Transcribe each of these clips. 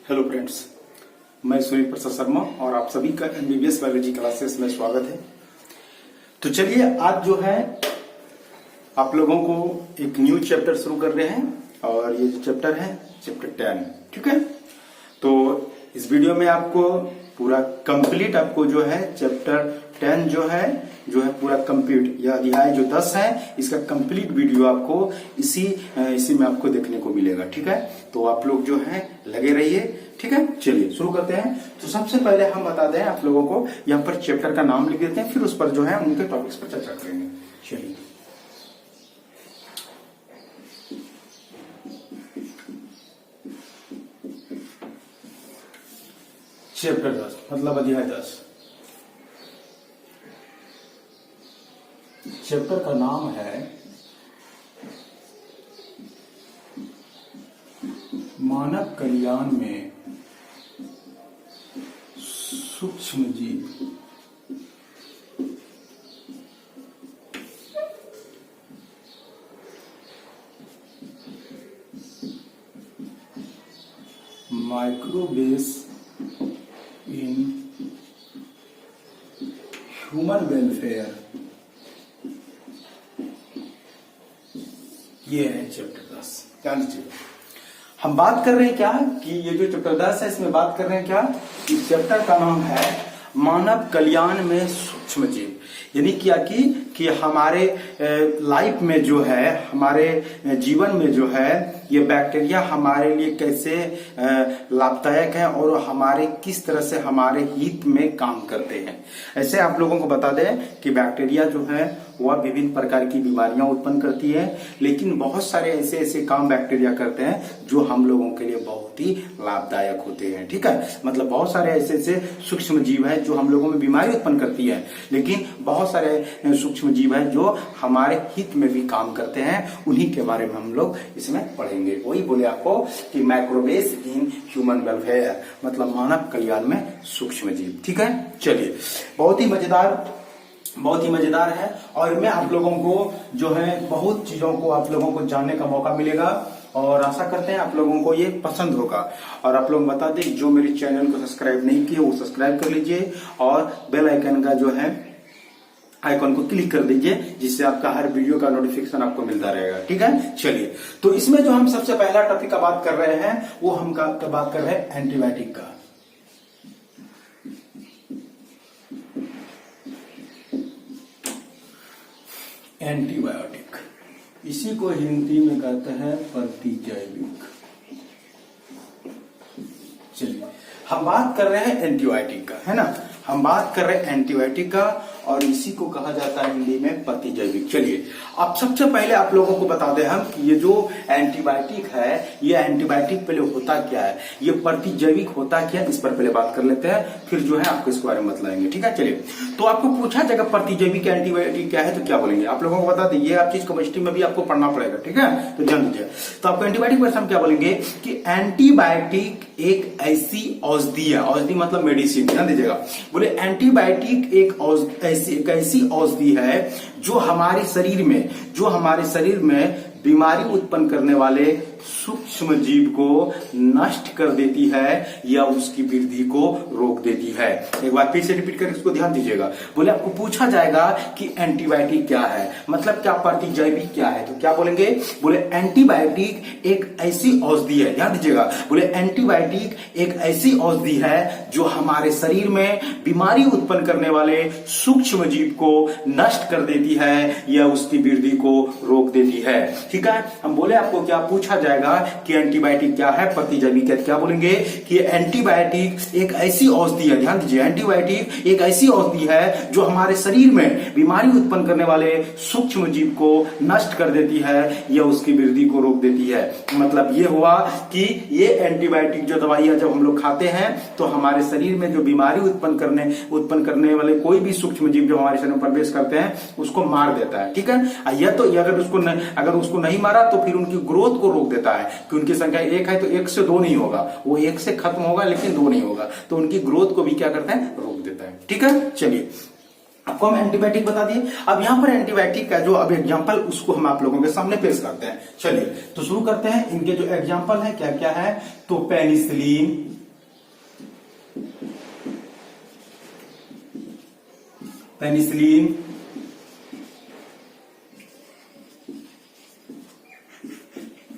Hello friends, मैं सूर्य प्रसाद शर्मा और आप सभी का एमबीबीएस बायोलॉजी क्लासेस में स्वागत है। तो चलिए आज जो है आप लोगों को एक न्यू चैप्टर शुरू कर रहे हैं और ये जो चैप्टर है चैप्टर 10, ठीक है। तो इस वीडियो में आपको पूरा कंप्लीट आपको जो है चैप्टर 10 जो है पूरा कंप्लीट, यह अध्याय जो 10 है इसका कंप्लीट वीडियो आपको इसी में आपको देखने को मिलेगा, ठीक है। तो आप लोग जो है लगे रहिए, ठीक है। चलिए शुरू करते हैं। तो सबसे पहले हम बता दें आप लोगों को, यहाँ पर चैप्टर का नाम लिख देते हैं, फिर उस पर जो है उनके टॉपिक्स पर चर्चा करेंगे। चलिए चैप्टर 10 मतलब अध्याय 10। चैप्टर का नाम है मानव कल्याण में सूक्ष्म जीव। माइक्रोबेस इन ह्यूमन वेलफेयर, ये है चैप्टर 10। ध्यान दीजिए, हम बात कर रहे हैं क्या कि ये जो चैप्टर 10 है इसमें बात कर रहे हैं क्या, इस चैप्टर का नाम है मानव कल्याण में सूक्ष्म जीव। यानी क्या कि हमारे लाइफ में जो है, हमारे जीवन में जो है ये बैक्टीरिया हमारे लिए कैसे लाभदायक है और हमारे किस तरह से हमारे हित में काम करते हैं। ऐसे आप लोगों को बता दें कि बैक्टीरिया जो है वह विभिन्न प्रकार की बीमारियां उत्पन्न करती है, लेकिन बहुत सारे ऐसे काम बैक्टीरिया करते हैं जो हम लोगों के लिए बहुत ही लाभदायक होते हैं, ठीक है। मतलब बहुत सारे ऐसे सूक्ष्म जीव है जो हम लोगों में बीमारी उत्पन्न करती है, लेकिन बहुत सारे सूक्ष्म जीव है जो हमारे हित में भी काम करते हैं। उन्हीं के बारे में हम लोग इसमें पढ़ेंगे। वही बोले आपको कि माइक्रोबेस इन ह्यूमन वेलफेयर मतलब मानव कल्याण में सूक्ष्म जीव, ठीक है। चलिए बहुत ही मजेदार है और मैं आप लोगों को जो है बहुत चीजों को आप लोगों को जानने का मौका मिलेगा और आशा करते हैं आप लोगों को ये पसंद होगा। और आप लोग बता दें जो मेरे चैनल को सब्सक्राइब नहीं किए वो सब्सक्राइब कर लीजिए और बेल आइकन का जो है आइकॉन को क्लिक कर दीजिए, जिससे आपका हर वीडियो का नोटिफिकेशन आपको मिलता रहेगा, ठीक है। चलिए तो इसमें जो हम सबसे पहला टॉपिक का बात कर रहे हैं वो हम बात कर रहे हैं एंटीबायोटिक का। एंटीबायोटिक, इसी को हिंदी में कहते हैं प्रतिजैविक। चलिए हम बात कर रहे हैं एंटीबायोटिक का, है ना। हम बात कर रहे हैं एंटीबायोटिक का और इसी को कहा जाता है हिंदी में प्रतिजैविक। चलिए अब सबसे पहले आप लोगों को बता दें हम कि ये जो एंटीबायोटिक है ये एंटीबायोटिक पहले होता क्या है, ये प्रतिजैविक होता क्या है, इस पर पहले बात कर लेते हैं, फिर जो है आपको इसके बारे में बतलाएंगे, ठीक है। चलिए तो आपको पूछा जाएगा प्रतिजैविक एंटीबायोटिक क्या है तो क्या बोलेंगे। आप लोगों को बता दें ये आप चीज केमिस्ट्री में भी आपको पढ़ना पड़ेगा, ठीक है। तो ध्यान दीजिए, तो आपको एंटीबायोटिक पर हम क्या बोलेंगे कि एंटीबायोटिक एक ऐसी औषधि है, औषधि मतलब मेडिसिन, ध्यान दीजिएगा। बोले एंटीबायोटिक एक ऐसी औषधि है जो हमारे शरीर में बीमारी उत्पन्न करने वाले सूक्ष्म जीव को नष्ट कर देती है या उसकी वृद्धि को रोक देती है। एक बार फिर से रिपीट करके इसको ध्यान दीजिएगा। बोले आपको पूछा जाएगा कि एंटीबायोटिक क्या है, मतलब क्या प्रतिजैविक क्या है, तो क्या बोलेंगे। बोले एंटीबायोटिक एक ऐसी औषधि है, ध्यान दीजिएगा। बोले एंटीबायोटिक एक ऐसी औषधि है जो हमारे शरीर में बीमारी उत्पन्न करने वाले सूक्ष्म जीव को नष्ट कर देती है या उसकी वृद्धि को रोक देती है, ठीक है। हम बोले आपको क्या पूछा जाएगा कि एंटीबायोटिक क्या है, प्रतिजैविक है, क्या बोलेंगे कि एंटीबायोटिक एक ऐसी औषधि है, ध्यान दीजिए, एंटीबायोटिक एक ऐसी औषधि है जो हमारे शरीर में बीमारी उत्पन्न करने वाले सूक्ष्म जीव को नष्ट कर देती है या उसकी वृद्धि को रोक देती है। मतलब ये हुआ कि ये एंटीबायोटिक जो दवाई है जब हम लोग खाते हैं तो हमारे शरीर में जो बीमारी उत्पन्न करने वाले कोई भी सूक्ष्म जीव जो हमारे शरीर में प्रवेश करते हैं उसको मार देता है, ठीक है। यह तो अगर उसको नहीं मारा तो फिर उनकी ग्रोथ को रोक देता है कि उनकी संख्या 1 है तो 1 से 2 नहीं होगा, वो 1 से खत्म होगा लेकिन 2 नहीं होगा, तो उनकी ग्रोथ को भी क्या करता है, रोक देता है, ठीक है। चलिए आपको हम एंटीबायोटिक बता दिए। अब यहाँ पर एंटीबायोटिक का जो अब एग्जांपल उसको हम आप लोगों के सामने पेश करते हैं। चलिए तो शुरू करते हैं। इनके जो एग्जांपल है क्या क्या है, तो पेनिसिलिन, पेनिसिलिन,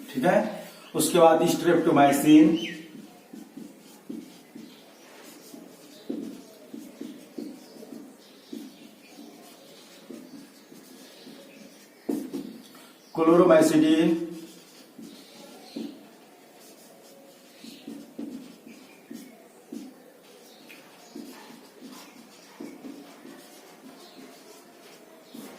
ठीक है। उसके बाद स्ट्रेप्टोमाइसिन, क्लोरोमाइसिडिन,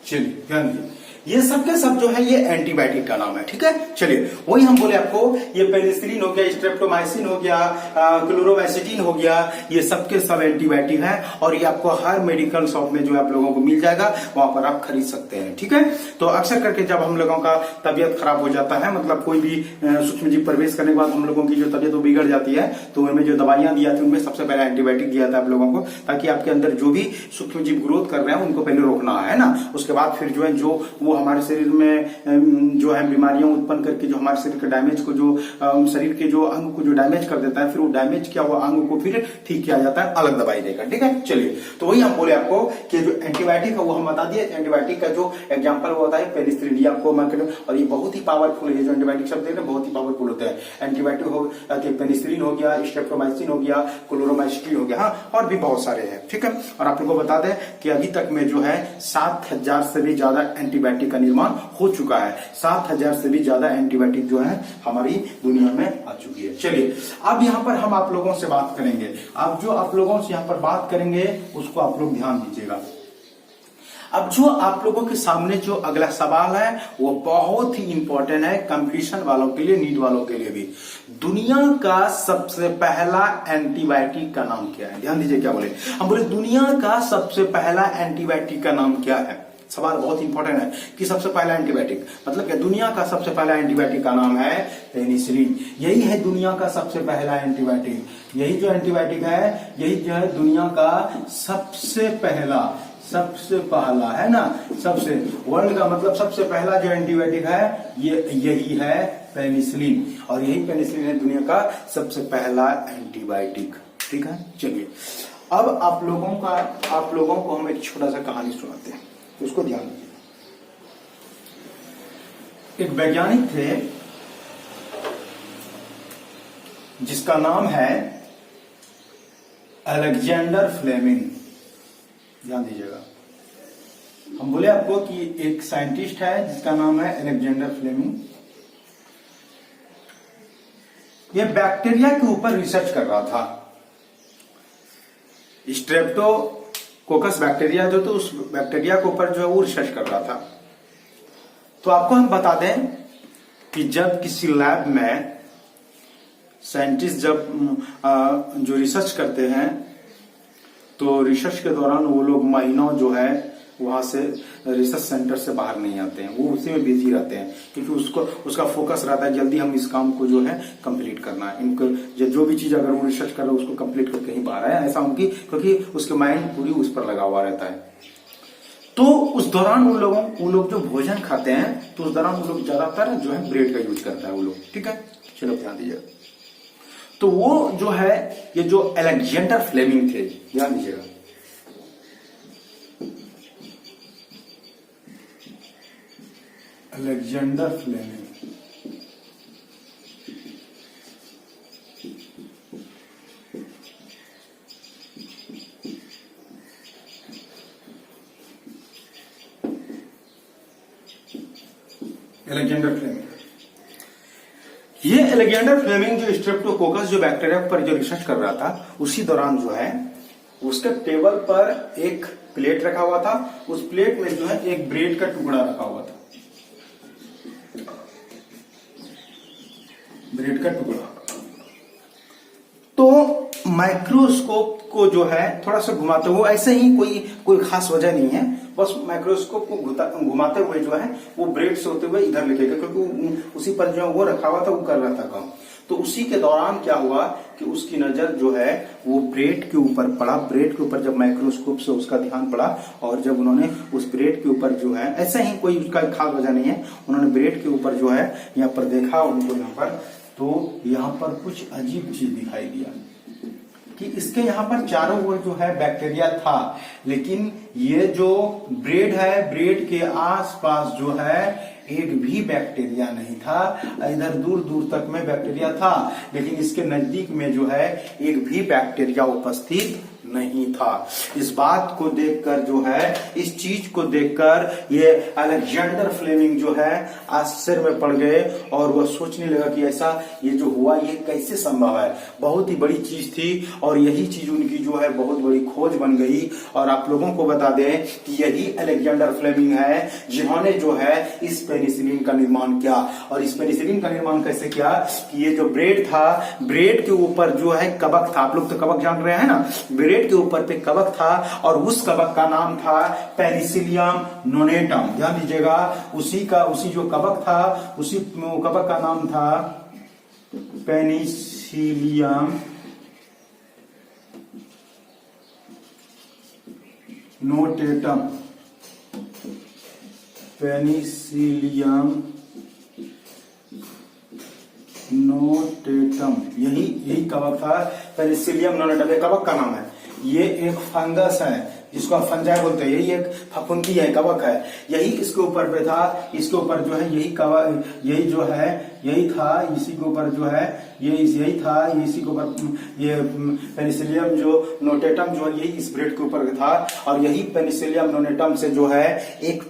चलिए ध्यान दीजिए, ये सब के सब जो है ये एंटीबायोटिक का नाम है, ठीक है। चलिए वही हम बोले आपको, ये पेनिसिलिन हो गया, स्ट्रेप्टोमाइसिन हो गया, क्लोरोमाइसिडिन हो गया, ये सब के सब एंटीबायोटिक है और ये आपको हर मेडिकल शॉप में जो है आप लोगों को मिल जाएगा, वहां पर आप खरीद सकते हैं, ठीक है। तो अक्सर करके जब हम लोगों का तबियत खराब हो जाता है, मतलब कोई भी सूक्ष्म जीव प्रवेश करने के बाद हम लोगों की जो तबियत बिगड़ जाती है, तो उनमें जो दवाइयां दिया थी उनमें सबसे पहले एंटीबायोटिक दिया था आप लोगों को, ताकि आपके अंदर जो भी सूक्ष्म जीव ग्रोथ कर रहे हैं उनको पहले रोकना है ना। उसके बाद फिर जो है जो वो हमारे शरीर में जो है बीमारियां उत्पन्न करके जो हमारे शरीर के डैमेज को, जो शरीर के जो अंग को जो डैमेज कर देता है, फिर वो डैमेज किया हुआ अंग को फिर ठीक किया जाता है अलग दवाई देकर, ठीक है। चलिए तो वही हम बोले आपको कि जो एंटीबायोटिक है वो हम बता दिए। एंटीबायोटिक का जो एग्जांपल वो होता है पेनिसिलिन, ये आपको और ये बहुत ही पावरफुल है, जो एंटीबायोटिक शब्द है बहुत ही पावरफुल होते हैं। एंटीबायोटिक हो पेनिसिलिन हो गया, स्ट्रेप्टोमाइसिन हो गया, क्लोरोमाइसिडिन हो गया, हाँ और भी बहुत सारे हैं, ठीक है। और आप लोगों को बता दें कि अभी तक में जो है 7000 से भी ज्यादा एंटीबायोटिक का निर्माण हो चुका है। 7000 से भी ज्यादा एंटीबायोटिक जो है हमारी दुनिया में आ चुकी है। चलिए अब यहाँ पर हम आप लोगों से बात करेंगे, अब जो आप लोगों से यहाँ पर बात करेंगे उसको आप लोग ध्यान दीजिएगा। अब जो आप लोगों के सामने जो अगला सवाल है वो बहुत ही इंपॉर्टेंट है, कंपटीशन वालों के लिए, नीट वालों के लिए भी। दुनिया का सबसे पहला एंटीबायोटिक का नाम क्या है? ध्यान दीजिए क्या बोले, हम बोले दुनिया का सबसे पहला एंटीबायोटिक का नाम क्या है। सवाल बहुत इंपॉर्टेंट है कि सबसे पहला एंटीबायोटिक मतलब क्या, दुनिया का सबसे पहला एंटीबायोटिक का नाम है पेनिसिलिन। यही है दुनिया का सबसे पहला एंटीबायोटिक, यही जो एंटीबायोटिक है यही जो है दुनिया का सबसे पहला है ना, सबसे वर्ल्ड का मतलब सबसे पहला जो एंटीबायोटिक है ये यही है पेनिसिलिन, और यही पेनिसिलिन है दुनिया का सबसे पहला एंटीबायोटिक, ठीक है। चलिए अब आप लोगों को हम एक छोटा सा कहानी सुनाते हैं, तो उसको ध्यान दीजिए। एक वैज्ञानिक थे जिसका नाम है अलेक्जेंडर फ्लेमिंग। ध्यान दीजिएगा, हम बोले आपको कि एक साइंटिस्ट है जिसका नाम है अलेक्जेंडर फ्लेमिंग। ये बैक्टीरिया के ऊपर रिसर्च कर रहा था। स्ट्रेप्टोकोकस बैक्टीरिया जो, तो उस बैक्टीरिया के ऊपर जो है वो रिसर्च कर रहा था। तो आपको हम बता दें कि जब किसी लैब में साइंटिस्ट जब जो रिसर्च करते हैं, तो रिसर्च के दौरान वो लोग महीनों जो है वहां से रिसर्च सेंटर से बाहर नहीं आते हैं, वो उसी में बिजी रहते हैं, क्योंकि उसका फोकस रहता है जल्दी हम इस काम को जो है कंप्लीट करना है। इनको जो भी चीज अगर वो रिसर्च कर रहे हैं उसको कंप्लीट करके ही बाहर आए, ऐसा उनकी, क्योंकि उसके माइंड पूरी उस पर लगा हुआ रहता है। तो उस दौरान वो लोग जो भोजन खाते हैं, तो उस दौरान वो लोग ज्यादातर जो है ब्रेड का यूज करता है वो लोग, ठीक है। चलो ध्यान दीजिए, तो वो जो है ये जो अलेक्जेंडर फ्लेमिंग थे, ध्यान दीजिएगा, अलेक्जेंडर फ्लेमिंग ये अलेक्जेंडर फ्लेमिंग जो स्ट्रेप्टोकोकस जो बैक्टीरिया पर जो रिसर्च कर रहा था, उसी दौरान जो है उसके टेबल पर एक प्लेट रखा हुआ था। उस प्लेट में जो है एक ब्रेड का टुकड़ा रखा हुआ था, ब्रेड का टुकड़ा। तो माइक्रोस्कोप को जो है थोड़ा सा घुमाते हुए, ऐसे ही कोई खास वजह नहीं है, बस माइक्रोस्कोप को घुमाते हुए जो है वो ब्रेड से होते हुए इधर लेके गया, क्योंकि उसी पर जो वो रखा हुआ था वो कर रहा था काम। तो उसी के दौरान क्या हुआ कि उसकी नजर जो है वो ब्रेड के ऊपर पड़ा। ब्रेड के ऊपर जब माइक्रोस्कोप से उसका ध्यान पड़ा, और जब उन्होंने उस ब्रेड के ऊपर जो है, ऐसे ही कोई उसका खास वजह नहीं है, उन्होंने ब्रेड के ऊपर जो है यहाँ पर देखा उनको यहाँ पर, तो यहाँ पर कुछ अजीब चीज दिखाई दिया। कि इसके यहाँ पर चारों ओर जो है बैक्टीरिया था, लेकिन ये जो ब्रेड है, ब्रेड के आसपास जो है एक भी बैक्टीरिया नहीं था। इधर दूर दूर तक में बैक्टीरिया था, लेकिन इसके नजदीक में जो है एक भी बैक्टीरिया उपस्थित नहीं था। इस बात को देखकर जो है, इस चीज को देखकर ये अलेक्जेंडर फ्लेमिंग जो है आश्चर्य में पड़ गए और वह सोचने लगा कि ऐसा ये जो हुआ ये कैसे संभव है। बहुत ही बड़ी चीज थी और यही चीज उनकी जो है बहुत बड़ी खोज बन गई। और आप लोगों को बता दें कि यही अलेक्जेंडर फ्लेमिंग है जिन्होंने जो है इस पेनिसिलिन का निर्माण किया। और इस पेनिसिलिन का निर्माण कैसे किया कि ये जो ब्रेड था, ब्रेड के ऊपर जो है कवक था, आप लोग तो कवक जान रहे हैं ना, ब्रेड के ऊपर पे कवक था और उस कवक का नाम था पेनिसिलियम नोनेटम। ध्यान दीजिएगा, उसी जो कवक था, उसी कवक का नाम था पेनिसिलियम नोटेटम। पेनिसिलियम नोटेटम, यही कवक था पेनिसिलियम नोनेटम। ये कवक का नाम है। ये एक फंगस है जिसको आप फंजाई बोलते हैं। यही एक फफूंदी है, कवक है। यही इसके ऊपर पे था, इसके ऊपर जो है यही कवक, यही जो है यही था, इसी के ऊपर जो है यही था, इसी के ऊपर ये पेनिसिलियम जो नोटेटम जो है यही इस ब्रेड के ऊपर था। और यही पेनिसिलियम नोनेटम से जो है एक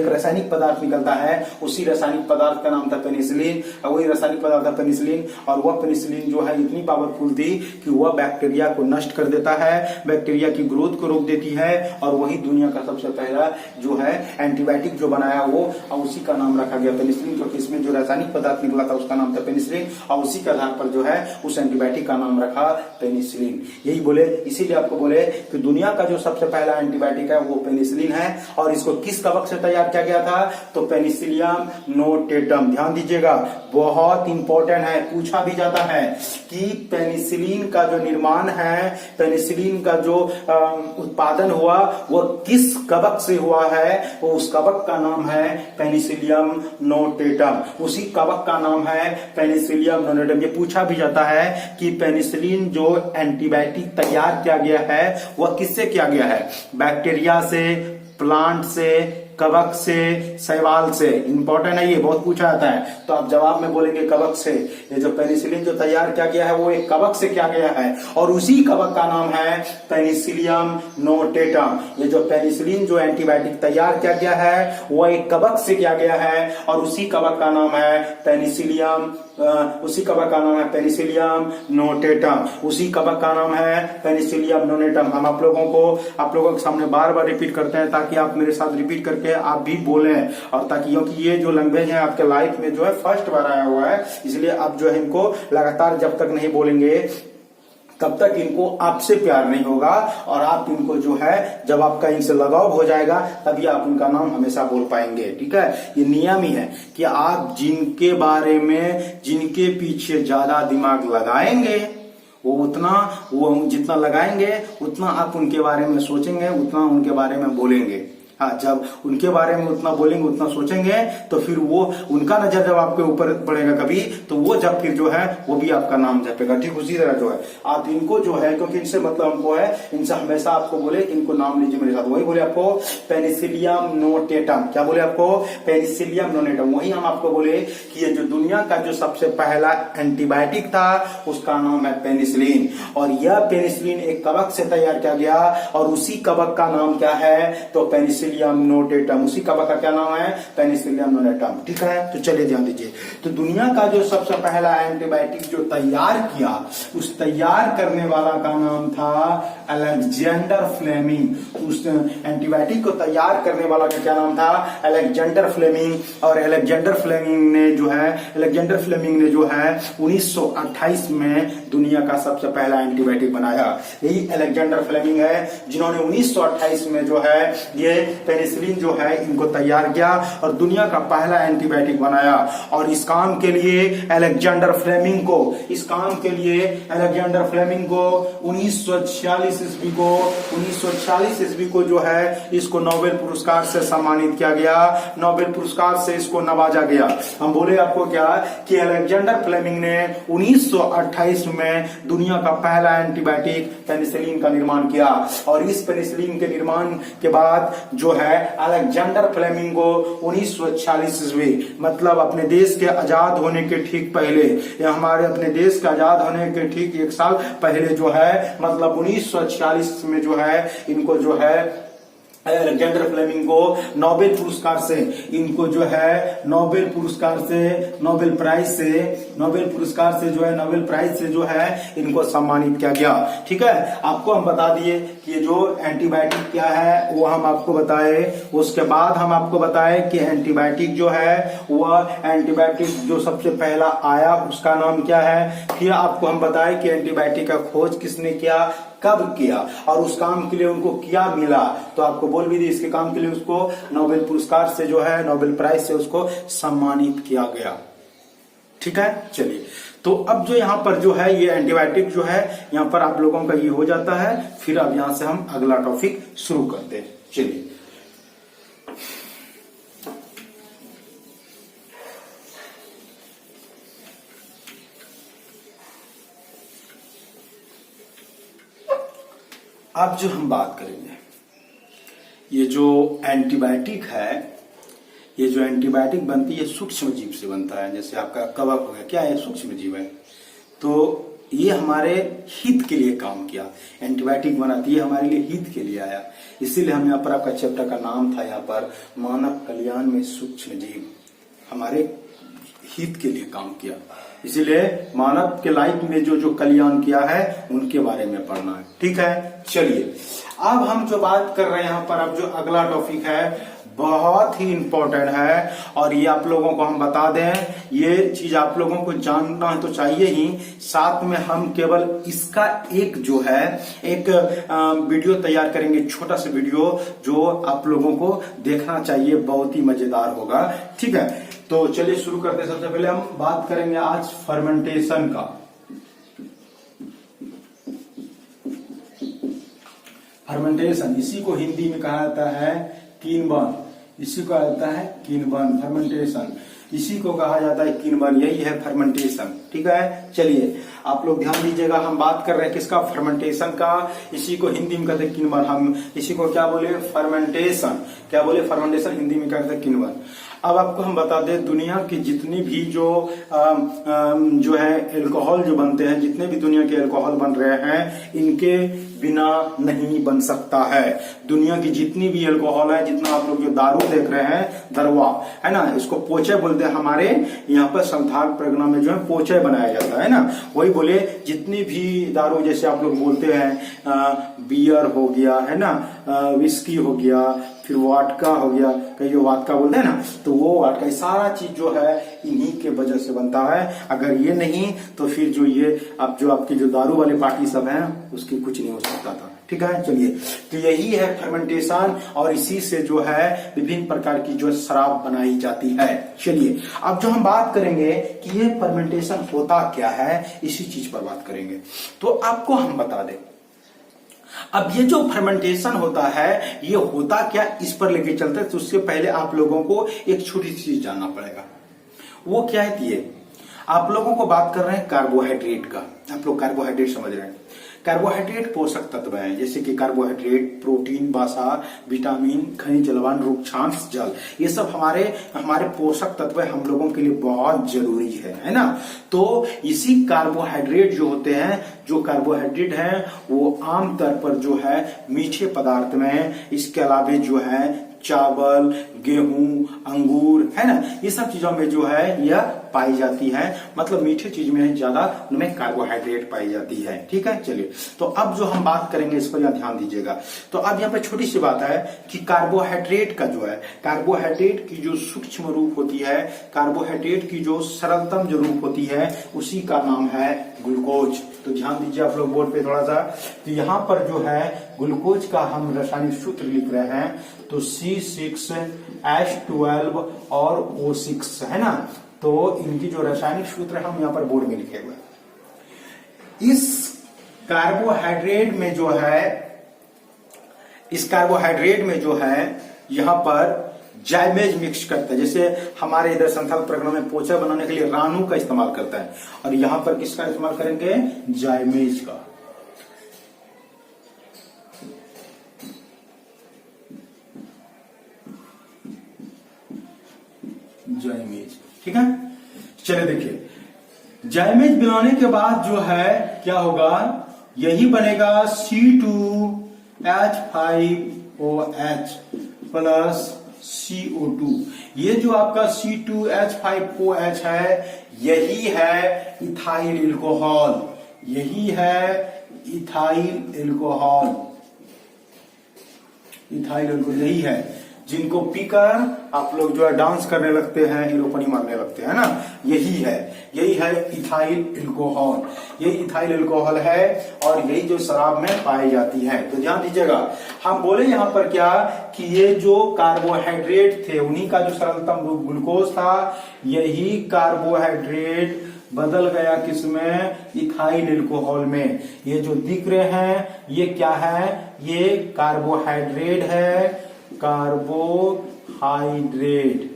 रासायनिक पदार्थ निकलता है। उसी रासायनिक पदार्थ का नाम था पेनिसिलिन। वही रासायनिक पदार्थ था पेनिसिलिन। और वह पेनिसिलिन जो है इतनी पावरफुल थी कि वह बैक्टीरिया को नष्ट कर देता है, बैक्टीरिया की ग्रोथ को रोक देती है। और वही दुनिया का सबसे पहला जो है एंटीबायोटिक जो बनाया वो, और उसी का नाम रखा गया पेनिसिलिन, क्योंकि इसमें जो रासायनिक पदार्थ निकला था उसका नाम था पेनिसिलिन। और उसी के आधार पर जो है उस एंटीबायोटिक का नाम रखा पेनिसिलिन। यही बोले, इसीलिए आपको बोले कि दुनिया का जो सबसे पहला एंटीबायोटिक है वो पेनिसिलिन है। और इसको किस कवक से तैयार किया गया था? तो पेनिसिलियम नोटेटम। ध्यान दीजिएगा, बहुत इंपॉर्टेंट है, पूछा भी जाता है कि पेनिसिलिन का जो निर्माण है, पेनिसिलिन का जो उत्पादन हुआ वो किस कवक से हुआ है? वो उस कवक का नाम है पेनिसिलियम नोटेटम। उसी कवक का नाम है पेनिसिलियम नोनेटम। ये पूछा भी जाता है कि पेनिसिलिन जो एंटीबायोटिक तैयार किया गया है वह किससे किया गया है? बैक्टीरिया से, प्लांट से, कवक से, शैवाल से। इंपॉर्टेंट है, ये बहुत पूछा जाता है। तो आप जवाब में बोलेंगे कवक से। ये जो पेनिसिलिन जो तैयार किया गया है वो एक कवक से किया गया है और उसी कवक का नाम है पेनिसिलियम नोटेटम। ये जो पेनिसिलिन जो एंटीबायोटिक तैयार किया गया है वो एक कवक से किया गया है और उसी कवक का नाम है पेनिसिलियम नोटेटम। उसी कवक का नाम है पेनिसिलियम नोनेटम। हम आप लोगों के सामने बार बार रिपीट करते हैं ताकि आप मेरे साथ रिपीट करके आप भी बोलें, और ताकि क्योंकि ये जो लैंग्वेज है आपके लाइफ में जो है फर्स्ट बार आया हुआ है, इसलिए आप जो है इनको लगातार जब तक नहीं बोलेंगे तब तक इनको आपसे प्यार नहीं होगा। और आप इनको जो है जब आपका इनसे लगाव हो जाएगा तभी आप उनका नाम हमेशा बोल पाएंगे। ठीक है, ये नियम ही है कि आप जिनके बारे में, जिनके पीछे ज्यादा दिमाग लगाएंगे वो जितना लगाएंगे उतना आप उनके बारे में सोचेंगे, उतना उनके बारे में बोलेंगे। हाँ, जब उनके बारे में उतना बोलेंगे, उतना सोचेंगे, तो फिर वो उनका नजर जब आपके ऊपर पड़ेगा कभी, तो वो जब फिर जो है वो भी आपका नाम जपेगा। ठीक उसी तरह जो है आप इनको जो है, क्योंकि इनसे मतलब हमको है, इनसे हमेशा आपको बोले कि इनको नाम लीजिए मेरे साथ। वही बोले आपको पेनिसिलियम नोटेटम। क्या बोले आपको? Penicillium notatum. वही हम आपको बोले कि ये जो दुनिया का जो सबसे पहला एंटीबायोटिक था उसका नाम है पेनिसिलिन। और यह पेनिसिलिन एक कवक से तैयार किया गया और उसी कवक का नाम क्या है? तो पेनिसिलियम नोटेटम। उसी कवक का क्या नाम है? Penicillium notatum. ठीक है, तो चलिए ध्यान दीजिए। तो दुनिया का जो सबसे पहला एंटीबायोटिक जो तैयार किया, उस तैयार करने वाला का नाम था अलेक्जेंडर फ्लेमिंग। उस एंटीबायोटिक को तैयार करने वाला का क्या नाम था? Alexander Fleming. और अलेक्जेंडर फ्लेमिंग ने जो है 1928 में दुनिया का सबसे पहला एंटीबायोटिक बनाया। यही अलेक्जेंडर फ्लेमिंग है जिन्होंने 1928 में जो है ये पेनिसिलिन जो है इनको तैयार किया और दुनिया का पहला एंटीबायोटिक बनाया। और इस काम के लिए अलेक्जेंडर फ्लेमिंग को 1946 ईस्वी को जो है इसको नोबेल पुरस्कार से सम्मानित किया गया, नोबेल पुरस्कार से इसको नवाजा गया। हम बोले आपको क्या कि अलेक्जेंडर फ्लेमिंग ने 1928 में दुनिया का पहला एंटीबायोटिक पेनिसिलिन का निर्माण किया। और इस पेनिसिलिन के निर्माण के बाद जो है अलेक्जेंडर फ्लेमिंग को 1946 ईस्वी मतलब अपने देश के आजाद होने के ठीक पहले, या हमारे अपने देश के आजाद होने के ठीक 1 साल पहले जो है मतलब 1946 में जो है इनको जो है अलेक्जेंडर फ्लेमिंग को नोबेल पुरस्कार से इनको जो है नोबेल प्राइज से जो है इनको सम्मानित किया गया। ठीक है, आपको हम बता दिए कि ये जो एंटीबायोटिक क्या है वो हम आपको बताए। उसके बाद हम आपको बताए कि एंटीबायोटिक जो है वह एंटीबायोटिक जो सबसे पहला आया उसका नाम क्या है। फिर आपको हम बताए कि एंटीबायोटिक का खोज किसने किया, कब किया और उस काम के लिए उनको क्या मिला। तो आपको बोल भी दी इसके काम के लिए उसको नोबेल पुरस्कार से जो है नोबेल प्राइज से उसको सम्मानित किया गया। ठीक है, चलिए तो अब जो यहाँ पर जो है ये एंटीबायोटिक जो है यहाँ पर आप लोगों का ये हो जाता है। फिर अब यहां से हम अगला टॉपिक शुरू करते हैं। चलिए अब जो हम बात करेंगे ये जो एंटीबायोटिक है, ये जो एंटीबायोटिक बनती है सूक्ष्म जीव से बनता है। जैसे आपका कवक हो गया, क्या है, सूक्ष्म जीव है। तो ये हमारे हित के लिए काम किया, एंटीबायोटिक बनाती है हमारे लिए हित के लिए आया। इसीलिए हम यहाँ पर आपका चैप्टर का नाम था यहाँ पर मानव कल्याण में सूक्ष्म जीव, हमारे हित के लिए काम किया। इसीलिए मानव के लाइफ में जो जो कल्याण किया है उनके बारे में पढ़ना है। ठीक है, चलिए अब हम जो बात कर रहे हैं यहाँ पर, अब जो अगला टॉपिक है बहुत ही इंपॉर्टेंट है और ये आप लोगों को हम बता दें, ये चीज आप लोगों को जानना तो चाहिए ही। साथ में हम केवल इसका एक जो है एक वीडियो तैयार करेंगे, छोटा सा वीडियो जो आप लोगों को देखना चाहिए, बहुत ही मजेदार होगा। ठीक है, तो चलिए शुरू करते हैं। सबसे पहले हम बात करेंगे आज फर्मेंटेशन का। फर्मेंटेशन इसी को हिंदी में कहा जाता है किण्वन, इसी को आता है किण्वन, फर्मेंटेशन इसी को कहा जाता है किण्वन, यही है फर्मेंटेशन। ठीक है, चलिए आप लोग ध्यान दीजिएगा, हम बात कर रहे हैं किसका, फर्मेंटेशन का। इसी को हिंदी में कहते हैं किण्वन, हम इसी को क्या बोले, फर्मेंटेशन। क्या बोले, फर्मेंटेशन, हिंदी में कहते हैं किण्वन। अब आपको हम बता दें दुनिया की जितनी भी जो है एल्कोहल जो बनते हैं, जितने भी दुनिया के एल्कोहल बन रहे हैं इनके बिना नहीं बन सकता है। दुनिया की जितनी भी एल्कोहल है, जितना आप लोग जो दारू देख रहे हैं, दरवा है ना, इसको पोचे बोलते हैं। हमारे यहाँ पर संथाल परगना में जो है पोचे बनाया जाता है ना, वही बोले जितनी भी दारू, जैसे आप लोग बोलते हैं बियर हो गया है ना, विस्की हो गया, फिर वाटका हो गया, कई जो वाटका बोलते हैं ना, तो वो वाटका सारा चीज जो है इन्हीं के वजह से बनता है। अगर ये नहीं तो फिर जो ये अब जो आपकी जो दारू वाले पार्टी सब हैं उसकी कुछ नहीं हो सकता था। ठीक है, चलिए तो यही है फर्मेंटेशन और इसी से जो है विभिन्न प्रकार की जो शराब बनाई जाती है। चलिए अब जो हम बात करेंगे कि ये फर्मेंटेशन होता क्या है, इसी चीज पर बात करेंगे। तो आपको हम बता दें, अब ये जो फर्मेंटेशन होता है ये होता क्या, इस पर लेके चलते हैं। तो उससे पहले आप लोगों को एक छोटी सी चीज जानना पड़ेगा, वो क्या है। ये आप लोगों को बात कर रहे हैं कार्बोहाइड्रेट का। आप लोग कार्बोहाइड्रेट समझ रहे हैं, कार्बोहाइड्रेट पोषक तत्व हैं, जैसे कि कार्बोहाइड्रेट, प्रोटीन, वसा, विटामिन, खनिज लवण, रुक्षांश, जल, ये सब हमारे पोषक तत्व हम लोगों के लिए बहुत जरूरी है ना। तो इसी कार्बोहाइड्रेट जो होते हैं, जो कार्बोहाइड्रेट हैं वो आमतौर पर जो है मीठे पदार्थ में, इसके अलावा जो है चावल, गेहूं, अंगूर है ना, ये सब चीजों में जो है यह पाई जाती है, मतलब मीठी चीज में ज्यादा उनमें कार्बोहाइड्रेट पाई जाती है। ठीक है, चलिए तो अब जो हम बात करेंगे इस पर यहाँ ध्यान दीजिएगा। तो अब यहाँ पे छोटी सी बात है कि कार्बोहाइड्रेट का जो है, कार्बोहाइड्रेट की जो सूक्ष्म रूप होती है, कार्बोहाइड्रेट की जो सरलतम जो रूप होती है, उसी का नाम है ग्लूकोज। तो ध्यान दीजिए आप लोग बोर्ड पे थोड़ा सा। तो यहाँ पर जो है ग्लूकोज का हम रासायनिक सूत्र लिख रहे हैं, तो C6H12 और O6 है ना। तो इनकी जो रासायनिक सूत्र है हम यहाँ पर बोर्ड में लिखे हुए हैं। इस कार्बोहाइड्रेट में जो है, इस कार्बोहाइड्रेट में जो है यहाँ पर जाइमेज मिक्स करते हैं। जैसे हमारे इधर संथाल प्रकरण में पोचा बनाने के लिए रानू का इस्तेमाल करता है, और यहां पर किसका इस्तेमाल करेंगे? जाइमेज का। जाइमेज, ठीक है। चलिए देखिए, जाइमेज बनाने के बाद जो है क्या होगा, यही बनेगा C2H5OH प्लस CO2। ये जो आपका C2H5OH है, यही है इथाइल एल्कोहल, यही है इथाइल एल्कोहल, इथाइल एल्कोहल यही है, जिनको पीकर आप लोग जो है डांस करने लगते हैं, हीरोपनी मारने लगते हैं ना, यही है इथाइल एल्कोहल। यही इथाइल एल्कोहल है और यही जो शराब में पाई जाती है। तो ध्यान दीजिएगा, हम बोले यहाँ पर क्या कि ये जो कार्बोहाइड्रेट थे, उन्हीं का जो सरलतम रूप ग्लूकोज था, यही कार्बोहाइड्रेट बदल गया किसमें? इथाइल एल्कोहल में। ये जो दिख रहे हैं ये क्या है? ये कार्बोहाइड्रेट है, कार्बोहाइड्रेट,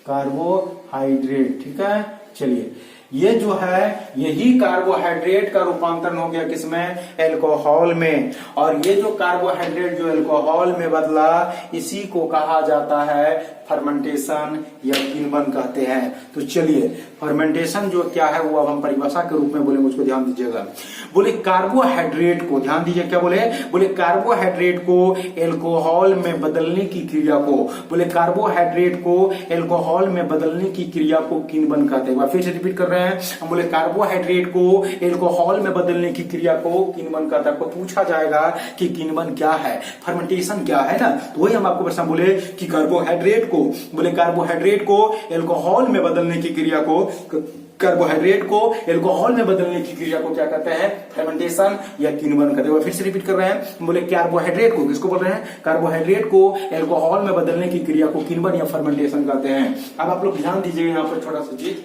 कार्बोहाइड्रेट, ठीक है। चलिए, ये जो है यही कार्बोहाइड्रेट का रूपांतरण हो गया किसमें? एल्कोहल में। और ये जो कार्बोहाइड्रेट जो एल्कोहल में बदला, इसी को कहा जाता है फर्मेंटेशन या किण्वन कहते हैं। तो चलिए, फर्मेंटेशन जो क्या है वो अब हम परिभाषा के रूप में बोलेंगे, उसको ध्यान दीजिएगा। बोले कार्बोहाइड्रेट को, ध्यान दीजिए क्या बोले? बोले कार्बोहाइड्रेट को एल्कोहल में बदलने की क्रिया को, बोले कार्बोहाइड्रेट को एल्कोहल में बदलने की क्रिया को किण्वन कहते हैं। फिर से रिपीट कर रहे हैं हम, बोले कार्बोहाइड्रेट को एल्कोहल में बदलने की क्रिया को किण्वन कहता है। आपको पूछा जाएगा कि किण्वन क्या है, फर्मेंटेशन क्या है ना, तो वही हम आपको प्रश्न बोले कि कार्बोहाइड्रेट को, बोले कार्बोहाइड्रेट को एल्कोहल में बदलने की क्रिया को, कार्बोहाइड्रेट को एल्कोहल में बदलने की क्रिया को क्या कहते हैं? फर्मेंटेशन या किण्वन कहते हैं। फिर से रिपीट कर रहे हैं, बोले कार्बोहाइड्रेट को, किसको बोल रहे हैं? कार्बोहाइड्रेट को एल्कोहल में बदलने की क्रिया को किण्वन या फर्मेंटेशन कहते हैं। अब आप लोग ध्यान दीजिएगा, यहाँ पर छोटा सा चीज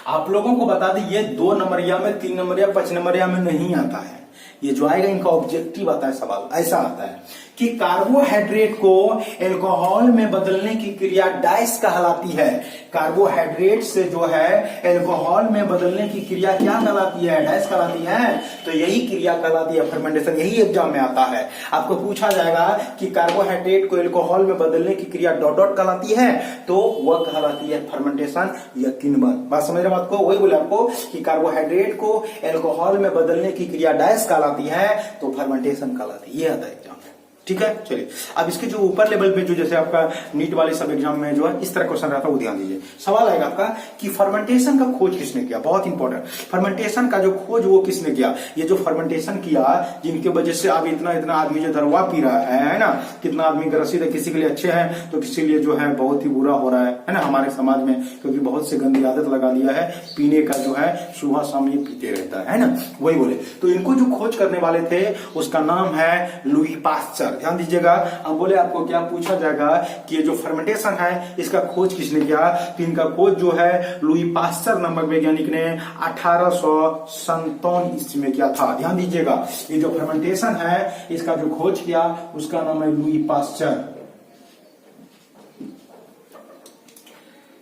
आप लोगों को बता दी, ये 2 नंबरिया में, 3 नंबरिया, 5 नंबरिया में नहीं आता है। ये जो आएगा इनका ऑब्जेक्टिव आता है, सवाल ऐसा आता है कि कार्बोहाइड्रेट को एल्कोहल में बदलने की क्रिया डाइस कहलाती है। कार्बोहाइड्रेट से जो है एल्कोहल में बदलने की क्रिया क्या कहलाती है? डाइस कहलाती है। तो यही क्रिया कहलाती है फर्मेंटेशन। यही एग्जाम में आता है, आपको पूछा जाएगा कि कार्बोहाइड्रेट को एल्कोहल में बदलने की क्रिया डॉट डॉट कहलाती है, तो वह कहलाती है फर्मेंटेशन या किण्वन। बात समझ रहे बात को? वही बोले आपको कि कार्बोहाइड्रेट को एल्कोहल में बदलने की क्रिया डाइस कहलाती है, तो फर्मेंटेशन कहलाती है। ये आता है एग्जाम में, ठीक है। चलिए, अब इसके जो ऊपर लेवल पे जो जैसे आपका नीट वाले सब एग्जाम में जो है इस तरह क्वेश्चन रहता है, वो ध्यान दीजिए। सवाल आएगा आपका कि फर्मेंटेशन का खोज किसने किया? बहुत इंपॉर्टेंट, फर्मेंटेशन का जो खोज वो किसने किया? ये जो फर्मेंटेशन किया, जिनके वजह से अब इतना इतना आदमी जो दरवा पी रहा है ना, कितना आदमी ग्रसित है, किसी के लिए अच्छे हैं तो किसी के लिए जो है बहुत ही बुरा हो रहा है ना हमारे समाज में, क्योंकि बहुत से गंदी आदत लगा दिया है पीने का, जो है सुबह शाम ये पीते रहता है ना। वही बोले, तो इनको जो खोज करने वाले थे उसका नाम है लुई पास्चर। ध्यान दीजिएगा, हम बोले आपको क्या पूछा जाएगा कि ये जो फर्मेंटेशन है इसका खोज किसने किया? तो इनका खोज जो है लुई पास्चर नामक वैज्ञानिक ने 1857 ईस्वी में किया था। ध्यान दीजिएगा, ये जो फर्मेंटेशन है इसका जो खोज किया उसका नाम है लुई पास्चर,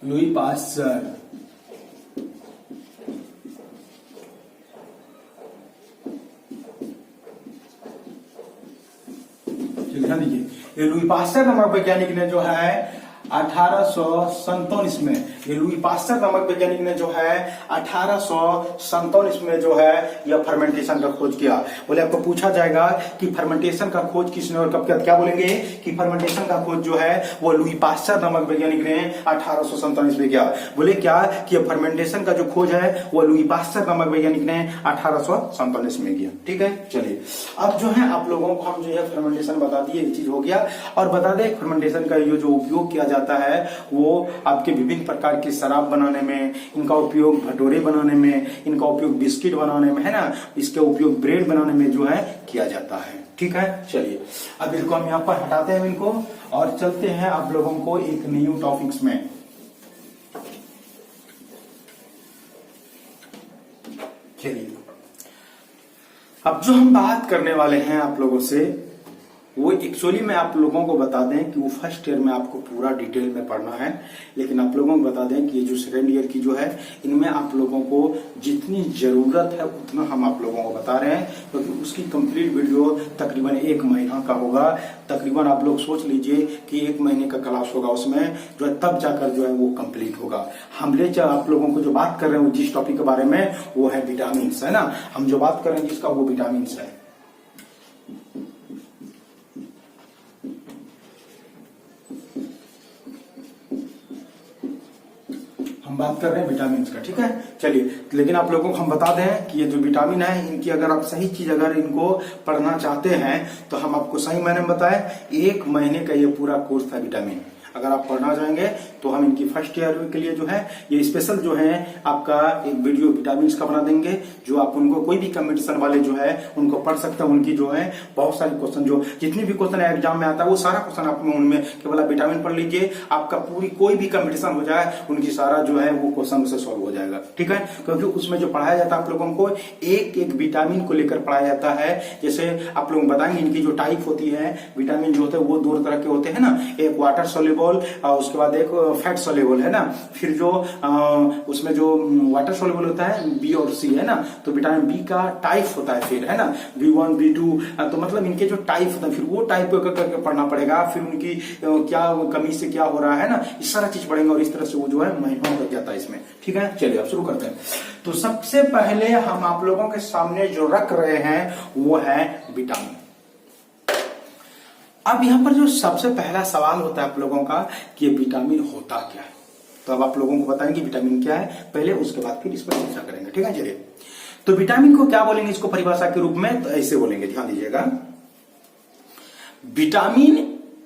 लुई पास्चर। ध्यान दीजिए, ये लुई पास्चर नामक वैज्ञानिक ने जो है 1857 में ये लुई पास्चर नामक वैज्ञानिक ने जो है 1857 में जो है यह फर्मेंटेशन का खोज किया। बोले आपको पूछा जाएगा कि फर्मेंटेशन का खोज किसने और कब किया, क्या बोलेंगे कि फर्मेंटेशन का खोज जो है वो लुई पास्चर नामक वैज्ञानिक ने 1857 में किया। बोले क्या कि फर्मेंटेशन का जो खोज है वो लुई पास्चर नामक वैज्ञानिक ने 1857 में किया। ठीक है, चलिए अब जो है आप लोगों को हम जो है फर्मेंटेशन बता दिए, ये चीज हो गया। और बता दें फर्मेंटेशन का जो उपयोग किया जाता है वो आपके विभिन्न प्रकार की शराब बनाने में, इनका उपयोग भटोरे बनाने में, इनका उपयोग बिस्किट बनाने में, है ना, इसके उपयोग ब्रेड बनाने में जो है किया जाता है। ठीक है, चलिए अब इनको हम यहाँ पर हटाते हैं इनको और चलते हैं आप लोगों को एक न्यू टॉपिक्स में। चलिए अब जो हम बात करने वाले हैं आप लोगों से वो एक्चुअली मैं आप लोगों को बता दें कि वो फर्स्ट ईयर में आपको पूरा डिटेल में पढ़ना है, लेकिन आप लोगों को बता दें कि ये जो सेकेंड ईयर की जो है इनमें आप लोगों को जितनी जरूरत है उतना हम आप लोगों को बता रहे हैं, क्योंकि उसकी कंप्लीट वीडियो तकरीबन 1 महीना का होगा। तकरीबन आप लोग सोच लीजिए कि 1 महीने का क्लास होगा, उसमें जो है तब जाकर जो है वो कंप्लीट होगा। हम ले आप लोगों को जो बात कर रहे हैं जिस टॉपिक के बारे में वो है विटामिन, है ना, हम जो बात कर रहे हैं जिसका वो विटामिन है। बात कर रहे हैं विटामिन का। ठीक है, चलिए लेकिन आप लोगों को हम बता दें कि ये जो विटामिन है इनकी अगर आप सही चीज अगर इनको पढ़ना चाहते हैं तो हम आपको सही मायने में बताएं 1 महीने का ये पूरा कोर्स था विटामिन। अगर आप पढ़ना चाहेंगे तो हम इनकी फर्स्ट ईयर के लिए जो है ये स्पेशल जो है आपका एक वीडियो विटामिन का बना देंगे, जो आप उनको कोई भी कंपटीशन वाले जो है उनको पढ़ सकते हैं। उनकी जो है बहुत सारे क्वेश्चन, जो जितने भी क्वेश्चन एग्जाम में आता है वो सारा क्वेश्चन आप उनमें केवल आप विटामिन पढ़ लीजिए, आपका पूरी कोई भी कंपटीशन हो जाए उनकी सारा जो है वो क्वेश्चन उससे सॉल्व हो जाएगा। ठीक है, क्योंकि उसमें जो पढ़ाया जाता है आप लोगों को एक एक विटामिन को लेकर पढ़ाया जाता है। जैसे आप लोग बताएंगे इनकी जो टाइप होती है विटामिन जो होते हैं वो 2 तरह के होते हैं ना, एक वाटर सोल्यूबल और उसके बाद एक फैट सोल्यूबल, है ना। फिर जो उसमें जो वाटर सोल्यूबल होता है बी और सी, है ना, तो विटामिन बी का टाइप होता है, फिर है ना B1 B2, तो मतलब इनके जो टाइप होता है फिर वो टाइप करके पढ़ना पड़ेगा। फिर उनकी क्या कमी से क्या हो रहा है ना, इस सारा चीज पढ़ेंगे और इस तरह से वो जो है महीनों लग जाता है इसमें। ठीक है, चलिए अब शुरू करते हैं। तो सबसे पहले हम आप लोगों के सामने जो रख रहे हैं वो है विटामिन। अब यहाँ पर जो सबसे पहला सवाल होता है आप लोगों का कि ये विटामिन होता क्या है, तो अब आप लोगों को बताएंगे विटामिन क्या है पहले, उसके बाद फिर इस पर चर्चा करेंगे। ठीक है, चलिए तो विटामिन को क्या बोलेंगे इसको परिभाषा के रूप में, तो ऐसे बोलेंगे, ध्यान दीजिएगा। विटामिन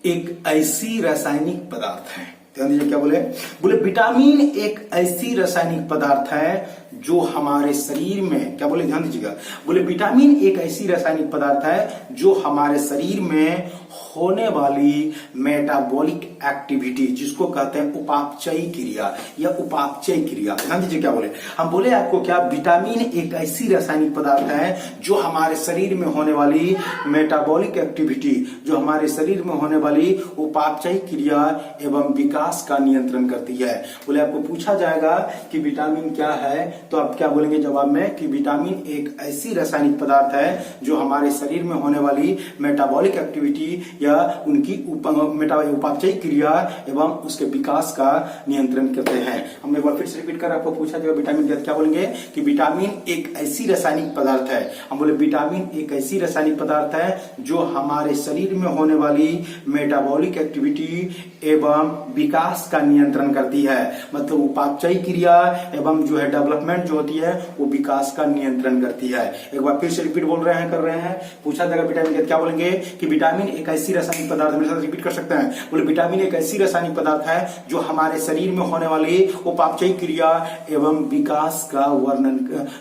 एक ऐसी रासायनिक पदार्थ है, ध्यान दीजिए क्या बोले विटामिन एक ऐसी रासायनिक पदार्थ है जो हमारे शरीर में, क्या बोले ध्यान दीजिएगा, बोले विटामिन एक ऐसी रासायनिक पदार्थ है जो हमारे शरीर में होने वाली मेटाबॉलिक एक्टिविटी, जिसको कहते हैं उपापचयी क्रिया या उपापचयी क्रिया, ध्यान दीजिए क्या बोले, हम बोले आपको क्या विटामिन एक ऐसी रासायनिक पदार्थ है जो हमारे शरीर में होने वाली मेटाबॉलिक एक्टिविटी, जो हमारे शरीर में होने वाली उपापचयी क्रिया एवं विकास का नियंत्रण करती है। बोले आपको पूछा जाएगा कि विटामिन क्या है, तो आप क्या बोलेंगे जवाब में कि विटामिन एक ऐसी रासायनिक पदार्थ है जो हमारे शरीर में होने वाली मेटाबॉलिक एक्टिविटी या उनकी उपापचयी क्रिया एवं उसके विकास का नियंत्रण करते हैं। हम एक बार फिर से रिपीट कर आपको पूछा जाएगा विटामिन क्या बोलेंगे कि विटामिन एक ऐसी रासायनिक पदार्थ है, हम बोले विटामिन एक ऐसी रासायनिक पदार्थ है जो हमारे शरीर में होने वाली मेटाबॉलिक एक्टिविटी एवं विकास का नियंत्रण करती है, मतलब उपापचयी क्रिया एवं जो है डेवलपमेंट जो होती है वो विकास का नियंत्रण करती है। एक बार फिर से रिपीट बोल रहे हैं, कर रहे हैं, पूछा जाएगा विटामिन क्या बोलेंगे कि विटामिन एक ऐसी रासायनिक पदार्थ, मेरे साथ रिपीट कर सकते हैं, बोले विटामिन एक ऐसी रासायनिक पदार्थ है जो हमारे शरीर में होने वाली उपापचयी क्रिया एवं विकास का वर्णन,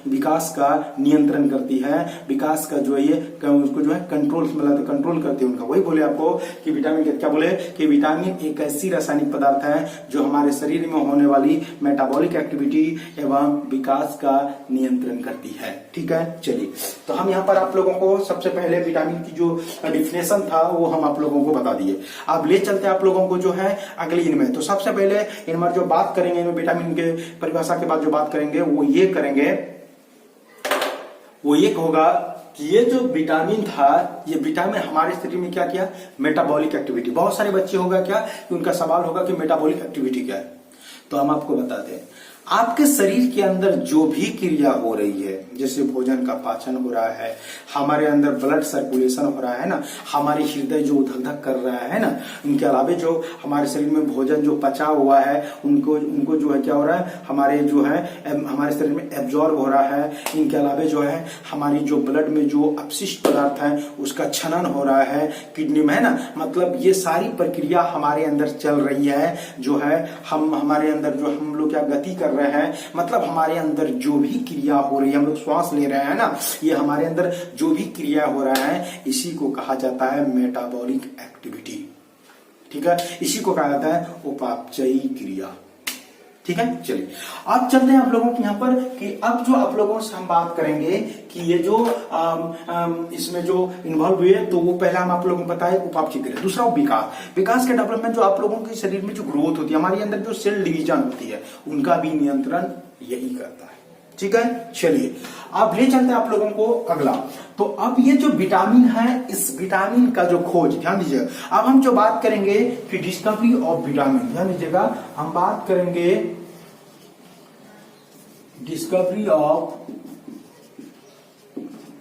विकास का नियंत्रण करती है, विकास का जो है ये उसको जो है कंट्रोल कंट्रोल करती है उनका। वही बोले आपको कि विटामिन क्या बोले कि विटामिन एक ऐसी रासायनिक पदार्थ है जो हमारे शरीर में होने वाली मेटाबॉलिक एक्टिविटी एवं विकास का नियंत्रण करती है। ठीक है, चलिए तो हम यहाँ पर आप लोगों को सबसे पहले विटामिन की जो डिफिनेशन था वो हम आप लोगों को बता दिए। अब ले चलते हैं आप लोगों को जो है अगली इनमें। तो सबसे पहले इनमें जो बात करेंगे विटामिन के परिभाषा के बाद जो बात करेंगे वो ये करेंगे, वो ये होगा कि ये जो विटामिन था, ये विटामिन हमारे शरीर में क्या किया, मेटाबॉलिक एक्टिविटी। बहुत सारे बच्चे होगा क्या कि उनका सवाल होगा कि मेटाबॉलिक एक्टिविटी क्या है, तो हम आपको बताते हैं, आपके शरीर के अंदर जो भी क्रिया हो रही है, जैसे भोजन का पाचन हो रहा है, हमारे अंदर ब्लड सर्कुलेशन हो रहा है ना, हमारी हृदय जो धक धक कर रहा है ना, इनके अलावा जो हमारे शरीर में भोजन जो पचा हुआ है उनको जो है क्या हो रहा है, हमारे शरीर में एब्जॉर्ब हो रहा है। इनके अलावा जो है हमारी जो ब्लड में जो अपशिष्ट पदार्थ है उसका छनन हो रहा है किडनी में, है ना। मतलब ये सारी प्रक्रिया हमारे अंदर चल रही है, जो है हमारे अंदर जो हम लोग क्या गति कर रहे हैं, मतलब हमारे अंदर जो भी क्रिया हो रही है, हम लोग श्वास ले रहे हैं ना, ये हमारे अंदर जो भी क्रिया हो रहा है इसी को कहा जाता है मेटाबॉलिक एक्टिविटी। ठीक है, इसी को कहा जाता है उपापचयी क्रिया। ठीक है, चलिए अब चलते हैं आप लोगों के यहाँ पर कि अब जो आप लोगों से हम बात करेंगे कि ये जो इसमें जो इन्वॉल्व हुए, तो वो पहला हम आप लोगों को बताए उपापचयी क्रिया। दूसरा विकास के डेवलपमेंट, जो आप लोगों के शरीर में जो ग्रोथ होती है, हमारे अंदर जो सेल डिवीजन होती है, उनका भी नियंत्रण यही करता है। ठीक है, चलिए अब ले चलते हैं आप लोगों को अगला। तो अब ये जो विटामिन है, इस विटामिन का जो खोज, ध्यान दीजिएगा, अब हम जो बात करेंगे कि डिस्कवरी ऑफ विटामिन, ध्यान दीजिएगा, हम बात करेंगे डिस्कवरी ऑफ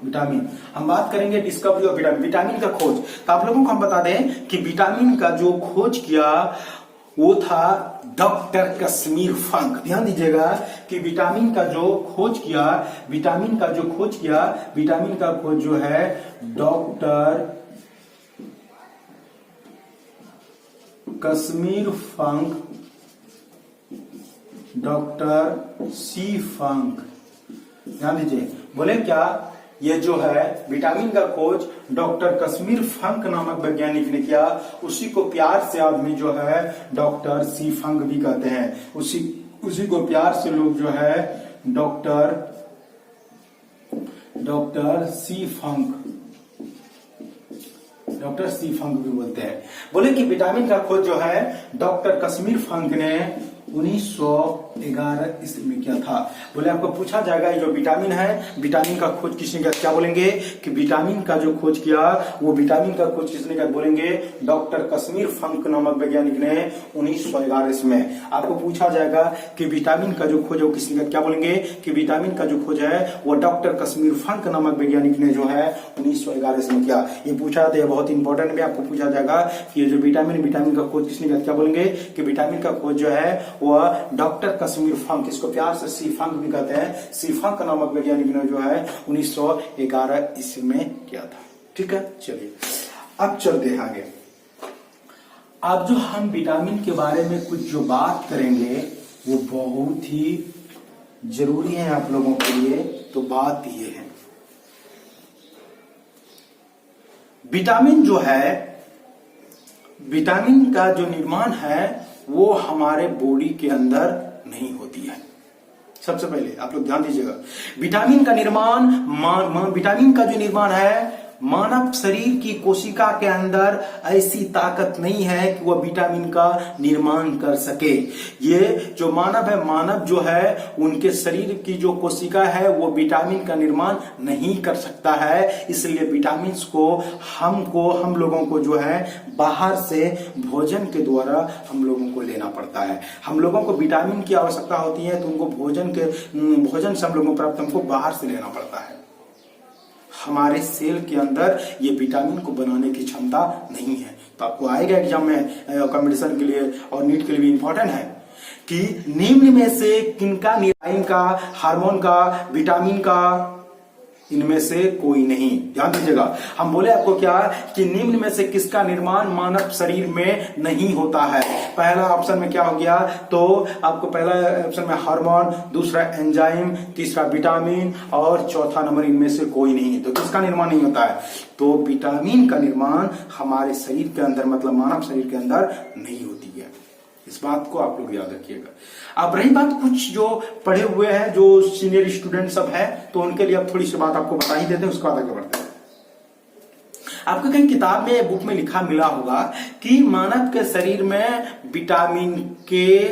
विटामिन, हम बात करेंगे डिस्कवरी ऑफ विटामिन, विटामिन का खोज। तो आप लोगों को हम बता दें कि विटामिन का जो खोज किया वो था डॉक्टर कश्मीर फंक। ध्यान दीजिएगा कि विटामिन का जो खोज किया, विटामिन का खोज जो है डॉक्टर कश्मीर फंक, डॉक्टर सी फंक। ध्यान दीजिए, बोले क्या, ये जो है विटामिन का खोज डॉक्टर कश्मीर फंक नामक वैज्ञानिक ने किया, उसी को प्यार से आदमी जो है डॉक्टर सी फंक भी कहते हैं। उसी को प्यार से लोग जो है डॉक्टर सी फंक भी बोलते हैं। बोले कि विटामिन का खोज जो है डॉक्टर कश्मीर फंक ने 1911 ईस्वी में किया था। बोले आपको पूछा जाएगा ये जो विटामिन है, विटामिन का खोज किसने किया, क्या बोलेंगे कि विटामिन का जो खोज किया, वो विटामिन का खोज किसने किया, बोलेंगे डॉक्टर कश्मीर फंक नामक वैज्ञानिक ने 1911 ईस्वी में। आपको पूछा जाएगा कि विटामिन का जो खोज है वो किसने किया, क्या बोलेंगे कि विटामिन का जो खोज है वो डॉक्टर कश्मीर फंक नामक वैज्ञानिक ने जो है 1911 ईस्वी में किया। ये पूछा जाता है, बहुत इंपॉर्टेंट में आपको पूछा जाएगा कि ये जो विटामिन का खोज किसने किया, क्या बोलेंगे कि विटामिन का खोज जो है वह डॉक्टर कश्मीर फंक, इसको प्यार से सी फंक भी कहते हैं, सी फंक नामक वैज्ञानिक ने जो है 1911 ईस्वी में किया था। ठीक है, चलिए अब चलते हैं आगे। अब जो हम विटामिन के बारे में कुछ जो बात करेंगे वो बहुत ही जरूरी है आप लोगों के लिए। तो बात ये है, विटामिन जो है, विटामिन का जो निर्माण है वो हमारे बॉडी के अंदर नहीं होती है। सबसे पहले आप लोग ध्यान दीजिएगा, विटामिन का जो निर्माण है, मानव शरीर की कोशिका के अंदर ऐसी ताकत नहीं है कि वह विटामिन का निर्माण कर सके। ये जो मानव है, मानव जो है उनके शरीर की जो कोशिका है वो विटामिन का निर्माण नहीं कर सकता है। इसलिए विटामिन को हम लोगों को जो है बाहर से भोजन के द्वारा हम लोगों को लेना पड़ता है। हम लोगों को विटामिन की आवश्यकता होती है तो उनको भोजन से हम लोगों को प्राप्त हमको बाहर से लेना पड़ता है। हमारे सेल के अंदर ये विटामिन को बनाने की क्षमता नहीं है। तो आपको आएगा एग्जाम में, कंपटीशन के लिए और नीट के लिए भी इंपॉर्टेंट है कि निम्न में से किनका निर्माण का, हार्मोन का, विटामिन का, इनमें से कोई नहीं। ध्यान दीजिएगा, हम बोले आपको क्या कि निम्न में से किसका निर्माण मानव शरीर में नहीं होता है। पहला ऑप्शन में क्या हो गया, तो आपको पहला ऑप्शन में हार्मोन, दूसरा एंजाइम, तीसरा विटामिन और चौथा नंबर इनमें से कोई नहीं। तो किसका निर्माण नहीं होता है, तो विटामिन का निर्माण हमारे शरीर के अंदर, मतलब मानव शरीर के अंदर नहीं होती है। इस बात को आप लोग याद रखिएगा। अब रही बात कुछ जो पढ़े हुए हैं, जो सीनियर स्टूडेंट सब है, तो उनके लिए अब थोड़ी सी बात आपको बता ही देते हैं, उसके बाद आगे बढ़ते हैं। आपको कहीं किताब में, बुक में लिखा मिला होगा कि मानव के शरीर में विटामिन के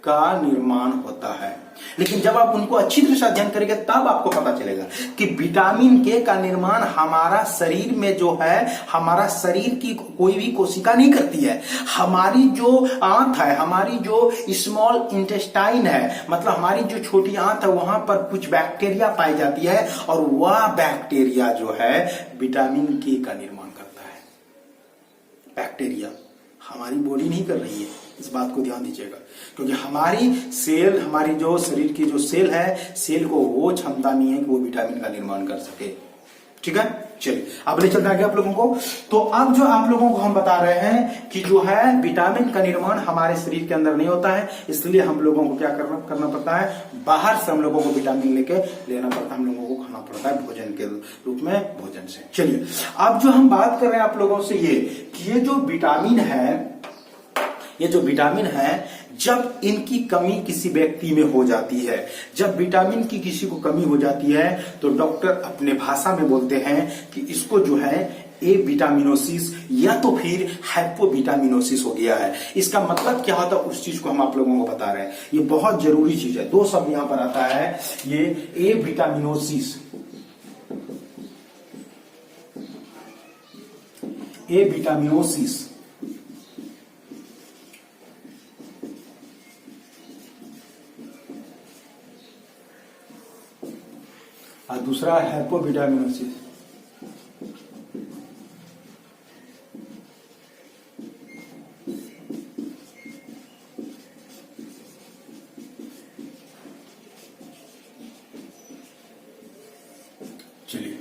का निर्माण होता है। लेकिन जब आप उनको अच्छी तरह से अध्ययन करेंगे तब आपको पता चलेगा कि विटामिन के का निर्माण हमारा शरीर में जो है, हमारा शरीर की कोई भी कोशिका नहीं करती है। हमारी जो आंत है, हमारी जो स्मॉल इंटेस्टाइन है, मतलब हमारी जो छोटी आंत है, वहां पर कुछ बैक्टीरिया पाई जाती है और वह बैक्टीरिया जो है विटामिन के का निर्माण करता है। बैक्टीरिया हमारी बॉडी नहीं कर रही है, इस बात को ध्यान दीजिएगा, क्योंकि हमारी सेल, हमारी जो शरीर की जो सेल है, सेल को वो क्षमता नहीं है कि वो विटामिन का निर्माण कर सके। ठीक है, चलिए अब ले चलते आगे आप लोगों को। तो अब जो आप लोगों को हम बता रहे हैं कि जो है विटामिन का निर्माण हमारे शरीर के अंदर नहीं होता है, इसलिए हम लोगों को क्या करना पड़ता है, बाहर से हम लोगों को विटामिन लेके लेना पड़ता है, हम लोगों को खाना पड़ता है भोजन के रूप में, भोजन से। चलिए अब जो हम बात कर रहे हैं आप लोगों से ये कि ये जो विटामिन है, जब इनकी कमी किसी व्यक्ति में हो जाती है, जब विटामिन की किसी को कमी हो जाती है, तो डॉक्टर अपने भाषा में बोलते हैं कि इसको जो है ए विटामिनोसिस या तो फिर हाइपोविटामिनोसिस हो गया है। इसका मतलब क्या होता है उस चीज को हम आप लोगों को बता रहे हैं, ये बहुत जरूरी चीज है। दो शब्द यहां पर आता है, ये ए विटामिनोसिस, ए विटामिनोसिस, और दूसरा हाइपोविटामिनोसिस। चलिए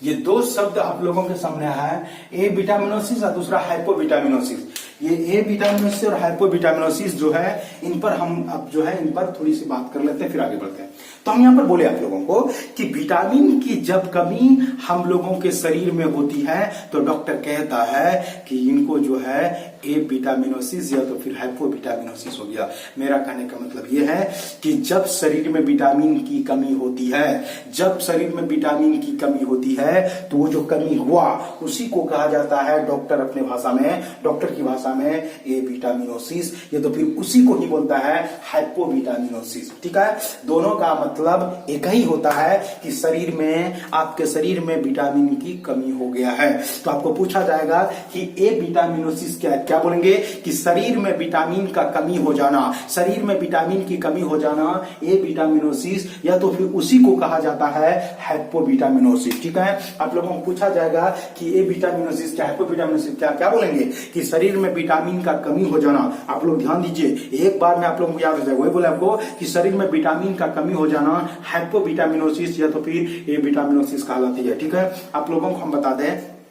ये दो शब्द आप लोगों के सामने है, ए विटामिनोसिस और दूसरा हाइपोविटामिनोसिस। ये ए विटामिनोसिस और हाइपोविटामिनोसिस जो है, इन पर हम अब जो है इन पर थोड़ी सी बात कर लेते हैं, फिर आगे बढ़ते हैं। तो हम यहां पर बोले आप लोगों को कि विटामिन की जब कमी हम लोगों के शरीर में होती है तो डॉक्टर कहता है कि इनको जो है ए विटामिनोसिस या तो फिर हाइपोविटामिनोसिस हो गया। मेरा कहने का मतलब यह है कि जब शरीर में विटामिन की कमी होती है, जब शरीर में विटामिन की कमी होती है, तो वो जो कमी हुआ उसी को कहा जाता है डॉक्टर अपने भाषा में, डॉक्टर की भाषा में ए विटामिनोसिस, या तो फिर उसी को ही बोलता है हाइपोविटामिनोसिस। ठीक है, दोनों का मतलब एक ही होता है कि शरीर में, आपके शरीर में विटामिन की कमी हो गया है। तो आपको पूछा जाएगा कि ए विटामिनोसिस क्या बोलेंगे कि शरीर में विटामिन का कमी हो जाना, शरीर में विटामिन की कमी हो जाना ए विटामिनोसिस, या तो फिर उसी को कहा जाता है हाइपोविटामिनोसिस। ठीक है, आप लोगों को पूछा जाएगा कि ए विटामिनोसिस क्या, हाइपोविटामिनोसिस क्या बोलेंगे कि शरीर में विटामिन का कमी हो जाना। आप लोग ध्यान दीजिए, एक बार में आप लोगों को याद हो जाएगा, वही बोले आपको कि शरीर में विटामिन का कमी हो जाना हाइपोविटामिनोसिस या तो फिर ए विटामिनोसिस कहलाती है। ठीक है, आप लोगों को हम बता दें,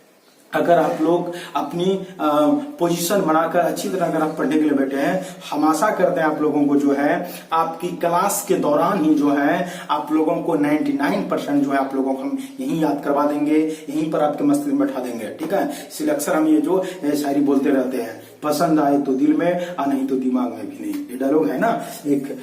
अगर आप लोग अपनी पोजीशन बनाकर अच्छी तरह अगर आप पढ़ने के लिए बैठे हैं, हम आशा करते हैं आप लोगों को जो है आपकी क्लास के दौरान ही जो है आप लोगों को 99% जो है आप लोगों को हम यहीं याद करवा देंगे, यहीं पर आपके मस्तिष्क में बैठा देंगे। ठीक है, इसलिए अक्सर हम ये जो शायरी बोलते रहते हैं, पसंद आए तो दिल में, आ नहीं तो दिमाग में भी नहीं, ये डायलॉग है ना एक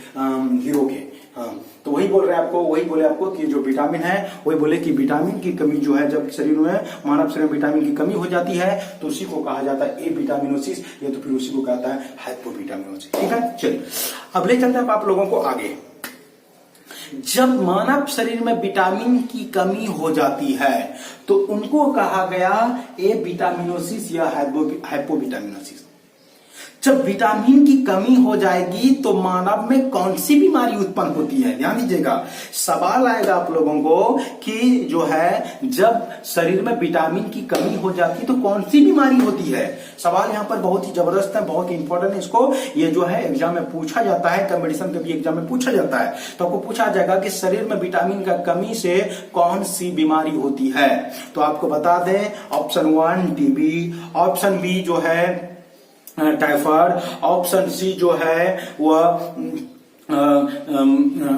हीरो के। हाँ, तो वही बोल रहे हैं आपको, वही बोले आपको कि जो विटामिन है, वही बोले कि विटामिन की कमी जो है, जब शरीर में, मानव शरीर में विटामिन की कमी हो जाती है तो उसी को कहा जाता है ए विटामिनोसिस या तो फिर उसी को कहता है हाइपोविटामिनोसिस। ठीक है, चलिए अब ले चलते हैं आप लोगों को आगे। जब मानव शरीर में विटामिन की कमी हो जाती है तो उनको कहा गया ए विटामिनोसिस या हाइपोविटामिनोसिस। जब विटामिन की कमी हो जाएगी तो मानव में कौन सी बीमारी उत्पन्न होती है, ध्यान दीजिएगा। सवाल आएगा आप लोगों को कि जो है जब शरीर में विटामिन की कमी हो जाती है तो कौन सी बीमारी होती है। सवाल यहाँ पर बहुत ही जबरदस्त है, बहुत ही इंपॉर्टेंट है। इसको ये जो है एग्जाम में पूछा जाता है, कंपटीशन के भी एग्जाम में पूछा जाता है। तो आपको पूछा जाएगा कि शरीर में विटामिन का कमी से कौन सी बीमारी होती है। तो आपको बता दें, ऑप्शन 1 टीबी, ऑप्शन बी जो है टाइफाइड, ऑप्शन सी जो है वह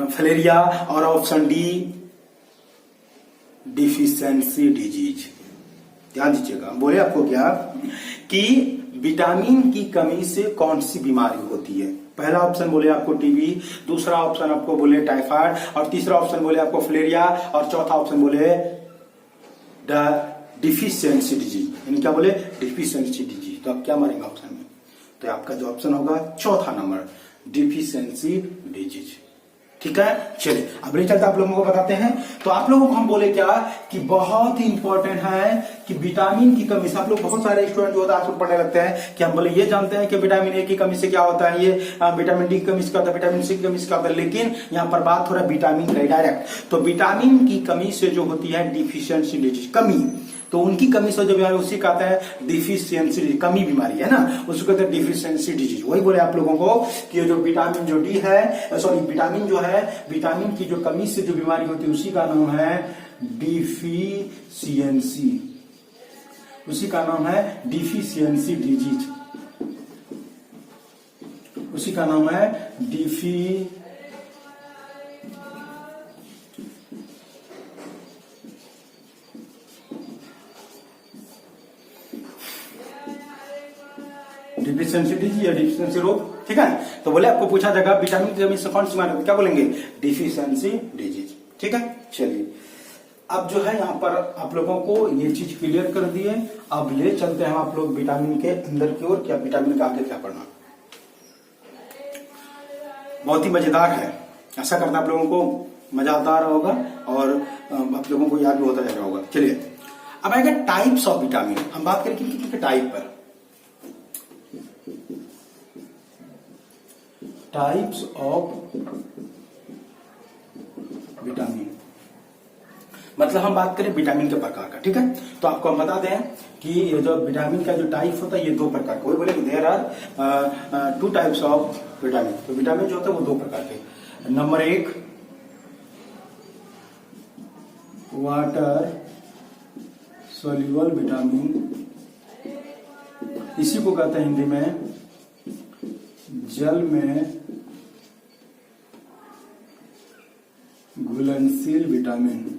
फलेरिया, और ऑप्शन डी डिफिशियंसी डिजीज। ध्यान दीजिएगा, बोले आपको क्या कि विटामिन की कमी से कौन सी बीमारी होती है। पहला ऑप्शन बोले आपको टीबी, दूसरा ऑप्शन आपको बोले टाइफाइड, और तीसरा ऑप्शन बोले आपको फलेरिया, और चौथा ऑप्शन बोले डिफिशियंसी डिजीज। यानी क्या बोले, डिफिशियंसी डिजीज। तो आप क्या मारेंगे ऑप्शन में, तो आपका जो ऑप्शन होगा चौथा नंबर, डिफिशियंसी डिजीज। ठीक है, चलिए अब ले चलते आप लोगों को बताते हैं। तो आप लोगों को हम बोले क्या कि बहुत ही इंपॉर्टेंट है कि विटामिन की कमी से आप लोग बहुत सारे स्टूडेंट जो होता है पढ़ने लगते हैं कि हम बोले ये जानते हैं कि विटामिन ए की कमी से क्या होता है, ये विटामिन डी की कमी से क्या होता है, विटामिन सी की कमी से क्या होता है, लेकिन यहाँ पर बात हो रहा है विटामिन का डायरेक्ट। तो विटामिन की कमी से जो होती है डिफिशियंसी डिजीज, कमी, तो उनकी कमी से जो बीमारी उसी का आता है डिफिशियंसी, कमी बीमारी है ना, उसको कहते हैं डिफिशियंसी डिजीज। वही बोले आप लोगों को कि जो विटामिन जो डी है, सॉरी विटामिन जो है, विटामिन की जो कमी से जो बीमारी होती है उसी का नाम है डिफिशियंसी, उसी का नाम है डिफिशियंसी डिजीज, उसी का नाम है डिफिशियंसी डिजीज या डिफिशियंसी रोग। ठीक है, तो बोले आपको पूछा जाएगा विटामिन की कमी से कौन सी बीमारी, क्या बोलेंगे, डिफिशियंसी डिजीज। ठीक है, चलिए अब जो है यहाँ पर आप लोगों को ये चीज क्लियर कर दिए। अब ले चलते हैं आप लोग विटामिन के अंदर की ओर, क्या विटामिन का आगे क्या पढ़ना, बहुत ही मजेदार है। ऐसा करता आप लोगों को मजा आता आ रहा होगा और आप लोगों को याद भी होता जा रहा होगा। चलिए अब आएगा टाइप्स ऑफ विटामिन, हम बात करें किन टाइप पर, टाइप्स ऑफ विटामिन, मतलब हम बात करें विटामिन के प्रकार का। ठीक है, तो आपको हम बता दें कि ये जो विटामिन का जो टाइप होता है ये दो प्रकार का, वही बोले there are 2 types of vitamin. तो विटामिन जो होता है वो 2 प्रकार के। नंबर 1 वाटर सोल्यूबल विटामिन, इसी को कहते हैं हिंदी में जल में घुलनशील विटामिन।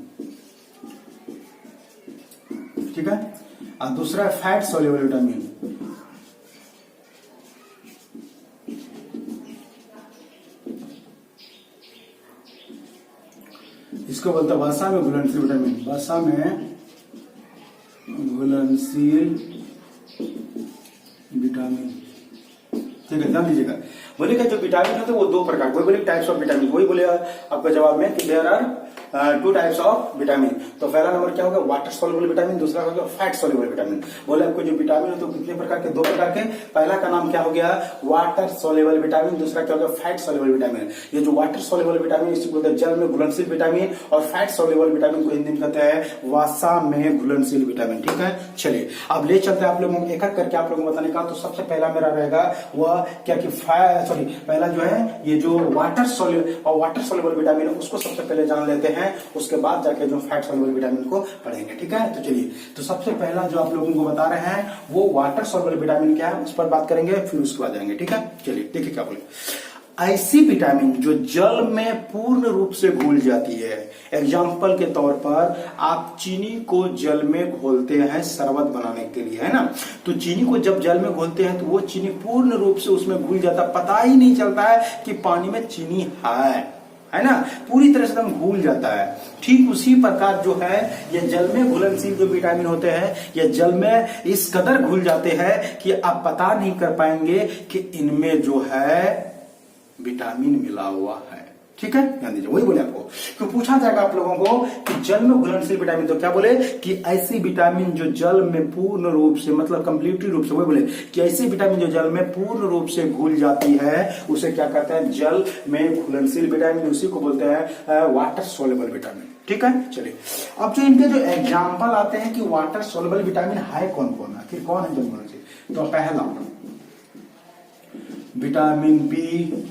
ठीक है, और दूसरा फैट सोल्यूबल विटामिन, इसको बोलते हैं वसा में घुलनशील विटामिन, वसा में घुलनशील विटामिन। ठीक है, ध्यान दीजिएगा, बोले जो विटामिन होते हैं वो 2 प्रकार, वही बोले टाइप्स ऑफ विटामिन, वही बोले आपके जवाब में कि there are 2 types of vitamin. तो पहला नंबर क्या होगा, वाटर सोल्यूबल विटामिन, दूसरा होगा फैट सोल्यूबल विटामिन। बोले आपको जो विटामिन होते हैं कितने प्रकार के, 2 प्रकार के। पहला का नाम क्या हो गया, वाटर सोल्यूबल विटामिन, दूसरा क्या हो गया, फैट सोल्यूबल विटामिन। ये जो वाटर सोल्यूबल विटामिन इसको बोलते हैं जल में घुलनशील विटामिन, और फैट सोल्यूबल विटामिन को हिंदी में कहते हैं वसा में घुलनशील विटामिन। ठीक है, चलिए अब ले चलते हैं आप लोगों को एक एक करके आप लोगों को बताने का। तो सबसे पहला मेरा रहेगा वह क्या कि पहला जो है ये जो वाटर सोल्यूबल विटामिन है उसको सबसे पहले जान लेते हैं, उसके बाद जाके जो फैट सोल्यूबल विटामिन को पढ़ेंगे। ठीक है, तो चलिए तो सबसे पहला जो आप लोगों को बता रहे हैं वो वाटर सोल्यूबल विटामिन क्या है उस पर बात करेंगे, फिर उसके बाद जाएंगे। ठीक है, चलिए देखिए क्या बोले, ऐसी विटामिन जो जल में पूर्ण रूप से घुल जाती है। एग्जाम्पल के तौर पर आप चीनी को जल में घोलते हैं शरबत बनाने के लिए, है ना, तो चीनी को जब जल में घोलते हैं तो वो चीनी पूर्ण रूप से उसमें घुल जाता, पता ही नहीं चलता है कि पानी में चीनी है ना, पूरी तरह से एकदम घुल जाता है। ठीक उसी प्रकार जो है ये जल में घुलनशील जो विटामिन होते हैं ये जल में इस कदर घुल जाते हैं कि आप पता नहीं कर पाएंगे कि इनमें जो है विटामिन मिला हुआ है। ठीक है, ध्यान दीजिए, वही बोले आपको तो पूछा जाएगा आप लोगों को कि जल में घुलनशील विटामिन, तो क्या बोले कि ऐसी विटामिन जो जल में पूर्ण रूप से मतलब कंप्लीटली रूप से, वही बोले कि ऐसी विटामिन जो जल में पूर्ण रूप से घुल जाती है उसे क्या कहते हैं, जल में घुलनशील विटामिन, उसी को बोलते हैं वाटर सोल्यूबल विटामिन। ठीक है, चलिए अब जो इनके जो एग्जाम्पल आते हैं कि वाटर सोल्यूबल विटामिन है कौन कौन, आखिर कौन है जल घुलनशील, तो पहला विटामिन बी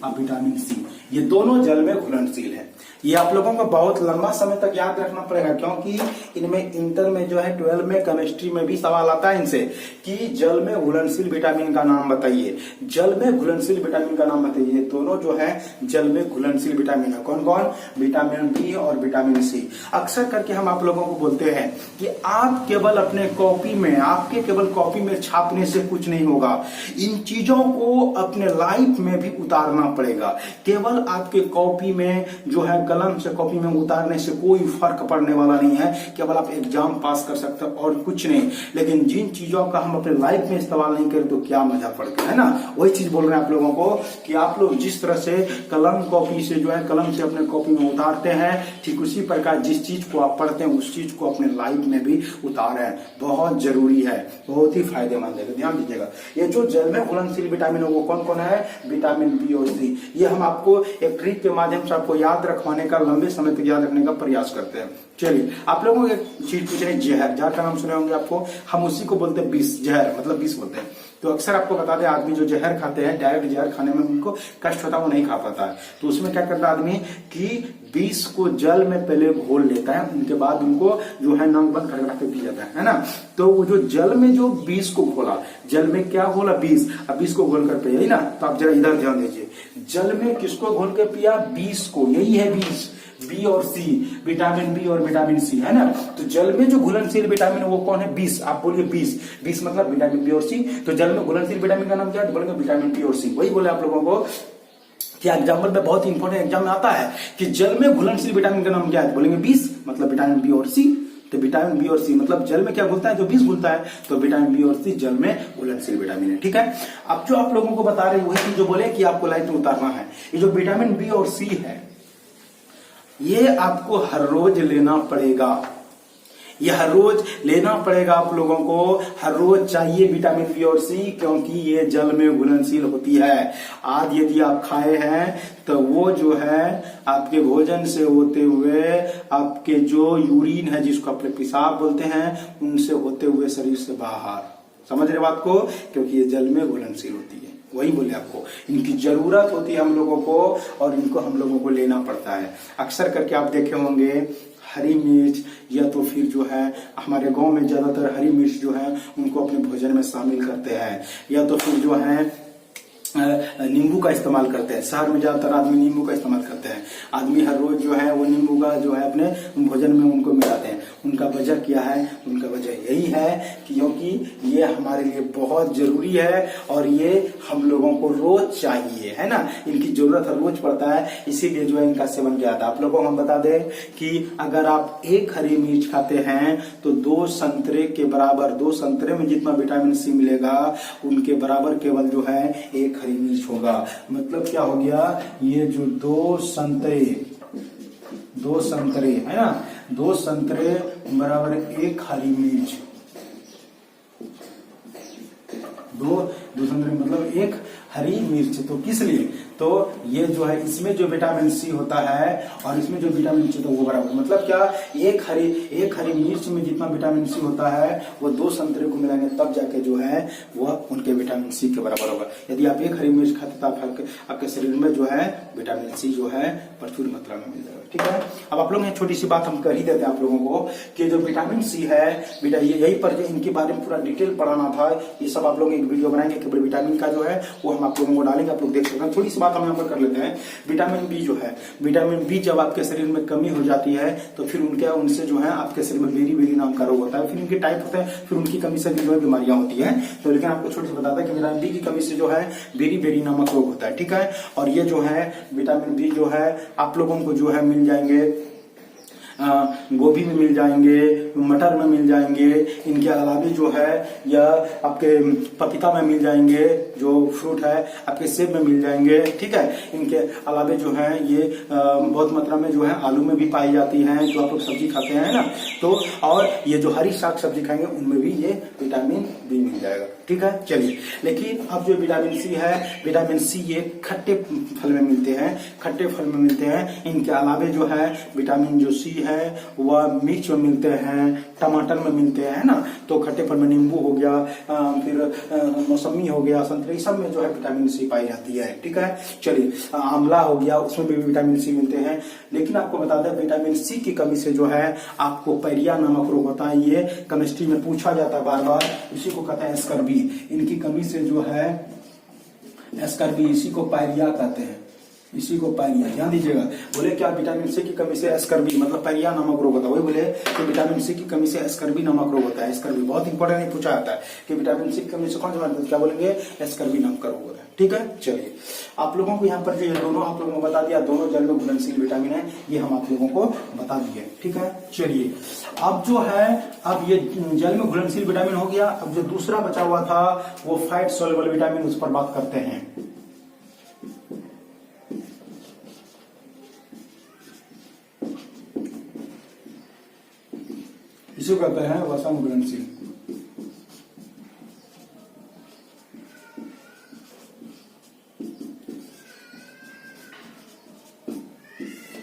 और विटामिन सी, ये दोनों जल में घुलनशील है। ये आप लोगों को बहुत लंबा समय तक याद रखना पड़ेगा क्योंकि इनमें इंटर में जो है 12 में केमिस्ट्री में भी सवाल आता है इनसे कि जल में घुलनशील विटामिन का नाम बताइए, जल में घुलनशील विटामिन का नाम बताइए। दोनों जो है जल में घुलनशील विटामिन है, कौन कौन, विटामिन बी और विटामिन सी। अक्सर करके हम आप लोगों को बोलते हैं कि आप केवल अपने कॉपी में, आपके केवल कॉपी में छापने से कुछ नहीं होगा, इन चीजों को अपने लाइफ में भी उतारना पड़ेगा। केवल आपके कॉपी में जो है कलम से कॉपी में उतारने से कोई फर्क पड़ने वाला नहीं है, केवल आप एग्जाम पास कर सकते हो और कुछ नहीं। लेकिन जिन चीजों का हम अपने लाइफ में इस्तेमाल नहीं करें तो क्या मजा पड़ गया, है ना। वही चीज बोल रहे हैं आप लोगों को कि आप लोग जिस तरह से कलम कॉपी से जो है कलम से अपने कॉपी में उतारते हैं, ठीक उसी प्रकार जिस चीज को आप पढ़ते हैं उस चीज को अपने लाइफ में भी उतारें। बहुत जरूरी है, बहुत ही फायदेमंद है, ध्यान दीजिएगा। ये जो जल में घुलनशील विटामिन है वो कौन कौन है? विटामिन बी और सी। ये हम आपको एक ट्रिक के माध्यम से आपको याद रखवाने का, लंबे समय तक याद रखने का प्रयास करते हैं। चलिए आप लोगों को एक चीज पूछ रहे हैं, जहर। जहर का नाम सुने होंगे आपको, हम उसी को बोलते हैं विष। जहर मतलब विष बोलते हैं। तो अक्सर आपको बता दें, आदमी जो जहर खाते हैं, डायरेक्ट जहर खाने में उनको कष्ट होता है, वो नहीं खा पाता है। तो उसमें क्या करता है आदमी कि विष को जल में पहले घोल लेता है, उनके बाद उनको जो है नाक बंद करके पी जाता है ना। तो वो जो जल में जो विष को घोला, जल में क्या घोला? विष। अब विष को घोल कर पिया, यही ना। तो आप जरा इधर ध्यान दीजिए, जल में किसको घोल के पिया? विष को। यही है विष, बी और सी, विटामिन बी और विटामिन सी, है ना। तो जल में जो घुलनशील विटामिन है वो कौन है? विष। आप बोलिए विष। विष मतलब विटामिन बी और सी। तो जल में घुलनशील विटामिन का नाम क्या है? बोलेंगे विटामिन बी और सी। वही बोले आप लोगों को कि एग्जाम्पल में बहुत इंपॉर्टेंट एग्जाम में आता है कि जल में घुलनशील विटामिन का नाम क्या है? बोलेंगे विष, मतलब विटामिन बी और सी। तो विटामिन बी और सी मतलब जल में क्या घुलता है? जो विष घुलता है। तो विटामिन बी और सी जल में घुलनशील विटामिन है, ठीक है। अब जो आप लोगों को बता रहे हैं वही चीज जो बोले कि आपको लाइफ में उतारना है। ये जो विटामिन बी और सी है ये आपको हर रोज लेना पड़ेगा। ये हर रोज लेना पड़ेगा आप लोगों को, हर रोज चाहिए विटामिन बी और सी, क्योंकि ये जल में घुलनशील होती है। आज यदि आप खाए हैं तो वो जो है आपके भोजन से होते हुए आपके जो यूरिन है, जिसको अपने पेशाब बोलते हैं, उनसे होते हुए शरीर से बाहर। समझ रहे बात को? क्योंकि ये जल में घुलनशील होती है। वही बोले आपको, इनकी जरूरत होती है हम लोगों को और इनको हम लोगों को लेना पड़ता है। अक्सर करके आप देखे होंगे हरी मिर्च, या तो फिर जो है हमारे गांव में ज्यादातर हरी मिर्च जो है उनको अपने भोजन में शामिल करते हैं, या तो फिर जो है नींबू का इस्तेमाल करते हैं। शहर में ज्यादातर आदमी नींबू का इस्तेमाल करते हैं। आदमी हर रोज जो है वो नींबू का जो है अपने भोजन में उनको मिलाते हैं। उनका वजह क्या है? उनका वजह यही है कि क्योंकि ये हमारे लिए बहुत जरूरी है और ये हम लोगों को रोज चाहिए, है ना। इनकी जरूरत हर रोज पड़ता है, इसीलिए जो है इनका सेवन किया था। आप लोगों को हम बता दें कि अगर आप एक हरी मिर्च खाते हैं तो 2 संतरे के बराबर, 2 संतरे में जितना विटामिन सी मिलेगा उनके बराबर केवल जो है एक हरी मिर्च होगा। मतलब क्या हो गया? ये जो 2 संतरे है ना, 2 संतरे बराबर एक हरी मिर्च। 2 संतरे मतलब एक हरी मिर्च। तो किस लिए? तो ये जो है इसमें जो विटामिन सी होता है और इसमें जो विटामिन सी होता है वो बराबर। मतलब क्या? एक हरी मिर्च में जितना विटामिन सी होता है वो 2 संतरे को मिलाएंगे तब जाके जो है वह उनके विटामिन सी के बराबर होगा। यदि आप एक हरी मिर्च खाते तो आपके शरीर में जो है विटामिन सी जो है प्रचुर मात्रा में मिल जाएगा, ठीक है। अब आप लोग छोटी सी बात हम कर ही देते हैं आप लोगों को कि जो विटामिन सी है, यही पर इनके बारे में पूरा डिटेल पढ़ाना था। ये सब आप लोग एक वीडियो बनाएंगे कि विटामिन का जो है वो हम आप लोगों को डालेंगे, आप लोग देख सकते हैं। थोड़ी सी बात हम यहाँ पर कर लेते हैं। विटामिन बी जो है, विटामिन बी जब आपके शरीर में कमी हो जाती है तो फिर उनसे जो है आपके शरीर में बेरी नाम का रोग होता है। फिर इनके टाइप होते हैं, फिर उनकी कमी से भी जो है बीमारियां होती है। तो लेकिन आपको छोटी सी बताता है कि विटामिन बी की कमी से जो है बेरी नामक रोग होता है, ठीक है। और ये जो है विटामिन बी जो है आप लोगों को जो है मिल जाएंगे गोभी में मिल जाएंगे, मटर में मिल जाएंगे। इनके अलावा जो है या आपके पपीता में मिल जाएंगे, जो फ्रूट है आपके सेब में मिल जाएंगे, ठीक है। इनके अलावा जो है ये बहुत मात्रा में जो है आलू में भी पाई जाती है, जो आप लोग सब्जी खाते हैं ना। तो और ये जो हरी साग सब्जी खाएंगे उनमें भी ये विटामिन बी मिल जाएगा, ठीक है। चलिए, लेकिन अब जो विटामिन सी है, विटामिन सी ये खट्टे फल में मिलते हैं, खट्टे फल में मिलते हैं। इनके अलावा जो है विटामिन जो सी है वह मिर्च में मिलते हैं, टमाटर में मिलते हैं ना। तो खट्टे फल में नींबू हो गया, फिर मौसमी हो गया, संतरे, सब में जो है विटामिन सी पाई जाती है, ठीक है। चलिए, आंवला हो गया, उसमें भी विटामिन सी मिलते हैं। लेकिन आपको बता दें विटामिन सी की कमी से जो है आपको पैरिया नामक रोग होता है। ये केमिस्ट्री में पूछा जाता है बार बार, इसी को कहते हैं स्कर्वी। इनकी कमी से जो है स्कर्वी, इसी को पायरिया कहते हैं, इसी को पायरिया। ध्यान दीजिएगा, बोले क्या? विटामिन सी की कमी से स्कर्वी मतलब पायरिया नामक रोग होता है। वही बोले कि विटामिन सी की कमी से स्कर्वी नामक रोग होता है। स्कर्वी बहुत इंपॉर्टेंट पूछा जाता है कि विटामिन सी की कमी से कौन सा, क्या बोलेंगे? स्कर्वी नाम का रोग होता है। ठीक है। चलिए आप लोगों को यहाँ पर जो ये दोनों आप लोगों को बता दिया, दोनों जल में घुलनशील विटामिन है, ये हम आप लोगों को बता दिए। ठीक है। चलिए अब जो है, अब ये जल में घुलनशील विटामिन हो गया। अब जो दूसरा बचा हुआ था वो फैट सोल्युबल विटामिन, उस पर बात करते हैं। इसे कहते हैं वसा में घुलनशील।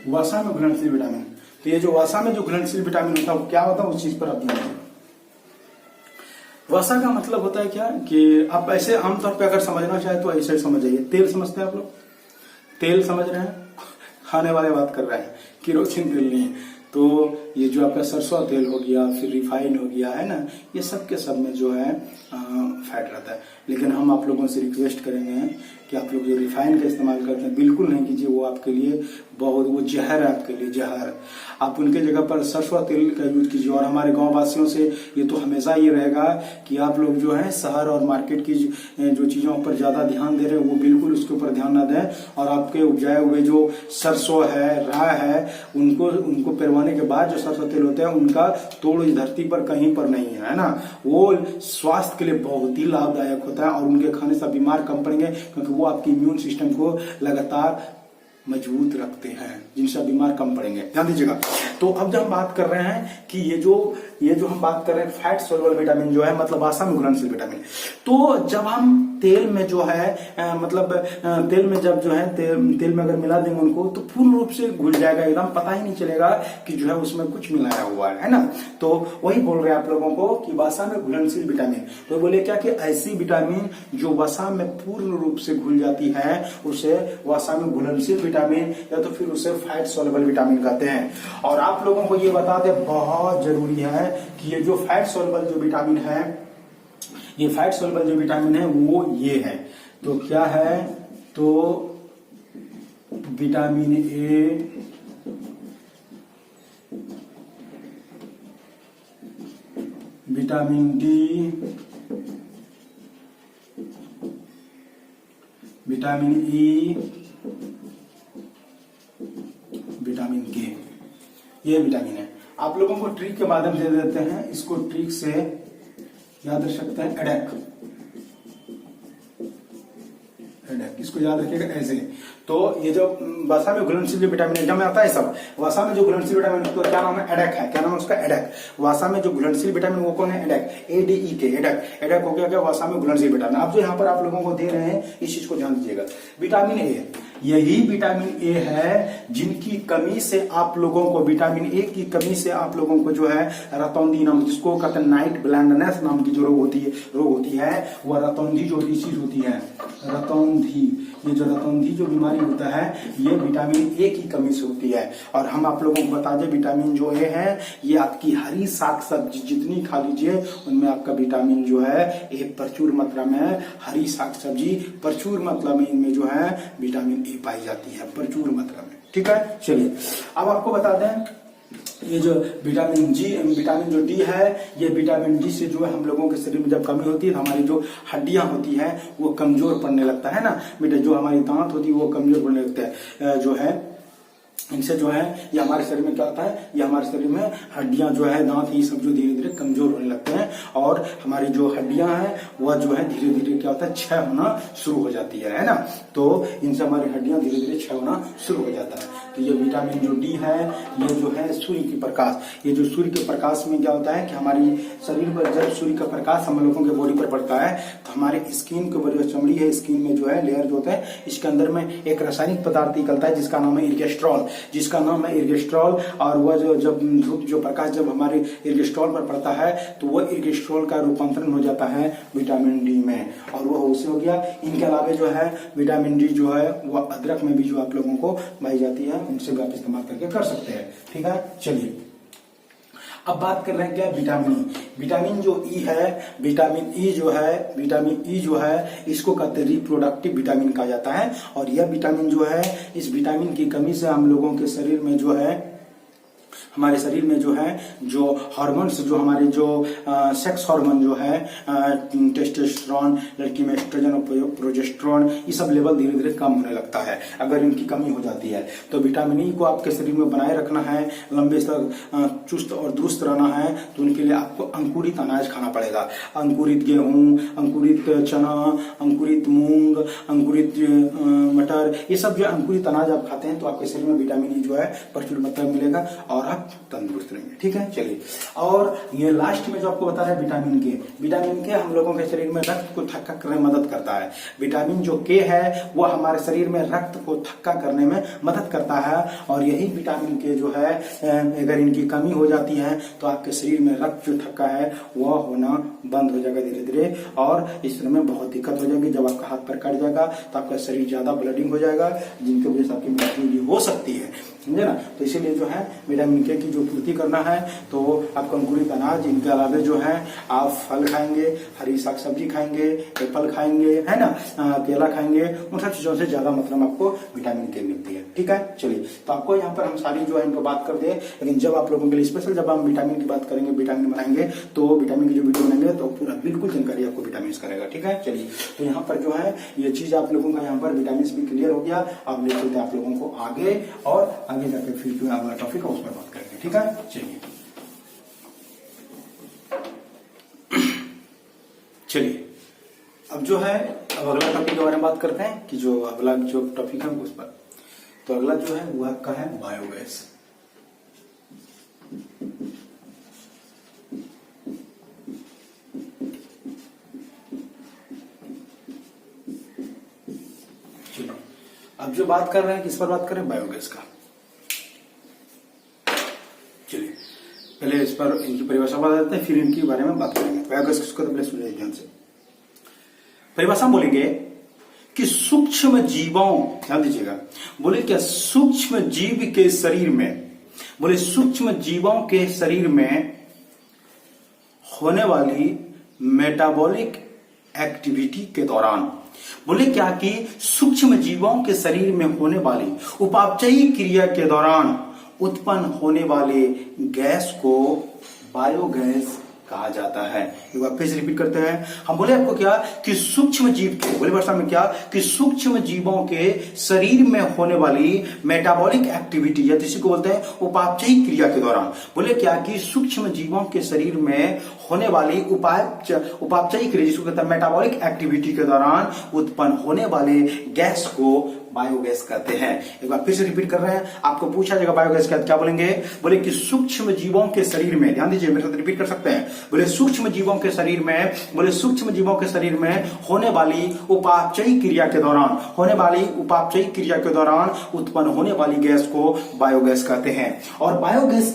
वसा में घुलनशील विटामिन, तो ये जो वसा में जो घुलनशील विटामिन होता है वो क्या होता है, उस चीज पर आप ध्यान दें। वसा का मतलब होता है क्या कि आप ऐसे आमतौर पे अगर समझना चाहे तो ऐसे समझ जाइए। तेल समझते हैं आप लोग, तेल समझ रहे हैं, खाने वाले बात कर रहे हैं, केरोसिन तेल नहीं है। तो ये जो आपका सरसों तेल हो गया, फिर रिफाइन हो गया, है ना, ये सब के सब में जो है फैट रहता है। लेकिन हम आप लोगों से रिक्वेस्ट करेंगे कि आप लोग जो रिफाइन का इस्तेमाल करते हैं बिल्कुल नहीं कीजिए, वो आपके लिए बहुत, वो जहर है आपके लिए, जहर। आप उनके जगह पर सरसों तेल का यूज कीजिए। और हमारे गांव वासियों से ये तो हमेशा ये रहेगा कि आप लोग जो है शहर और मार्केट की जो चीजों पर ज्यादा ध्यान दे रहे हैं वो बिल्कुल उसके ऊपर ध्यान न दें। और आपके उपजाए हुए जो सरसों है, राय है, उनको पेरवाने के बाद जो सरसों तेल होते हैं उनका तोड़ इस धरती पर कहीं पर नहीं है ना। वो स्वास्थ्य के लिए बहुत ही लाभदायक होता है और उनके खाने से बीमार कम पड़ेंगे, क्योंकि वो आपकी इम्यून सिस्टम को लगातार मजबूत रखते हैं, जिनसे बीमार कम पड़ेंगे। ध्यान दीजिएगा। तो अब जब हम बात कर रहे हैं कि ये जो हम बात कर रहे हैं फैट सोल्युबल विटामिन जो है, मतलब वसा में घुलनशील विटामिन, तो जब हम तेल में जो है तेल में जब जो है तेल में अगर मिला देंगे उनको तो पूर्ण रूप से घुल जाएगा, एकदम पता ही नहीं चलेगा कि जो है उसमें कुछ मिलाया हुआ है ना। तो वही बोल रहे हैं आप लोगों को कि वसा में घुलनशील विटामिन, तो बोले क्या कि ऐसी विटामिन जो वसा में पूर्ण रूप से घुल जाती है उसे वसा में घुलनशील विटामिन या तो फिर उसे फैट सोल्युबल विटामिन कहते हैं। और आप लोगों को ये बता दें, बहुत जरूरी है कि ये जो फैट सोल्युबल जो विटामिन है, ये फैट सोल्युबल जो विटामिन है वो ये है। तो क्या है, तो vitamin A, vitamin D, vitamin E, vitamin के, ये विटामिन है। आप लोगों को ट्रिक के माध्यम से दे देते हैं, इसको ट्रिक से याद रख सकते हैं। एडेक, इसको याद रखिएगा ऐसे। तो ये जो वसा में घुलनशील जो विटामिन एग्जाम में आता है सब, वसा में जो घुलनशील विटामिन तो क्या नाम है, एडेक है। क्या नाम है उसका, एडेक। वसा में जो घुलनशील विटामिन वो कौन है, एडेक, ADEK, एडेक। एडेक हो गया क्या, वसा में घुलनशील विटामिन। अब जो यहाँ पर आप लोगों को दे रहे हैं इस चीज को ध्यान दीजिएगा। विटामिन ए, यही विटामिन ए है जिनकी कमी से आप लोगों को, विटामिन ए की कमी से आप लोगों को जो है रतौंधी नाम, जिसको कहते हैं नाइट ब्लाइंडनेस नाम की जो रोग होती है वह रतौंधी जो चीज होती है, रतौंधी, ये जो रतौंधी जो बीमारी होता है ये विटामिन ए की कमी से होती है। और हम आप लोगों को बता दें विटामिन जो ए है ये आपकी हरी साग सब्जी जितनी खा लीजिए उनमें आपका विटामिन जो है ए प्रचुर मात्रा में, हरी साग सब्जी प्रचुर मात्रा में इनमें जो है विटामिन ए पाई जाती है, प्रचुर मात्रा में। ठीक है। चलिए अब आपको बता दें ये जो विटामिन जो डी है, ये विटामिन डी से जो है हम लोगों के शरीर में जब कमी होती है तो हमारी जो हड्डियां होती है वो कमजोर पड़ने लगता है ना बेटा, जो हमारी दांत होती है वो कमजोर पड़ने लगता है। जो है इनसे जो है ये हमारे शरीर में क्या होता है, ये हमारे शरीर में हड्डियां जो है, दांत, ये सब जो धीरे धीरे कमजोर होने लगते हैं और हमारी जो हड्डियां हैं वह जो है धीरे धीरे क्या होता है, क्षय होना शुरू हो जाती है ना। तो इनसे हमारी हड्डियां धीरे धीरे क्षय होना शुरू हो जाता है। तो ये विटामिन जो डी है ये जो है सूर्य की प्रकाश, ये जो सूर्य के प्रकाश में क्या होता है कि हमारी शरीर पर जब सूर्य का प्रकाश हम लोगों के बॉडी पर पड़ता है तो हमारे स्किन के ऊपर जो चमड़ी है, स्किन में जो है लेयर जो होता है इसके अंदर में एक रासायनिक पदार्थ निकलता है जिसका नाम है इर्गेस्ट्रॉल। और वह जो जब धूप जो प्रकाश जब हमारे इर्गेस्ट्रॉल पर पड़ता है तो वह इर्गेस्ट्रॉल का रूपांतरण हो जाता है विटामिन डी में और वह उससे हो गया। इनके अलावा जो है विटामिन डी जो है वह अदरक में भी जो आप लोगों को पाई जाती है, उनसे भी आप इस्तेमाल करके कर सकते हैं। ठीक है। चलिए अब बात कर रहे हैं क्या, विटामिन जो ई है, विटामिन ई जो है इसको कहते हैं रिप्रोडक्टिव विटामिन कहा जाता है। और यह विटामिन जो है, इस विटामिन की कमी से हम लोगों के शरीर में जो है हमारे शरीर में जो है जो हार्मोन्स, जो हमारे जो सेक्स हार्मोन जो है टेस्टोस्टेरोन, लड़की में एस्ट्रोजन और प्रोजेस्टेरोन, ये सब लेवल धीरे धीरे कम होने लगता है अगर इनकी कमी हो जाती है। तो विटामिन ई को आपके शरीर में बनाए रखना है, लंबे तक चुस्त और दुरुस्त रहना है, तो उनके लिए आपको अंकुरित अनाज खाना पड़ेगा। अंकुरित गेहूं, अंकुरित चना, अंकुरित मूंग, अंकुरित मटर, ये सब जो अंकुरित अनाज आप खाते हैं तो आपके शरीर में विटामिन ई जो है प्रचुर मात्रा में मिलेगा और आप तंदुरुस्त रहेंगे। ठीक है, चलिए। और ये लास्ट में जो आपको बता रहे हैं विटामिन के, विटामिन के हम लोगों के शरीर में रक्त को थक्का करने में मदद करता है। विटामिन जो के है वो हमारे शरीर में रक्त को थक्का करने में मदद करता है, और यही विटामिन के जो है अगर इनकी कमी हो जाती है तो आपके शरीर में रक्त जो थक्का है वह होना बंद हो जाएगा धीरे धीरे, और इस समय बहुत दिक्कत हो जाएगी। जब आपका हाथ पैर कट जाएगा तो आपका शरीर ज्यादा ब्लडिंग हो जाएगा, जिनकी वजह से आपकी मृत्यु भी हो सकती है, समझे ना। तो इसीलिए जो है विटामिन के की जो पूर्ति करना है तो आपको अंकुरित अनाज, इनके अलावा जो है आप फल खाएंगे, हरी साग सब्जी खाएंगे, एप्पल खाएंगे, है ना, केला खाएंगे, उन सब चीजों से ज्यादा मात्रा में आपको विटामिन के मिलती है। ठीक है, चलिए। तो आपको यहाँ पर हम सारी जो है इनको बात कर दे, लेकिन जब आप लोगों के लिए स्पेशल जब हम विटामिन की बात करेंगे, विटामिन बनाएंगे तो विटामिन की जो वीडियो बनाएंगे तो पूरा बिल्कुल जानकारी आपको विटामिन करेगा। ठीक है, चलिए। तो यहाँ पर जो है ये चीज आप लोगों का यहाँ पर विटामिन भी क्लियर हो गया। अब ले चलते हैं आप लोगों को आगे, और आगे जाकर फिर जो अगला टॉपिक है उस पर बात करेंगे। ठीक है, चलिए। चलिए अब जो है अब अगला टॉपिक के बारे में बात करते हैं कि जो अगला जो टॉपिक है उस पर। तो अगला जो है वो आपका है बायोगैस। अब जो बात कर रहे हैं किस पर बात करें, बायोगैस का। चलिए पहले इस पर इनकी परिभाषा बता देते हैं, फिर इनके बारे में बात करेंगे। बायोगैस किसको, तो पहले सुनिए ध्यान से। परिभाषा बोलेंगे कि सूक्ष्म जीवों, ध्यान दीजिएगा, बोले क्या सूक्ष्म जीव के शरीर में, बोले सूक्ष्म जीवों के शरीर में होने वाली मेटाबॉलिक एक्टिविटी के दौरान, बोले क्या कि सूक्ष्म जीवों के शरीर में होने वाली उपापचयी क्रिया के दौरान उत्पन्न होने वाले गैस को बायोगैस कहा जाता है। एक बार फिर से रिपीट करते हैं। हम बोले आपको क्या कि सूक्ष्म जीव के, बोले भाषा में क्या कि सूक्ष्म जीवों के शरीर में होने वाली मेटाबॉलिक एक्टिविटी या किसी को बोलते हैं उपापचयी क्रिया के दौरान, बोले क्या कि सूक्ष्म जीवों के शरीर में होने वाली उपापचयी क्रिया जिसको कहते हैं मेटाबॉलिक एक्टिविटी के दौरान उत्पन्न होने वाले गैस को बायोगैस कहते हैं। एक बार फिर से रिपीट कर रहे हैं, आपको पूछा जाएगा बायोगैस क्या बोलेंगे, बोले कि सूक्ष्म जीवों के शरीर में, ध्यान दीजिए मेरे साथ रिपीट कर सकते हैं, बोले सूक्ष्म जीवों के शरीर में, बोले सूक्ष्म जीवों के शरीर में होने वाली उपापचयी क्रिया के दौरान, होने वाली उपापचयी क्रिया के दौरान उत्पन्न होने वाली गैस को बायोगैस कहते हैं। और बायोगैस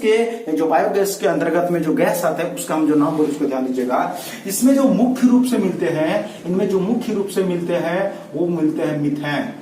के अंतर्गत में जो गैस आता है उसका हम जो नाम बोले उसको ध्यान दीजिएगा। इसमें जो मुख्य रूप से मिलते हैं, इनमें जो मुख्य रूप से मिलते हैं वो मिलते हैं मीथेन,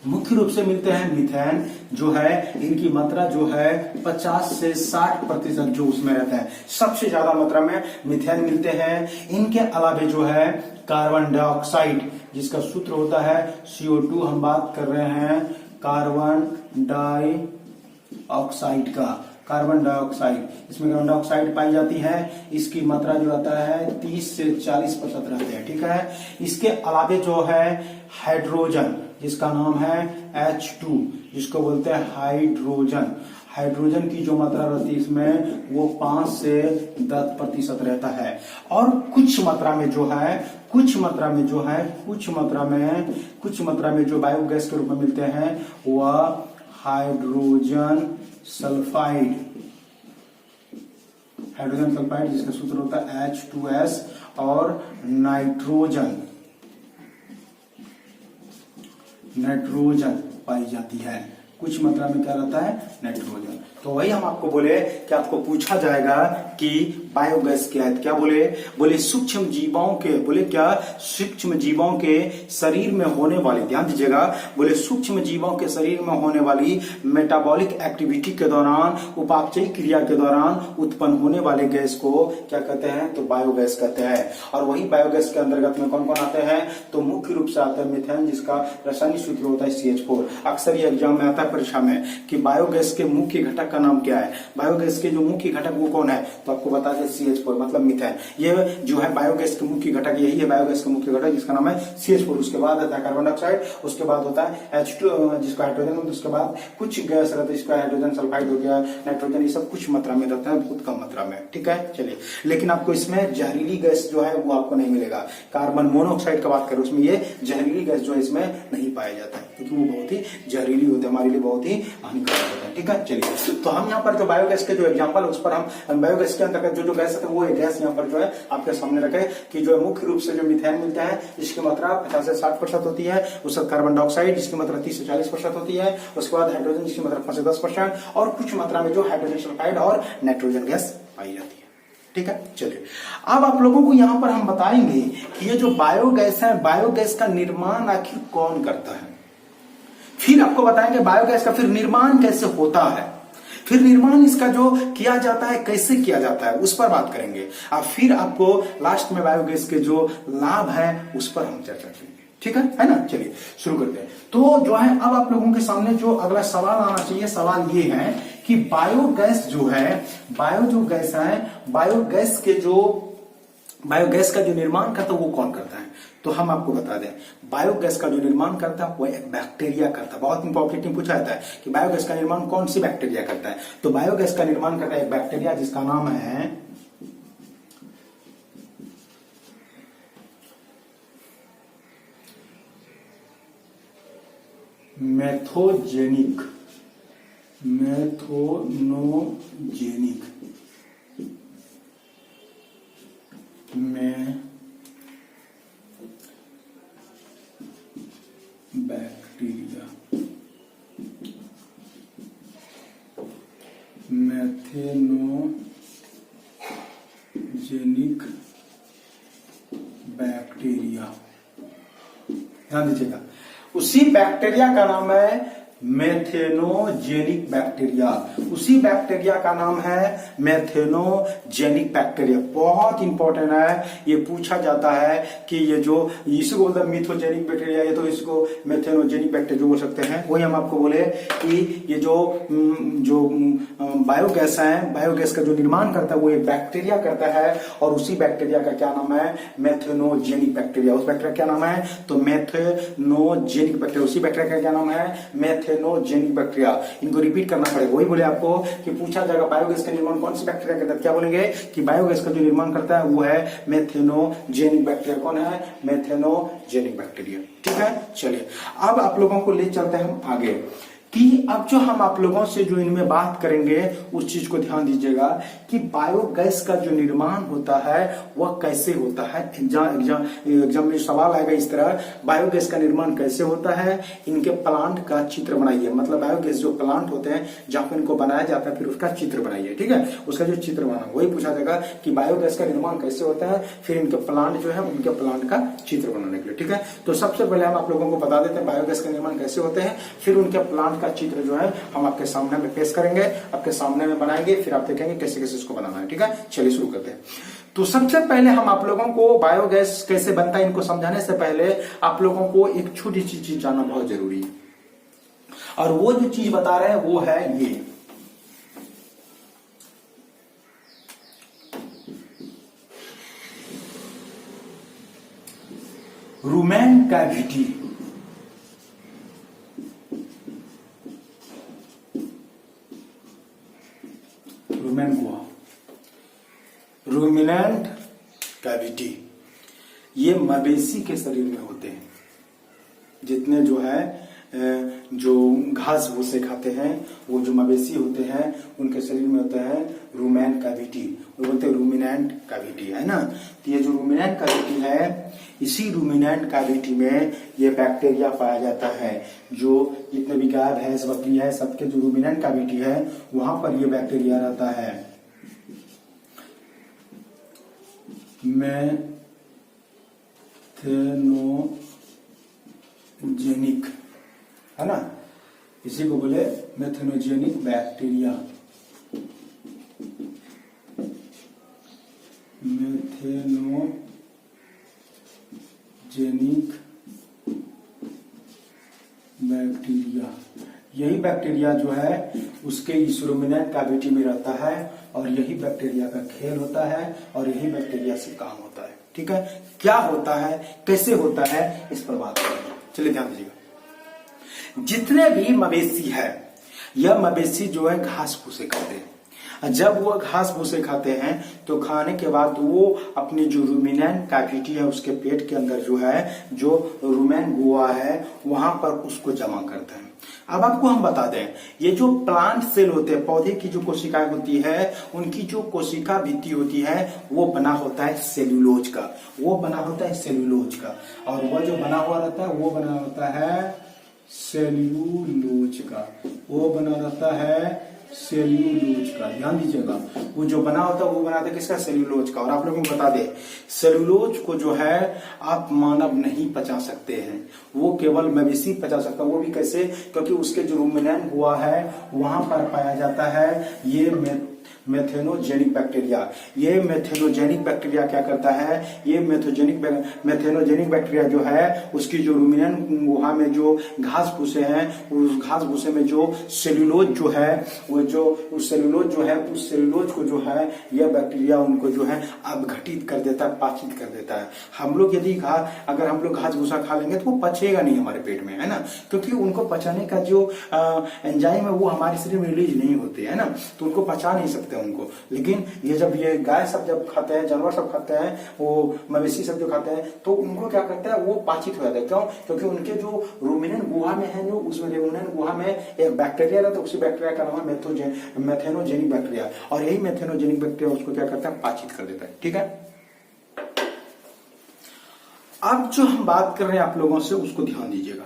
मुख्य रूप से मिलते हैं मीथेन, जो है इनकी मात्रा जो है 50 से 60% जो उसमें रहता है, सबसे ज्यादा मात्रा में मीथेन मिलते हैं। इनके अलावे जो है कार्बन डाइऑक्साइड, जिसका सूत्र होता है CO2, हम बात कर रहे हैं कार्बन डाइऑक्साइड का, कार्बन डाइऑक्साइड, इसमें कार्बन डाइऑक्साइड पाई जाती है, इसकी मात्रा जो रहता है 30 से 40% रहते हैं। ठीक है, इसके अलावे जो है हाइड्रोजन, जिसका नाम है H2, जिसको बोलते हैं हाइड्रोजन, हाइड्रोजन की जो मात्रा रहती है इसमें वो 5 से 10% रहता है। और कुछ मात्रा में जो बायोगैस के रूप में मिलते हैं वह हाइड्रोजन सल्फाइड, जिसका सूत्र होता है H2S, और नाइट्रोजन पाई जाती है। कुछ मात्रा में क्या रहता है, नाइट्रोजन। तो वही हम आपको बोले कि आपको पूछा जाएगा कि बायोगैस क्या है, क्या बोले सूक्ष्म जीवों के, बोले क्या सूक्ष्म जीवों के शरीर में होने वाली, ध्यान दीजिएगा, बोले सूक्ष्म जीवों के शरीर में होने वाली मेटाबॉलिक एक्टिविटी के दौरान, उपापचयी क्रिया के दौरान उत्पन्न होने वाले गैस को क्या कहते हैं, तो बायोगैस कहते हैं। और वही बायोगैस के अंतर्गत में कौन कौन आते हैं, तो मुख्य रूप से आता है मीथेन, जिसका रासायनिक सूत्र होता है CH4। अक्सर ये एग्जाम में आता है परीक्षा में कि बायोगैस के मुख्य घटक का नाम क्या है? बायोगैस के जो मुख्य घटक वो कौन है? तो आपको बता दें CH4 मतलब मीथेन। ये जो है बायोगैस के मुख्य घटक, यही है बायोगैस का मुख्य घटक जिसका नाम है CH4। उसके बाद आता है कार्बन डाइऑक्साइड, उसके बाद होता है H2 जिसका हाइड्रोजन, उसके बाद कुछ गैस रहता है जिसका हाइड्रोजन सल्फाइड हो गया, नाइट्रोजन, ये सब कुछ मात्रा में रहता है, बहुत कम मात्रा में। ठीक है, चलिए। लेकिन आपको इसमें जहरीली गैस जो है वो आपको नहीं मिलेगा। कार्बन मोनोऑक्साइड का बात करें उसमें ये जहरीली गैस जो है इसमें नहीं पाया जाता है, क्योंकि वो बहुत ही जहरीली होते हैं, हमारे लिए बहुत ही हानिकारक होते हैं। ठीक है, चलिए। तो हम यहाँ पर जो बायोगैस के जो एग्जांपल उस पर हम बायोगैस के अंतर्गत जो गैस है वो गैस यहाँ पर जो है आपके सामने रखे कि जो मुख्य रूप से जो मीथेन मिलता है जिसकी मात्रा 50 से 60% होती है, उसके कार्बन डाइऑक्साइड जिसकी मात्रा 30 से 40% होती है, उसके बाद हाइड्रोजन जिसकी मात्रा 5 से 10% और कुछ मात्रा में जो हाइड्रोजन सल्फाइड और नाइट्रोजन गैस पाई जाती है। ठीक है, चलिए। अब आप लोगों को यहां पर हम बताएंगे कि ये जो बायोगैस है, बायोगैस का निर्माण आखिर कौन करता है। फिर आपको बताएंगे बायोगैस का फिर निर्माण कैसे होता है, फिर निर्माण इसका जो किया जाता है कैसे किया जाता है उस पर बात करेंगे। अब फिर आपको लास्ट में बायोगैस के जो लाभ है उस पर हम चर्चा करेंगे। ठीक है ना, चलिए शुरू करते हैं। तो जो है अब आप लोगों के सामने जो अगला सवाल आना चाहिए, सवाल ये है कि बायोगैस जो है, बायोगैस का जो निर्माण करता है वो कौन करता है? तो हम आपको बता दें, बायोगैस का जो निर्माण करता है वो एक बैक्टीरिया करता है। बहुत इंपॉर्टेंट पूछा जाता है कि बायोगैस का निर्माण कौन सी बैक्टीरिया करता है। तो बायोगैस का निर्माण करता है एक बैक्टीरिया जिसका नाम है मेथोजेनिक बैक्टीरिया, मेथेनोजेनिक बैक्टीरिया। ध्यान दीजिएगा, उसी बैक्टीरिया का नाम है मेथेनोजेनिक बैक्टीरिया, उसी बैक्टीरिया का नाम है मेथेनोजेनिक बैक्टीरिया। बहुत इंपॉर्टेंट है, ये पूछा जाता है कि ये जो इसको बोलते हैं मिथोजेनिक बैक्टीरिया, ये तो इसको मेथेनोजेनिक बैक्टीरिया बोल सकते हैं। वही हम आपको बोले कि ये जो बायोगैस है, बायोगैस का जो निर्माण करता है वो एक बैक्टीरिया करता है, और उसी बैक्टीरिया का क्या नाम है? मेथेनोजेनिक बैक्टीरिया। उस बैक्टीरिया का क्या नाम है? तो मेथेनोजेनिक बैक्टीरिया। उसी बैक्टीरिया का क्या नाम है? मेथेनोजेनिक बैक्टीरिया। इनको रिपीट करना पड़ेगा। वही बोले आपको कि पूछा जाएगा बायोगैस का निर्माण कौन सी बैक्टीरिया करता है, क्या बोलेंगे कि बायोगैस का जो निर्माण करता है वो है मेथेनोजेनिक बैक्टीरिया। कौन है? मेथेनोजेनिक बैक्टीरिया। ठीक है, चलिए। अब आप लोगों को ले चलते हैं हम आगे कि अब जो हम आप लोगों से जो इनमें बात करेंगे उस चीज को ध्यान दीजिएगा कि बायोगैस का जो निर्माण होता है वह कैसे होता है। एग्जाम में सवाल आएगा इस तरह, बायोगैस का निर्माण कैसे होता है, इनके प्लांट का चित्र बनाइए। मतलब बायोगैस जो प्लांट होते हैं जहां पर इनको बनाया जाता है फिर उसका चित्र बनाइए। ठीक है, उसका जो चित्र बना वही पूछा जाएगा कि बायोगैस का निर्माण कैसे होता है, फिर इनके प्लांट जो है उनके प्लांट का चित्र बनाने के लिए। ठीक है, तो सबसे पहले हम आप लोगों को बता देते हैं बायोगैस का निर्माण कैसे होते हैं, फिर उनके प्लांट का चित्र जो है हम आपके सामने में पेश करेंगे, आपके सामने में बनाएंगे, फिर आप देखेंगे कैसे कैसे इसको बनाना है। ठीक है, चलिए शुरू करते हैं। तो सबसे पहले हम आप लोगों को बायोगैस कैसे बनता है इनको समझाने से पहले आप लोगों को एक छोटी सी चीज जानना बहुत जरूरी है, और वो जो चीज बता रहे हैं वो है ये रूमेन कैविटी। रूमिनेंट कैविटी, ये मवेशी के शरीर में होते हैं। जितने जो है जो घास भूसे खाते हैं वो जो मवेशी होते हैं उनके शरीर में होता है रूमेन कैविटी, वो बोलते हैं रूमिनेंट कैविटी, है ना। तो ये जो रूमिनेंट कैविटी है, इसी रूमिनेंट कैविटी में ये बैक्टीरिया पाया जाता है। जो जितने भी गाय भैंस बकरी है सबके जो रूमिनेंट कैविटी है वहां पर ये बैक्टीरिया रहता है। मेथेनोजेनिक, है ना, इसी को बोले मेथेनोजेनिक बैक्टीरिया। मेथेनोजेनिक बैक्टीरिया, यही बैक्टीरिया जो है उसके इस रुमिनेंट कैविटी में रहता है और यही बैक्टीरिया का खेल होता है और यही बैक्टीरिया से काम होता है। ठीक है, क्या होता है, कैसे होता है, इस पर बात करेंगे। चलिए ध्यान दीजिएगा। जितने भी मवेशी है, यह मवेशी जो है घास भूसे खाते हैं। जब वो घास भूसे खाते हैं तो खाने के बाद वो अपनी जो रूमिनेंट कैविटी है, उसके पेट के अंदर जो है, जो रूमेन गुहा है, वहां पर उसको जमा करते हैं। अब आपको हम बता दें, ये जो प्लांट सेल होते हैं, पौधे की जो कोशिकाएं होती है, उनकी जो कोशिका भित्ति होती है, वो बना होता है सेल्यूलोज का, वो बना होता है सेल्यूलोज का, और वह जो बना हुआ रहता है वो बना होता है सेल्यूलोज का, वो बना रहता है सेल्यूलोज का। ध्यान दीजिएगा, वो जो बना होता है वो बनाता है किसका, सेल्यूलोज का। और आप लोगों को बता दे, सेल्यूलोज को जो है आप मानव नहीं पचा सकते हैं, वो केवल मवेशी पचा सकता है। वो भी कैसे, क्योंकि उसके जो रूमिनेंट हुआ है वहां पर पाया जाता है ये मेथेनोजेनिक बैक्टीरिया। ये मेथेनोजेनिक बैक्टीरिया क्या करता है, ये मेथेनोजेनिक बैक्टीरिया जो है, उसकी जो रूमिनेंट गुहा में जो घास भूसे हैं, उस घास भूसे में जो सेल्यूलोज जो है, वो जो उस सेल्यूलोज जो है, उस सेल्यूलोज को जो है यह बैक्टीरिया उनको जो है अपघटित कर देता है, पाचित कर देता है। हम लोग यदि अगर हम लोग घास भूसा खा लेंगे तो वो पचेगा नहीं हमारे पेट में, है ना, क्योंकि उनको पचाने का जो एंजाइम है वो हमारे शरीर में रिलीज नहीं होते, है ना, तो उनको पचा नहीं सकते उनको। लेकिन ये जब ये गाय सब जब खाते हैं, जानवर सब खाते हैं, वो मवेशी सब जो खाते हैं, तो उनको क्या करता है, वो पाचित हो जाता है। क्यों, क्योंकि उनके जो रूमिनेंट गुहा में है, जो उसमें रूमिनेंट गुहा में एक बैक्टीरिया रहता है, उसी बैक्टीरिया का नाम है मेथेनोजेनिक बैक्टीरिया, और यही मेथेनोजेनिक बैक्टीरिया उसको क्या करता है, पाचित कर देता है। ठीक है, अब जो हम बात कर रहे हैं आप लोगों से, उसको ध्यान दीजिएगा।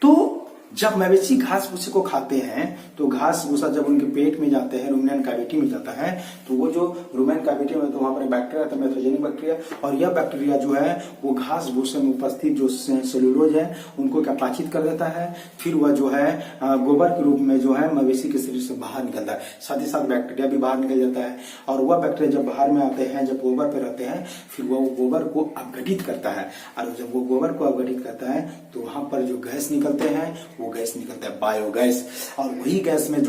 तो जब मवेशी घास भूसे को खाते हैं तो घास भूसा जब उनके पेट में जाते हैं, रूमिनेंट कैविटी में जाता है, तो वो जो रूमिनेंट कैविटी में, तो वहां पर बैक्टीरिया था, मेथोजेनिक बैक्टीरिया, और यह बैक्टीरिया जो है वो घास भूसे में उपस्थित जो सेल्यूलोज है उनको क्या पाचित कर देता है। फिर वह जो है गोबर के रूप में जो है मवेशी के शरीर से बाहर निकलता है, साथ ही साथ बैक्टीरिया भी बाहर निकल जाता है। और वह बैक्टीरिया जब बाहर में आते हैं, जब गोबर पे रहते हैं, फिर वह गोबर को अपघटित करता है, और जब वो गोबर को अपघटित करता है तो वहां पर जो गैस निकलते हैं, वो गैस निकलता है बायोगैस। और वही गैस में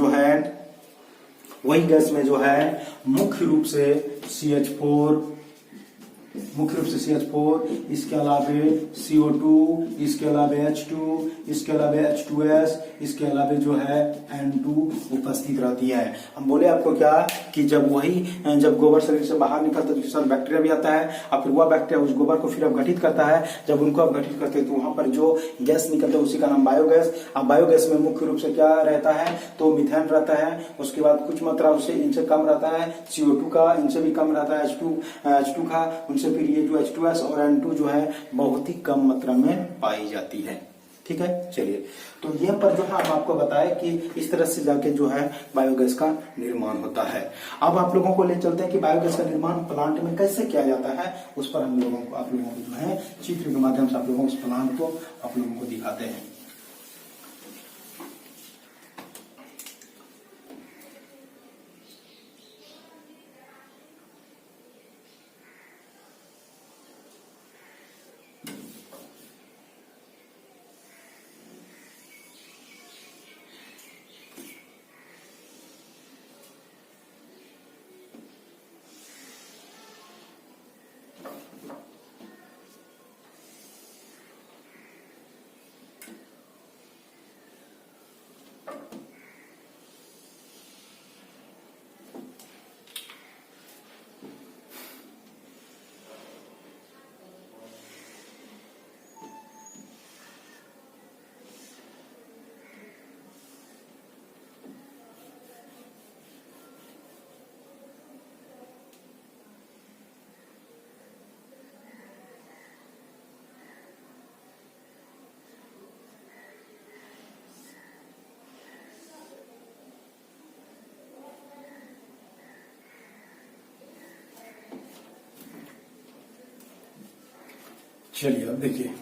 जो है मुख्य रूप से CH4, इसके अलावे CO2, इसके अलावे H2, इसके अलावे H2S, इसके अलावे जो है N2 उपस्थित रहती है। हम बोले आपको क्या कि जब गोबर शरीर से बाहर निकलता है तो उसके साथ बैक्टीरिया भी आता है, और फिर वह बैक्टीरिया उस गोबर को फिर अपघटित करता है। जब उनको अपघटित करते हैं तो वहां पर जो गैस निकलता है उसी का नाम बायोगैस। अब बायोगैस में मुख्य रूप से क्या रहता है, तो मिथेन रहता है, उसके बाद कुछ मात्रा उससे इनसे कम रहता है CO2 का, इनसे भी कम रहता है H2 का, उनसे फिर ये जो H2S और N2 जो है बहुत ही कम मात्रा में पाई जाती है। ठीक है, चलिए, तो ये पर जो है हम आपको बताएं कि इस तरह से जाके जो है बायोगैस का निर्माण होता है। अब आप लोगों को ले चलते हैं कि बायोगैस का निर्माण प्लांट में कैसे किया जाता है, उस पर आप लोगों को जो है चित्र के माध्यम से आप लोगों को उस प्लांट को आप लोगों को दिखाते हैं। चलिए अब देखिए,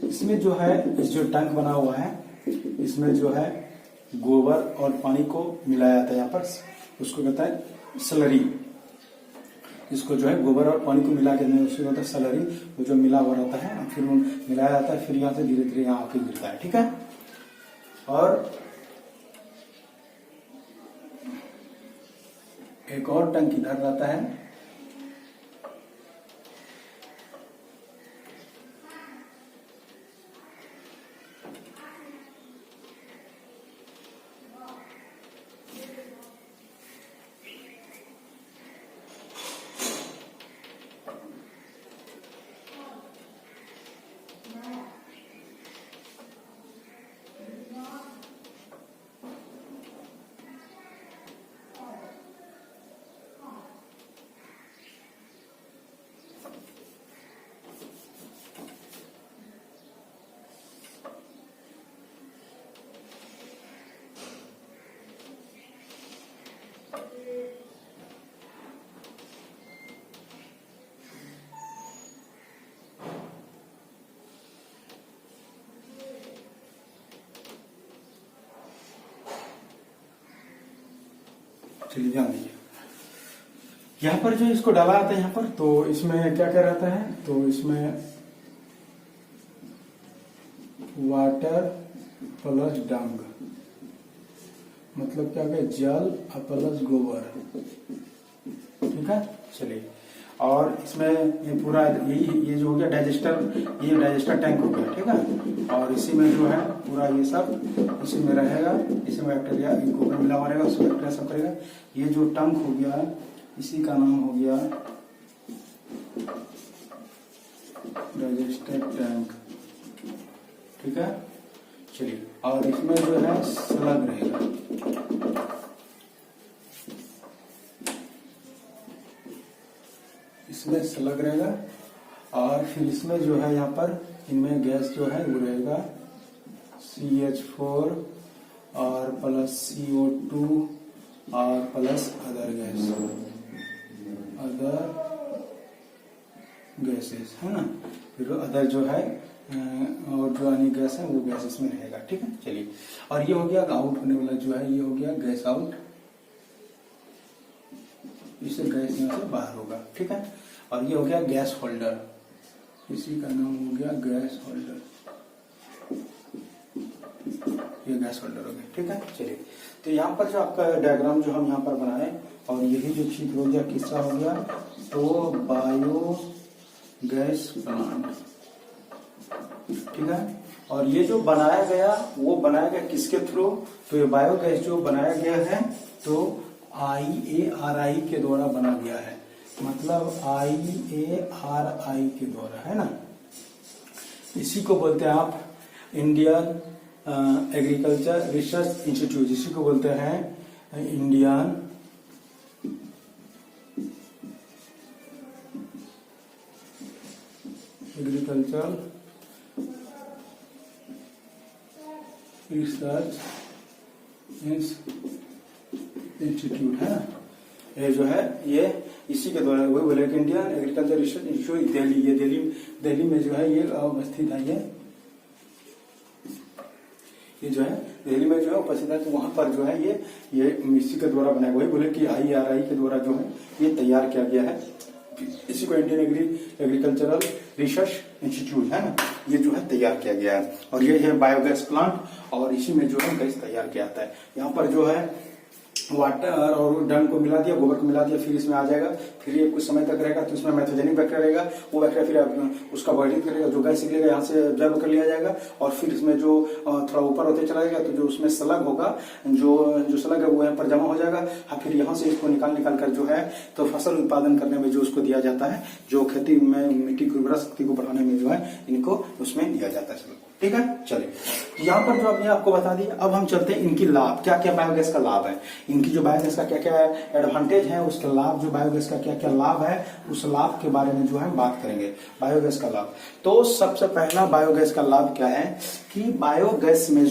इसमें जो है इस जो टैंक बना हुआ है इसमें जो है गोबर और पानी को मिलाया जाता है। यहाँ पर उसको कहता है स्लरी। इसको जो है गोबर और पानी को मिला के उसको कहता है स्लरी। वो जो मिला हुआ रहता है फिर मिलाया जाता है, फिर यहाँ से धीरे धीरे यहाँ आके गिरता है। ठीक है। और एक और टैंक इधर रहता है। चलिए ध्यान दीजिए, यहाँ पर जो इसको डाला जाता है यहाँ पर, तो इसमें क्या क्या रहता है, तो इसमें वाटर प्लस डंग, मतलब क्या है, जल प्लस गोबर। ठीक है। चलिए, और इसमें ये पूरा ये जो हो गया डाइजेस्टर, ये डाइजेस्टर टैंक हो गया। ठीक है। और इसी में जो है पूरा ये सब इसी में रहेगा, इसी में बैक्टीरिया गोबर मिला हुआ रहेगा, उसमें बैक्टीरिया सब करेगा। ये जो टैंक हो गया इसी का नाम हो गया डाइजेस्टर टैंक। ठीक है। चलिए, और इसमें जो है स्लग रहेगा। इसमें स्लग रहेगा, और फिर इसमें जो है यहाँ पर इनमें गैस जो है वो रहेगा CH4 और प्लस CO2 और plus other gas, other gases है ना। फिर अदर जो है और जो अन्य गैस है वो गैस इसमें रहेगा। ठीक है। चलिए, और ये हो गया आउट होने वाला जो है, ये हो गया गैस आउट, इससे गैस यहाँ से बाहर होगा। ठीक है। और ये हो गया गैस होल्डर, इसी का नाम हो गया गैस होल्डर, ये गैस होल्डर हो गया। ठीक है। चलिए, तो यहाँ पर जो आपका डायग्राम जो हम यहाँ पर बनाए, और यही जो चित्र हो गया किसका हो गया, तो बायो गैस प्लांट। ठीक है। और ये जो बनाया गया वो बनाया गया किसके थ्रू, तो ये बायोगैस जो बनाया गया है तो IARI के द्वारा बना गया है, मतलब IARI के द्वारा, है ना। इसी को बोलते हैं आप इंडियन एग्रीकल्चर रिसर्च इंस्टीट्यूट, इसी को बोलते हैं इंडियन एग्रीकल्चर रिसर्च इंस्टीट्यूट, है ना। ये जो है ये इसी के द्वारा, वही बोले कि Indian agriculture research institute Delhi, ये दिल्ली में जो है ये अवस्थित है। ये जो है दिल्ली में जो है उपस्थित है, तो वहां पर जो है ये इसी के द्वारा बनाया, वही बोले कि IARI के द्वारा जो है ये तैयार किया गया है। इसी को इंडियन एग्रीकल्चरल रिसर्च इंस्टीट्यूट, है ना, ये जो है तैयार किया गया है। और ये है बायोगैस प्लांट, और इसी में जो है गैस तैयार किया जाता है। यहाँ पर जो है वाटर और डंग को मिला दिया, गोबर को मिला दिया, फिर इसमें आ जाएगा, फिर ये कुछ समय तक रहेगा, तो इसमें मैथोजेनिक बैक्टीरिया रहेगा, वो बैक्टीरिया फिर उसका वर्णित करेगा, जो गैस निकलेगा यहाँ से ऑब्जर्व कर लिया जाएगा, और फिर इसमें जो थोड़ा ऊपर होते चला जाएगा, तो जो उसमें स्लग होगा, जो स्लग है वो यहाँ पर जमा हो जाएगा। हाँ, फिर यहाँ से इसको निकाल कर जो है तो फसल उत्पादन करने में जो उसको दिया जाता है, जो खेती में मिट्टी की उर्वरा शक्ति को बढ़ाने में जो है इनको उसमें दिया जाता है। ठीक है। चलिए, यहाँ पर जो हमने आपको बता दिया, अब हम चलते हैं इनकी लाभ, क्या क्या बायोगैस का लाभ है, इनकी जो बायोगैस का क्या क्या एडवांटेज है, उसका लाभ, जो बायोगैस का क्या क्या लाभ है, उस लाभ के बारे में जो है बात करेंगे। बायोगैस का लाभ, तो सबसे पहला बायोगैस का लाभ क्या है कि बायोगैस में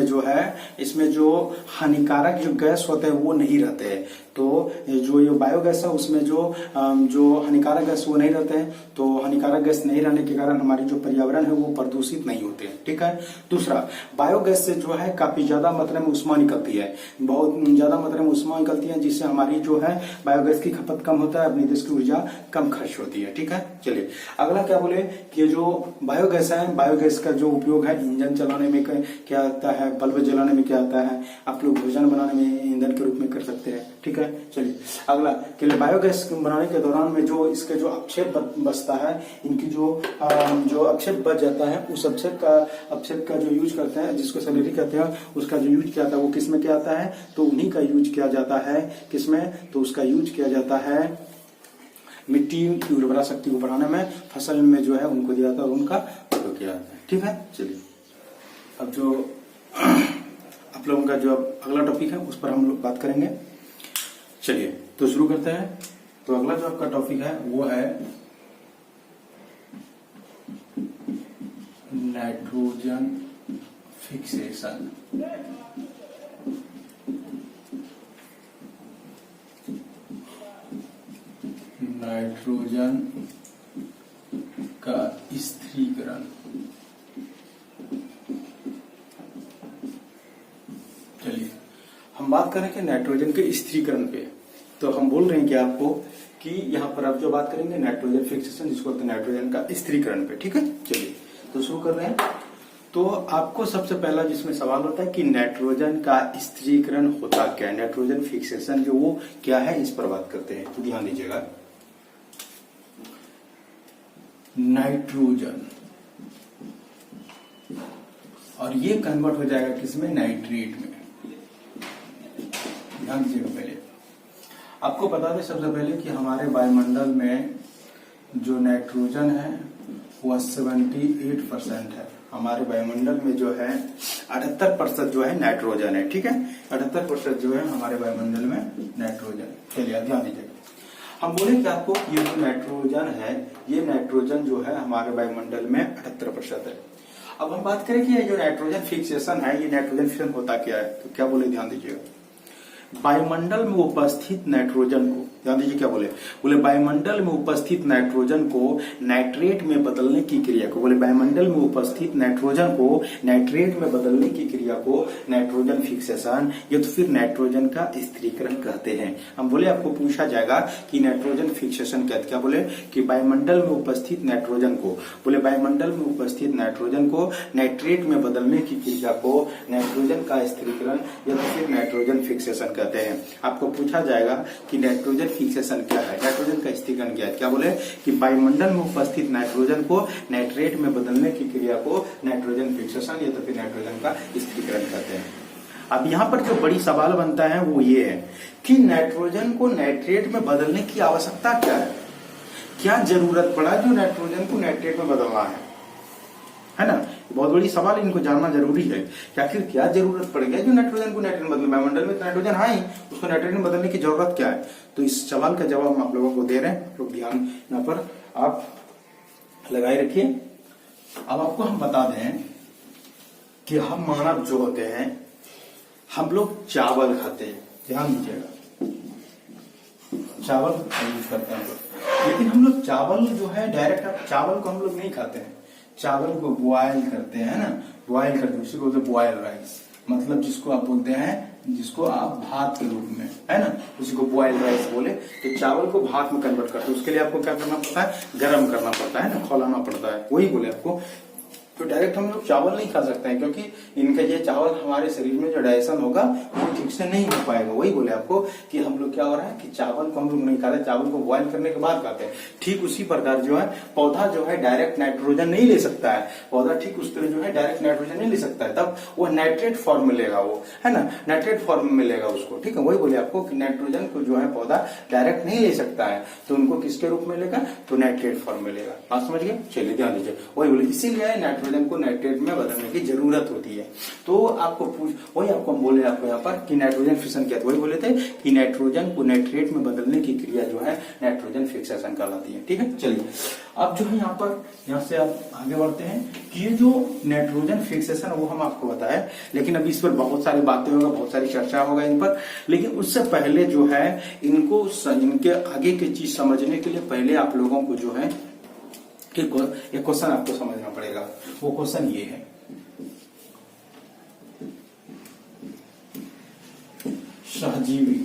जो है इसमें जो हानिकारक जो गैस होते हैं वो नहीं रहते हैं। तो जो ये बायोगैस है उसमें जो हानिकारक गैस वो नहीं रहते हैं, तो हानिकारक गैस नहीं रहने के कारण हमारी जो पर्यावरण है वो प्रदूषित नहीं होते हैं। ठीक है। दूसरा, बायोगैस से जो है काफी ज्यादा मात्रा में ऊष्मा निकलती है, बहुत ज्यादा मात्रा में ऊष्मा निकलती है, जिससे हमारी जो है बायोगैस की खपत कम होता है, अपनी देश की ऊर्जा कम खर्च होती है। ठीक है। चलिए अगला क्या बोले कि जो बायोगैस है, बायोगैस का जो उपयोग है इंजन चलाने में क्या आता है, बल्ब जलाने में क्या आता है, आप लोग भोजन बनाने में ईंधन के रूप में कर सकते हैं। ठीक है। चलिए अगला कि बायोगैस बनाने के दौरान में जो इसका जो अपक्षेप बचता है, इनकी जो अपक्षेप बच जाता है, उस अपक्षेप का जो यूज करते हैं, जिसको स्लरी कहते हैं, उसका जो यूज किया जाता है वो किसमें किया जाता है, तो उन्हीं का यूज किया जाता है किसमें, तो उसका यूज किया जाता है मिट्टी की उर्वरा शक्ति को बढ़ाने में, फसल में जो है उनको दिया जाता है और उनका उपयोग किया जाता है। ठीक है। चलिए अब जो आप लोगों का जो अगला टॉपिक है उस पर हम लोग बात करेंगे। चलिए तो शुरू करते हैं। तो अगला जो आपका टॉपिक है वो है नाइट्रोजन फिक्सेशन। नाइट्रोजन का स्थिरीकरण। चलिए हम बात करेंगे नाइट्रोजन के स्थिरीकरण पे। तो हम बोल रहे हैं कि आपको कि यहाँ पर आप जो बात करेंगे नाइट्रोजन फिक्सेशन, जिसको कहते हैं नाइट्रोजन का स्थिरीकरण पे। ठीक है। चलिए तो शुरू कर रहे हैं। तो आपको सबसे पहला जिसमें सवाल होता है कि नाइट्रोजन का स्थिरीकरण होता क्या है, नाइट्रोजन फिक्सेशन जो वो क्या है, इस पर बात करते हैं। तो ध्यान दीजिएगा, नाइट्रोजन और ये कन्वर्ट हो जाएगा किसमें, नाइट्रेट में। ध्यान दीजिएगा, पहले आपको बता दें सबसे पहले कि हमारे वायुमंडल में जो नाइट्रोजन है वह 78% है। हमारे वायुमंडल में जो है 78% जो है नाइट्रोजन है। ठीक है। 78% जो है हमारे वायुमंडल में नाइट्रोजन। चलिए ध्यान दीजिएगा, हम बोले कि आपको ये जो नाइट्रोजन है, ये नाइट्रोजन जो है हमारे वायुमंडल में 78% है। अब हम बात करें कि ये जो नाइट्रोजन फिक्सेशन है, ये नाइट्रोजन फिक्सेशन होता क्या है, तो क्या बोले, ध्यान दीजिएगा, वायुमंडल में उपस्थित नाइट्रोजन को, ध्यान दीजिए क्या बोले वायुमंडल में उपस्थित नाइट्रोजन को नाइट्रेट में बदलने की क्रिया को, वायुमंडल में उपस्थित नाइट्रोजन को नाइट्रेट में बदलने की क्रिया को नाइट्रोजन फिक्सेशन या तो फिर नाइट्रोजन का स्थिरीकरण कहते हैं। हम बोले आपको पूछा जाएगा कि नाइट्रोजन फिक्सेशन क्या बोले कि वायुमंडल में उपस्थित नाइट्रोजन को, वायुमंडल में उपस्थित नाइट्रोजन को नाइट्रेट में बदलने की क्रिया को नाइट्रोजन का स्थिरीकरण या तो फिर नाइट्रोजन फिक्सेशन कहते हैं। आपको पूछा जाएगा कि नाइट्रोजन फिक्सेशन क्या है, नाइट्रोजन का स्थिरीकरण क्या है, क्या बोले कि वायुमंडल में उपस्थित नाइट्रोजन को नाइट्रेट में बदलने की क्रिया को नाइट्रोजन फिक्सेशन या तो फिर नाइट्रोजन का स्थिरीकरण कहते हैं। अब यहाँ पर जो बड़ी सवाल बनता है वो ये है कि नाइट्रोजन को नाइट्रेट में बदलने की आवश्यकता क्या है, क्या जरूरत पड़ा जो नाइट्रोजन को नाइट्रेट में बदलना है ना। बहुत बड़ी सवाल, इनको जानना जरूरी है कि आखिर क्या जरूरत पड़ेगी जो नाइट्रोजन को नाइट्रेट में बदले, वायुमंडल में तो नाइट्रोजन है ही, उसको नाइट्रेट में बदलने की जरूरत क्या है। तो इस सवाल का जवाब हम आप लोगों को दे रहे हैं, तो ध्यान यहाँ पर आप लगाए रखिए। अब आपको हम बता दें कि हम मानव जो होते हैं, हम लोग चावल खाते हैं, ध्यान दीजिएगा, चावल यूज करते हैं, लेकिन हम लोग चावल जो है डायरेक्ट चावल को हम लोग नहीं खाते हैं, चावल को बॉयल करते हैं ना, बॉयल करते हैं, उसी को बोलते बॉयल राइस, मतलब जिसको आप बोलते हैं, जिसको आप भात के रूप में, है ना, उसी को बॉयल राइस बोले। तो चावल को भात में कन्वर्ट करते हैं, उसके लिए आपको क्या करना पड़ता है, गर्म करना पड़ता है ना, खौलाना पड़ता है, वही बोले आपको। तो डायरेक्ट हम लोग चावल नहीं खा सकते हैं, क्योंकि इनका ये चावल हमारे शरीर में जो डाइजेशन होगा वो ठीक से नहीं हो पाएगा। वही बोले आपको कि हम लोग क्या हो रहा है कि चावल को हम लोग नहीं खाते, चावल को बॉयल करने के बाद खाते हैं। ठीक उसी प्रकार जो है पौधा जो है डायरेक्ट नाइट्रोजन नहीं ले सकता है, पौधा ठीक उस तरह जो है डायरेक्ट नाइट्रोजन नहीं ले सकता है, तब वो नाइट्रेट फॉर्म में लेगा, वो है ना, नाइट्रेट फॉर्म में लेगा उसको। ठीक है, वही बोले आपको कि नाइट्रोजन को जो है पौधा डायरेक्ट नहीं ले सकता है, तो उनको किसके रूप में लेगा, तो नाइट्रेट फॉर्म में लेगा। बात समझ गए। चलिए ध्यान दीजिए, वही बोले इसीलिए नाइट्रोजन नाइट्रोजन को नाइट्रेट में बदलने की जरूरत होती है। तो आपको वही आपको हम बोले आपको यहाँ पर कि नाइट्रोजन फिक्सेशन क्या, वही बोले थे कि नाइट्रोजन को नाइट्रेट में बदलने की क्रिया जो है नाइट्रोजन फिक्सेशन कहलाती है। ठीक है, चलिए अब जो है यहाँ से आप आगे बढ़ते हैं कि ये जो नाइट्रोजन फिक्सेशन वो हम आपको बताए, लेकिन अभी इस पर बहुत सारी बातें होगा, बहुत सारी चर्चा होगा इन पर। लेकिन उससे पहले जो है इनके आगे की चीज समझने के लिए पहले आप लोगों को जो है एक क्वेश्चन आपको समझना पड़ेगा। वो क्वेश्चन ये है, सहजीवी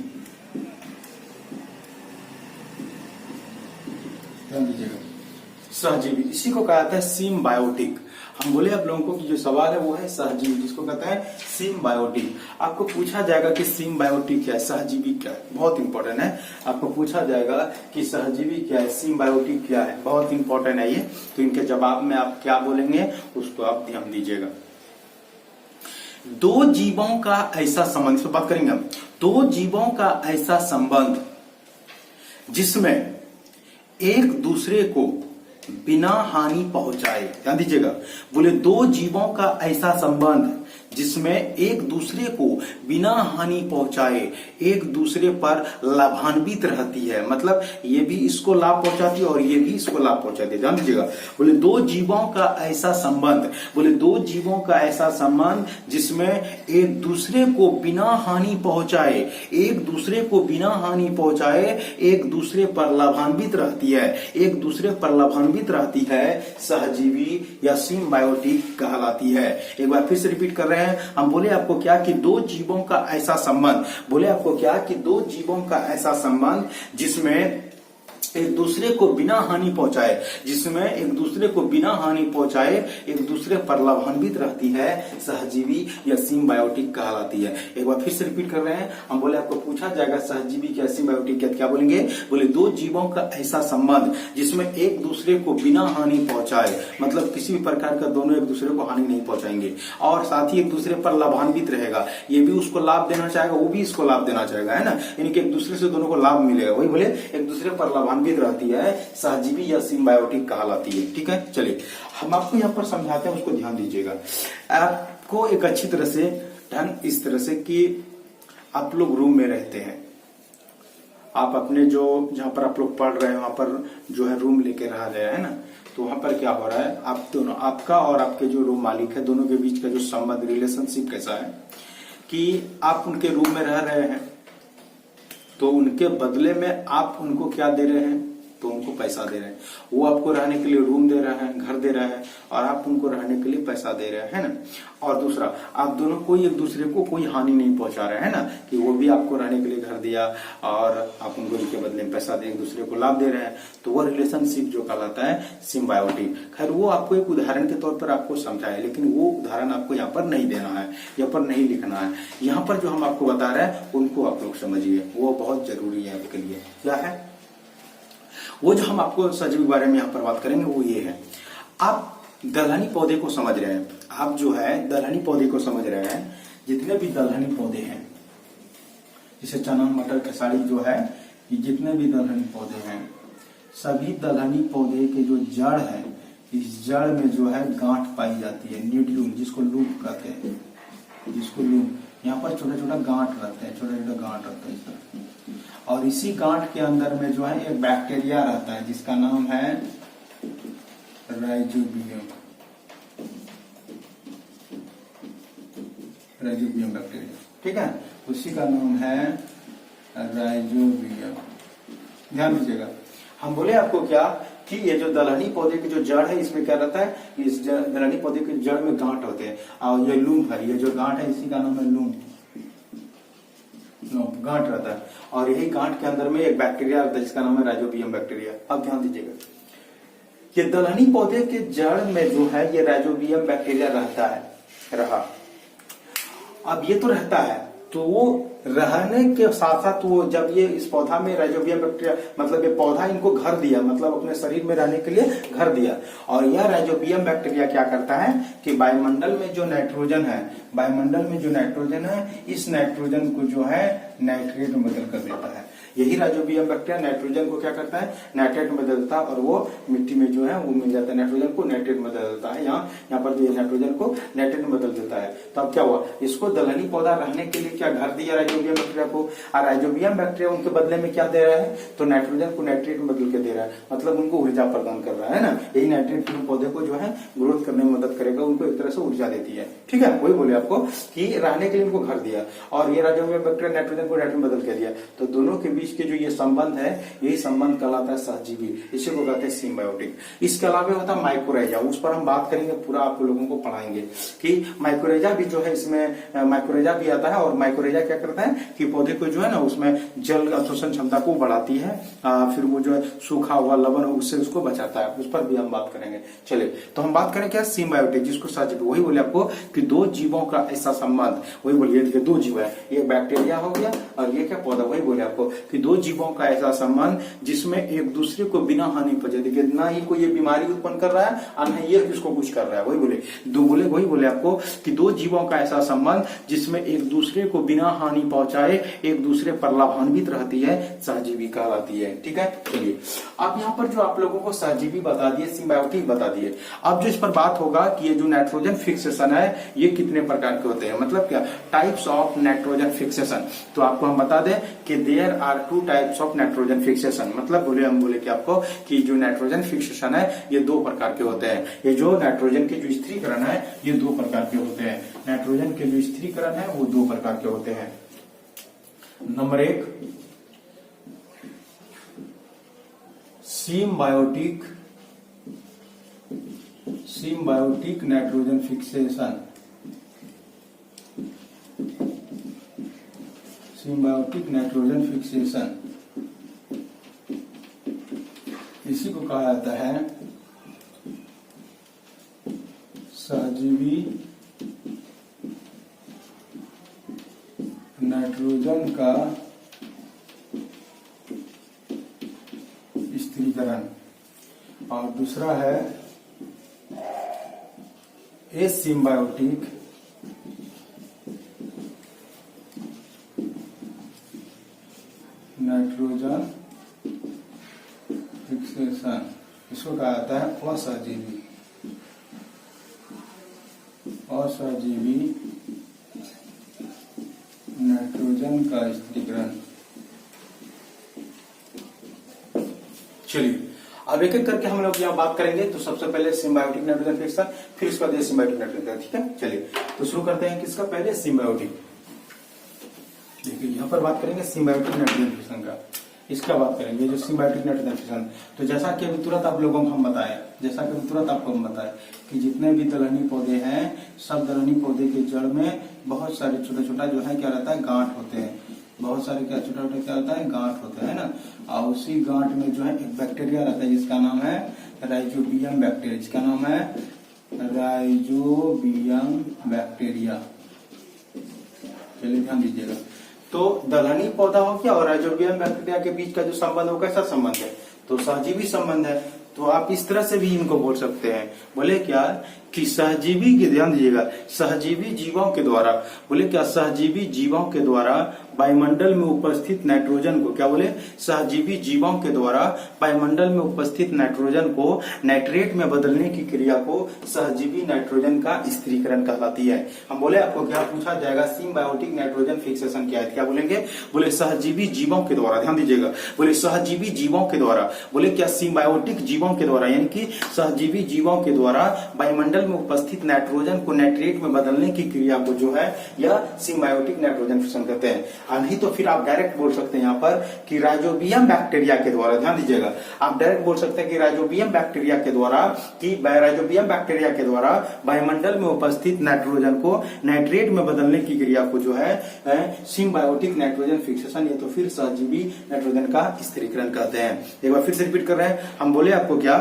सहजीवी इसी को कहा जाता है सिम्बायोटिक। हम बोले आप लोगों को कि जो सवाल है वो है सहजीवी, जिसको कहता है सिम्बायोटिक। आपको पूछा जाएगा कि सिम्बायोटिक क्या है, सहजीवी क्या है, बहुत इंपॉर्टेंट है। आपको पूछा जाएगा कि सहजीवी क्या है, सिम्बायोटिक क्या है, बहुत इंपॉर्टेंट है ये। तो इनके जवाब में आप क्या बोलेंगे उसको आप ध्यान दीजिएगा। दो जीवों का ऐसा संबंध, तो बात करेंगे हम, दो जीवों का ऐसा संबंध जिसमें एक दूसरे को बिना हानि पहुंचाए, ध्यान दीजिएगा, बोले दो जीवों का ऐसा संबंध जिसमें एक दूसरे को बिना हानि पहुंचाए एक दूसरे पर लाभान्वित रहती है। मतलब ये भी इसको लाभ पहुंचाती है और ये भी इसको लाभ पहुंचाती है, ध्यान दीजिएगा। बोले दो जीवों का ऐसा संबंध, बोले दो जीवों का ऐसा संबंध जिसमें एक दूसरे को बिना हानि पहुंचाए, एक दूसरे को बिना हानि पहुंचाए एक दूसरे पर लाभान्वित रहती है, एक दूसरे पर लाभान्वित रहती है, सहजीवी या सिम्बायोटिक कहलाती है। एक बार फिर से रिपीट कर रहे हैं, हम बोले आपको क्या कि दो जीवों का ऐसा संबंध, बोले आपको क्या कि दो जीवों का ऐसा संबंध जिसमें एक दूसरे को बिना हानि पहुंचाए, जिसमें एक दूसरे को बिना हानि पहुंचाए एक दूसरे पर लाभान्वित रहती है, सहजीवी या सिम्बायोटिक कहलाती है। एक बार फिर से रिपीट कर रहे हैं, हम बोले आपको पूछा जाएगा सहजीवी क्या सिम्बायोटिक क्या बोलेंगे, बोले दो जीवों का ऐसा संबंध जिसमें एक दूसरे को बिना हानि पहुंचाए, मतलब किसी भी प्रकार का दोनों एक दूसरे को हानि नहीं पहुंचाएंगे और साथ ही एक दूसरे पर लाभान्वित रहेगा, ये भी उसको लाभ देना चाहेगा, वो भी इसको लाभ देना चाहेगा, है ना, इनके एक दूसरे से दोनों को लाभ मिलेगा, वही बोले एक दूसरे पर लाभान्वित रहती है, सहजीवी या सिम्बायोटिक कहलाती है। ठीक है, चलिए हम आपको यहाँ पर समझाते हैं, उसको ध्यान दीजिएगा। आपको एक अच्छी तरह से ढंग इस तरह से कि आप लोग रूम में रहते हैं, आप अपने जो जहां पर आप लोग पढ़ रहे हैं वहां पर जो है रूम लेके रह रहे हैं ना, तो वहां पर क्या हो रहा है, आप दोनों, आपका और आपके जो रूम मालिक है, दोनों के बीच का जो संबंध रिलेशनशिप कैसा है कि आप उनके रूम में रह रहे हैं, तो उनके बदले में आप उनको क्या दे रहे हैं, तो उनको पैसा दे रहे हैं। वो आपको रहने के लिए रूम दे रहा है, घर दे रहा है, और आप उनको रहने के लिए पैसा दे रहे हैं ना। और दूसरा, आप दोनों कोई एक दूसरे को कोई हानि नहीं पहुंचा रहे हैं ना, कि वो भी आपको रहने के लिए घर दिया और आप उनको इनके बदले में पैसा दे, एक दूसरे को लाभ दे रहे हैं, तो वो रिलेशनशिप जो कहलाता है सिम्बायोटिक। खैर वो आपको एक उदाहरण के तौर पर आपको समझाए, लेकिन वो उदाहरण आपको यहाँ पर नहीं देना है, यहाँ पर नहीं लिखना है। यहाँ पर जो हम आपको बता रहे हैं उनको आप लोग समझिए, वो बहुत जरूरी है आपके लिए। क्या है वो जो हम आपको सहजीवी के बारे में यहाँ पर बात करेंगे वो ये है, आप दलहनी पौधे को समझ रहे हैं, आप जो है दलहनी पौधे को समझ रहे हैं, जितने भी दलहनी पौधे हैं, जैसे चना मटर खेसारी जो है, ये जितने भी दलहनी पौधे हैं, सभी दलहनी पौधे के जो जड़ है, इस जड़ में जो है गांठ पाई जाती है, न्यूडियम, जिसको लूप कहते हैं, जिसको लूप, यहाँ पर छोटा छोटा गांठ रहते हैं, छोटा छोटा गांठ रहता है इस तरह, और इसी गांठ के अंदर में जो है एक बैक्टीरिया रहता है जिसका नाम है राइजोबियम, राइजोबियम बैक्टीरिया। ठीक है, उसी का नाम है राइजोबियम। ध्यान दीजिएगा, हम बोले आपको क्या कि ये जो दलहनी पौधे की जो जड़ है, इसमें क्या रहता है, इस दलहनी पौधे की जड़ में गांठ होते हैं, और ये लूम है, ये जो गांठ है इसी का नाम है लूम, गांठ रहता है, और यही गांठ के अंदर में एक बैक्टीरिया रहता है जिसका नाम है राइजोबियम बैक्टीरिया। अब ध्यान दीजिएगा, ये दलहनी पौधे के जड़ में जो है ये राइजोबियम बैक्टीरिया रहता है, रहा। अब ये तो रहता है, तो वो रहने के साथ साथ वो जब ये इस पौधा में राइजोबियम बैक्टीरिया, मतलब ये पौधा इनको घर दिया, मतलब अपने शरीर में रहने के लिए घर दिया, और यह राइजोबियम बैक्टीरिया क्या करता है कि वायुमंडल में जो नाइट्रोजन है, वायुमंडल में जो नाइट्रोजन है, इस नाइट्रोजन को जो है नाइट्रेट में बदल कर देता है। यही राइजोबियम बैक्टीरिया नाइट्रोजन को क्या करता है, नाइट्रेट में बदलता है और वो मिट्टी में जो है वो मिल जाता है, नाइट्रोजन को नाइट्रेट में बदल देता है। यहाँ पर जो नाइट्रोजन को नाइट्रेट में बदल देता है। तो अब क्या हुआ, इसको दलहनी पौधा रहने के लिए क्या घर दिया राइजोबियम बैक्टीरिया को, और राइजोबियम बैक्टीरिया उनके बदले में क्या दे रहा है, तो नाइट्रोजन को नाइट्रेट में बदल के दे रहा है, मतलब उनको ऊर्जा प्रदान कर रहा है ना। यही नाइट्रेट पौधे को जो है ग्रोथ करने में मदद करेगा, उनको एक तरह से ऊर्जा देती है। ठीक है, वही बोले आपको कि रहने के लिए उनको घर दिया और ये राइजोबियम बैक्टीरिया नाइट्रोजन को नाइट्रेट में बदल के दिया। तो दोनों के बीच के जो ये संबंध है, यही संबंध कहलाता है सहजीवी, इसी को कहते हैं सिम्बायोटिक। इसके अलावा होता है माइकोराइजा, उस पर हम बात करेंगे, पूरा आप लोगों को पढ़ाएंगे कि माइकोराइजा भी जो है, इसमें माइकोराइजा भी आता है। और माइकोराइजा क्या करता है कि पौधे को जो है ना उसमें जल अवशोषण क्षमता को बढ़ाती है, फिर वो जो है सूखा हुआ लवण उससे उसको बचाता है, उस पर भी हम बात करेंगे। चलिए, तो हम बात करें क्या, सिम्बायोटिक, जिसको सहजीवी, वही बोले आपको कि दो जीवों का ऐसा संबंध, वही बोलिए कि दो जीव है, एक बैक्टीरिया हो गया और ये क्या पौधा, वही बोले आपको कि दो जीवों का ऐसा संबंध जिसमें एक दूसरे को बिना हानि पहुंचे, देखिए ना ही कोई ये बीमारी उत्पन्न कर रहा है और न ये किसको कुछ कर रहा है, वही बोले आपको कि दो जीवों का ऐसा संबंध जिसमें एक दूसरे को बिना हानि पहुंचाए एक दूसरे पर लाभान्वित रहती है, सहजीवी कहलाती है। ठीक है, चलिए अब यहाँ पर जो आप लोगों को सहजीवी बता दिए, सिम्बायोटिक बता दिए। अब जो इस पर बात होगा कि ये जो नाइट्रोजन फिक्सेशन है ये कितने प्रकार के होते हैं, मतलब क्या टाइप्स ऑफ नाइट्रोजन फिक्सेशन। तो आपको हम बता दें कि there are 2 types of nitrogen fixation, मतलब हम बोले कि आपको कि जो नाइट्रोजन फिक्सेशन है ये 2 प्रकार के होते हैं। ये जो नाइट्रोजन के जो स्थिरीकरण है ये 2 प्रकार के होते हैं। नाइट्रोजन के जो स्थिरीकरण है वो 2 प्रकार के होते हैं। Number 1 symbiotic nitrogen fixation, symbiotic nitrogen fixation, इसी को कहा जाता है सहजीवी नाइट्रोजन का स्थिरीकरण। और दूसरा है एसिम्बायोटिक नाइट्रोजन फिक्सेशन, इसको कहा जाता है असहजीवी नाइट्रोजन का स्थिरीकरण। चलिए अब एक एक करके हम लोग यहाँ बात करेंगे। तो सबसे पहले सिम्बायोटिक नाइट्रोजन फिक्सेशन, फिर इसका एसिम्बायोटिक नाइट्रोजन। ठीक है, चलिए तो शुरू करते हैं किसका, पहले सिम्बायोटिक। देखिए यहाँ पर बात करेंगे सिम्बायोटिक नाइट्रोजन फिक्सेशन का, इसका बात करेंगे जो सिम्बायोटिक नाइट्रोजन फिक्सेशन। तो जैसा कि अभी तुरंत आप लोगों को हम बताए, कि जितने भी दलहनी पौधे हैं, सब दलहनी पौधे के जड़ में बहुत सारे छोटा जो है क्या रहता है, गांठ होते हैं। बहुत सारे क्या छोटा क्या होता है, गांठ होते हैं ना। और उसी गांठ में जो है एक बैक्टीरिया रहता है जिसका नाम है राइजोबियम बैक्टीरिया, जिसका नाम है राइजोबियम बैक्टीरिया। चलिए ध्यान दीजिएगा। तो दलहनी पौधा हो क्या और राइजोबियम बैक्टीरिया के बीच का जो संबंध हो, कैसा संबंध है, तो सहजीवी संबंध है। तो आप इस तरह से भी इनको बोल सकते हैं, बोले क्या कि सहजीवी के, ध्यान दीजिएगा, सहजीवी जीवों के द्वारा, बोले क्या सहजीवी जीवों के द्वारा वायुमंडल में उपस्थित नाइट्रोजन को, क्या बोले, सहजीवी जीवों के द्वारा वायुमंडल में उपस्थित नाइट्रोजन को नाइट्रेट में बदलने की क्रिया को सहजीवी नाइट्रोजन का स्थिरीकरण कहलाती है। हम बोले आपको क्या पूछा जाएगा, सिम्बायोटिक नाइट्रोजन फिक्सेशन क्या है, क्या बोलेंगे, बोले सहजीवी जीवों के द्वारा, ध्यान दीजिएगा, बोले सहजीवी जीवों के द्वारा, बोले क्या सिम्बायोटिक जीवों के द्वारा, यानी कि सहजीवी जीवों के द्वारा वायुमंडल में उपस्थित नाइट्रोजन को नाइट्रेट में बदलने की क्रिया को जो है यह सिम्बायोटिक नाइट्रोजन फिक्सेशन कहते हैं। नहीं तो फिर आप डायरेक्ट बोल सकते हैं यहाँ पर कि राइजोबियम बैक्टीरिया के द्वारा, ध्यान दीजिएगा, आप डायरेक्ट बोल सकते हैं कि राइजोबियम बैक्टीरिया के द्वारा, कि राइजोबियम बैक्टीरिया के द्वारा वायुमंडल में उपस्थित नाइट्रोजन को नाइट्रेट में बदलने की क्रिया को जो है सिम्बायोटिक नाइट्रोजन फिक्सेशन, ये तो फिर सहजीवी नाइट्रोजन का स्थिरीकरण कहते हैं। एक बार फिर से रिपीट कर रहे हैं, हम बोले आपको क्या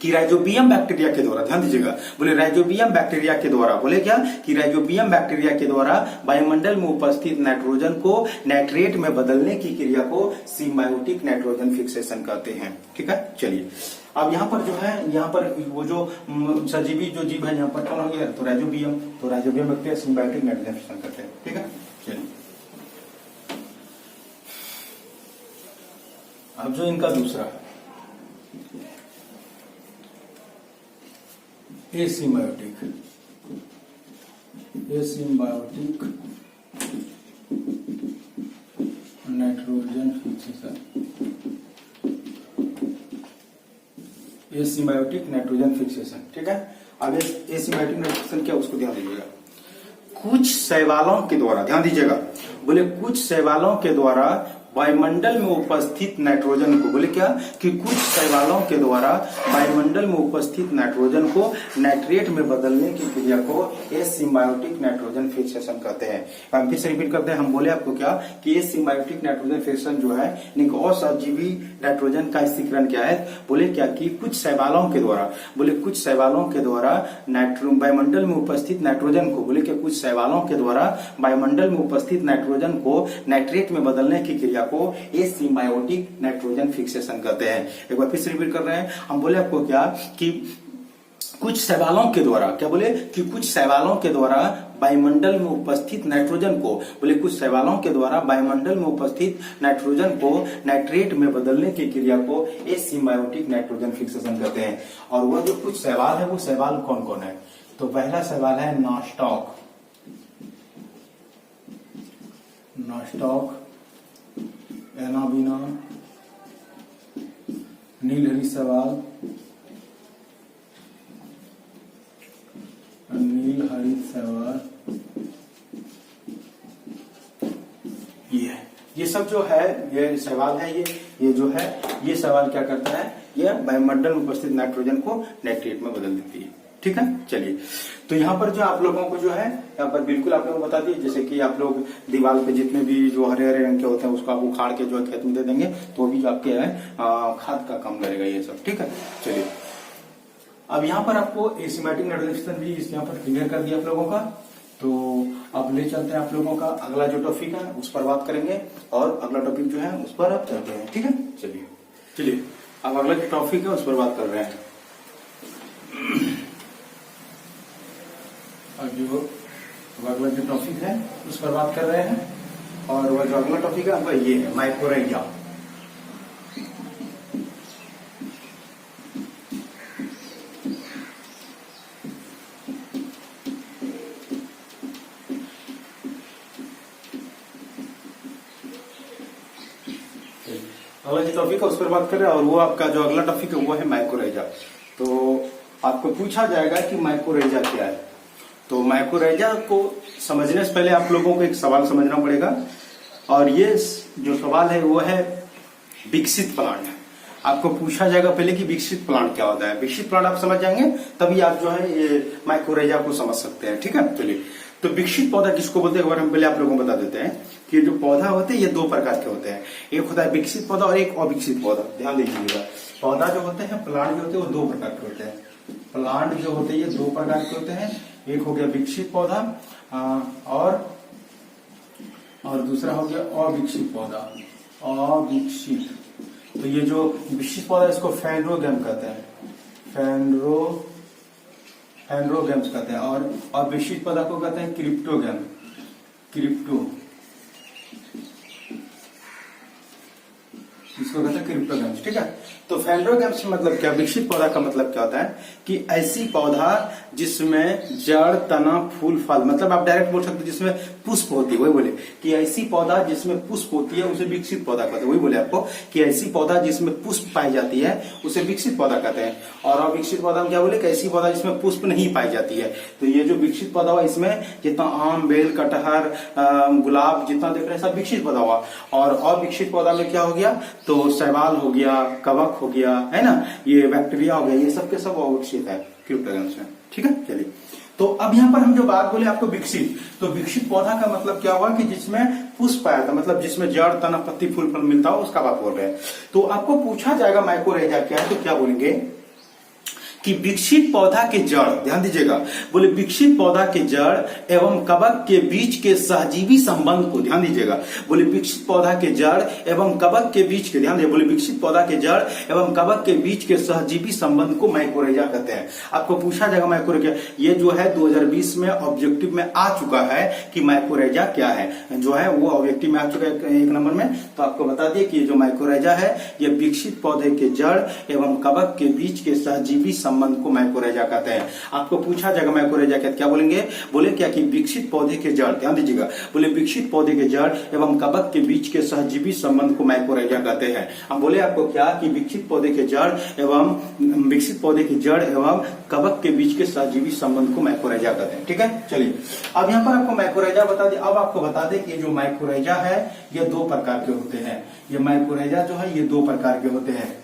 कि राइजोबियम बैक्टीरिया के द्वारा, ध्यान दीजिएगा, बोले राइजोबियम बैक्टीरिया के द्वारा, बोले क्या कि राइजोबियम बैक्टीरिया के द्वारा वायुमंडल में उपस्थित नाइट्रोजन को नाइट्रेट में बदलने की क्रिया को सिम्बायोटिक नाइट्रोजन फिक्सेशन कहते हैं। ठीक है, चलिए अब यहाँ पर जो है, यहाँ पर वो जो सजीवी जो जीव है यहाँ पर कौन हो गया, तो राइजोबियम, तो rhizobium bacteria symbiotic nitrogen fixation करते हैं। ठीक है, चलिए अब जो इनका दूसरा asymbiotic nitrogen fixation, asymbiotic nitrogen fixation, ठीक है। अब एसिम्बायोटिक नाइट्रोजन क्या, उसको ध्यान दीजिएगा। कुछ शैवालों के द्वारा, ध्यान दीजिएगा, बोले कुछ शैवालों के द्वारा वायुमंडल में उपस्थित नाइट्रोजन को, बोले क्या कि कुछ शैवालों के द्वारा वायुमंडल में उपस्थित नाइट्रोजन को नाइट्रेट में बदलने की क्रिया को एसिम्बायोटिक नाइट्रोजन फिक्सेशन कहते हैं। हम फिर से रिपीट करते हैं, हम बोले आपको क्या कि एसिम्बायोटिक नाइट्रोजन फिक्सेशन जो है असजीवी नाइट्रोजन का स्थिरीकरण क्या है, बोले क्या कि कुछ शैवालों के द्वारा, बोले कुछ शैवालों के द्वारा वायुमंडल में उपस्थित नाइट्रोजन को, बोले क्या कुछ शैवालों के द्वारा वायुमंडल में उपस्थित नाइट्रोजन को नाइट्रेट में बदलने की क्रिया को एसिम्बायोटिक नाइट्रोजन फिक्सेशन कहते हैं। एक बार फिर से रिपीट कर रहे हैं, हम बोले आपको क्या कि कुछ शैवालों के द्वारा, क्या बोले कि कुछ शैवालों के द्वारा वायुमंडल में उपस्थित नाइट्रोजन को, बोले कुछ शैवालों के द्वारा वायुमंडल में उपस्थित नाइट्रोजन को नाइट्रेट में बदलने की क्रिया को एसिम्बायोटिक नाइट्रोजन फिक्सेशन कहते हैं। और वो जो कुछ शैवाल है, वो शैवाल कौन कौन है, तो पहला सवाल है नॉस्टॉक, एनाबिना, नीलहरी शैवाल, नीलहरित शैवाल, ये सब जो है ये शैवाल है, ये जो है ये शैवाल क्या करता है, ये वायुमंडल में उपस्थित नाइट्रोजन को नाइट्रेट में बदल देती है, ठीक है। चलिए, तो यहाँ पर जो आप लोगों को जो है यहाँ पर बिल्कुल आप लोगों को बता दिए, जैसे कि आप लोग दीवार पे जितने भी जो हरे हरे रंग के होते हैं उसको आप उखाड़ के जो है खेत में दे देंगे, तो भी आपके है खाद का काम करेगा ये सब, ठीक है। चलिए, अब यहाँ पर आपको एसिम्बायोटिक नाइट्रोजन भी यहाँ पर क्लियर कर दिया आप लोगों का। तो अब ले चलते हैं आप लोगों का अगला जो टॉपिक है उस पर बात करेंगे, और अगला टॉपिक जो है उस पर आप चलते हैं, ठीक है। चलिए अब अगला जो टॉपिक है उस पर बात कर रहे हैं। अब जो अगला जो टॉपिक है उस पर बात कर रहे हैं, और वह जो अगला टॉपिक है वह ये है माइकोराइजा। अगला जो टॉपिक है उस पर बात कर रहे हैं, और वो आपका जो अगला टॉपिक है वो है माइकोराइजा। तो आपको पूछा जाएगा कि माइकोराइजा क्या है। तो माइकोराइजा को समझने से पहले आप लोगों को एक सवाल समझना पड़ेगा, और ये जो सवाल है वो है विकसित प्लांट। आपको पूछा जाएगा पहले कि विकसित प्लांट क्या होता है। विकसित प्लांट आप समझ जाएंगे तभी आप जो है ये माइकोराइजा को समझ सकते हैं, ठीक है। चलिए, तो विकसित पौधा किसको बोलते हैं एक बार हम पहले आप लोगों को बता देते हैं कि जो पौधा होते हैं ये दो प्रकार के होते हैं, एक होता है विकसित पौधा और एक अविकसित पौधा। ध्यान दीजिएगा, पौधा जो होते हैं, प्लांट जो होते हैं वो दो प्रकार के होते हैं। प्लांट जो होते हैं ये दो प्रकार के होते हैं, एक हो गया विकसित पौधा और दूसरा हो गया अविकसित पौधा। अविकसित, तो ये जो विकसित पौधा इसको फेनरोगैम कहते हैं, फेनरोगैम्स कहते हैं, और अविकसित पौधा को कहते हैं क्रिप्टोगैम, इसको कहते हैं क्रिप्टोगैम्स, ठीक है। तो फेनरोगैम्स मतलब क्या, विकसित पौधा का मतलब क्या होता है कि ऐसी पौधा जिसमें जड़, तना, फूल, फल, मतलब आप डायरेक्ट बोल सकते हैं जिसमें पुष्प होती है, वही बोले कि ऐसी पौधा जिसमें पुष्प होती है उसे विकसित पौधा कहते हैं। वही बोले आपको कि ऐसी पौधा जिसमें पुष्प पाई जाती है उसे विकसित पौधा कहते हैं। और अविकसित पौधा में क्या बोले कि ऐसी पौधा जिसमें पुष्प नहीं पाई जाती है। तो ये जो विकसित पौधा हुआ इसमें जितना आम, बेल, कटहर, गुलाब जितना देख रहे हैं सब विकसित पौधा हुआ। और अविकसित पौधा में क्या हो गया, तो शैवाल हो गया, कवक हो गया, है ना, ये बैक्टीरिया हो गया, ये सब के सब अविकसित है क्रिप्टोगैम्स में, ठीक है। चलिए, तो अब यहाँ पर हम जो बात बोले आपको विकसित, तो विकसित पौधा का मतलब क्या हुआ कि जिसमें पुष्प आया था, मतलब जिसमें जड़, तना, पत्ती, फूल, फल मिलता हो उसका बात बोल रहे हैं। तो आपको पूछा जाएगा माइकोराइजा क्या है, तो क्या बोलेंगे कि विकसित पौधा के जड़, ध्यान दीजिएगा, बोले विकसित पौधा के जड़ एवं कवक के बीच के सहजीवी संबंध को, ध्यान दीजिएगा, बोले विकसित पौधा के जड़ एवं कवक के बीच के, ध्यान दीजिए, बोले विकसित पौधा के जड़ एवं कवक के बीच के सहजीवी संबंध को माइकोरेजा कहते हैं। आपको पूछा जाएगा माइकोरेजा, ये जो है 2020 में ऑब्जेक्टिव में आ चुका है कि माइकोरेजा क्या है, जो है वो ऑब्जेक्टिव में आ चुका है 1 नंबर में। तो आपको बता दिए कि ये जो माइकोरेजा है ये विकसित पौधे के जड़ एवं कवक के बीच के सहजीवी संबंध को माइकोरेजा कहते हैं। आपको पूछा जाएगा माइकोरेजा क्या बोलेंगे, बोले क्या कि विकसित पौधे के जड़, ध्यान दीजिएगा, बोले विकसित पौधे के जड़ एवं कवक के बीच के सहजीवी संबंध को माइकोरेजा कहते हैं। हम बोले आपको क्या कि विकसित पौधे के जड़ एवं कवक के बीच के सहजीवी संबंध को माइकोरेजा कहते हैं। ठीक है, चलिए अब यहाँ पर आपको माइकोरेजा बता दें। अब आपको बता दें कि ये जो माइकोरेजा है ये 2 प्रकार के होते हैं। ये माइकोरेजा जो है ये 2 प्रकार के होते हैं।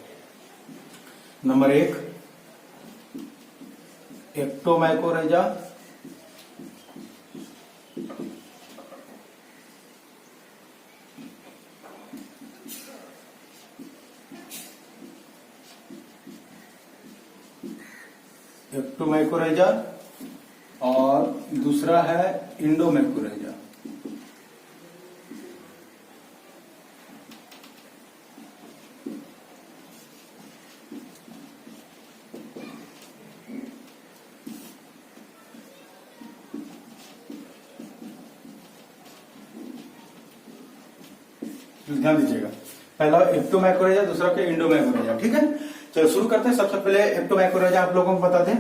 नंबर 1 एक्टोमाइकोरेजा, एक्टोमाइकोरेजा और दूसरा है इंडोमाइकोरेजा। ध्यान दीजिएगा, पहला एक्टोमाइकोरेजा, दूसरा के इंडोमाइकोरेजा। ठीक है, चलो शुरू करते हैं। सबसे पहले एक्टोमाइकोरेजा आप लोगों को बता दें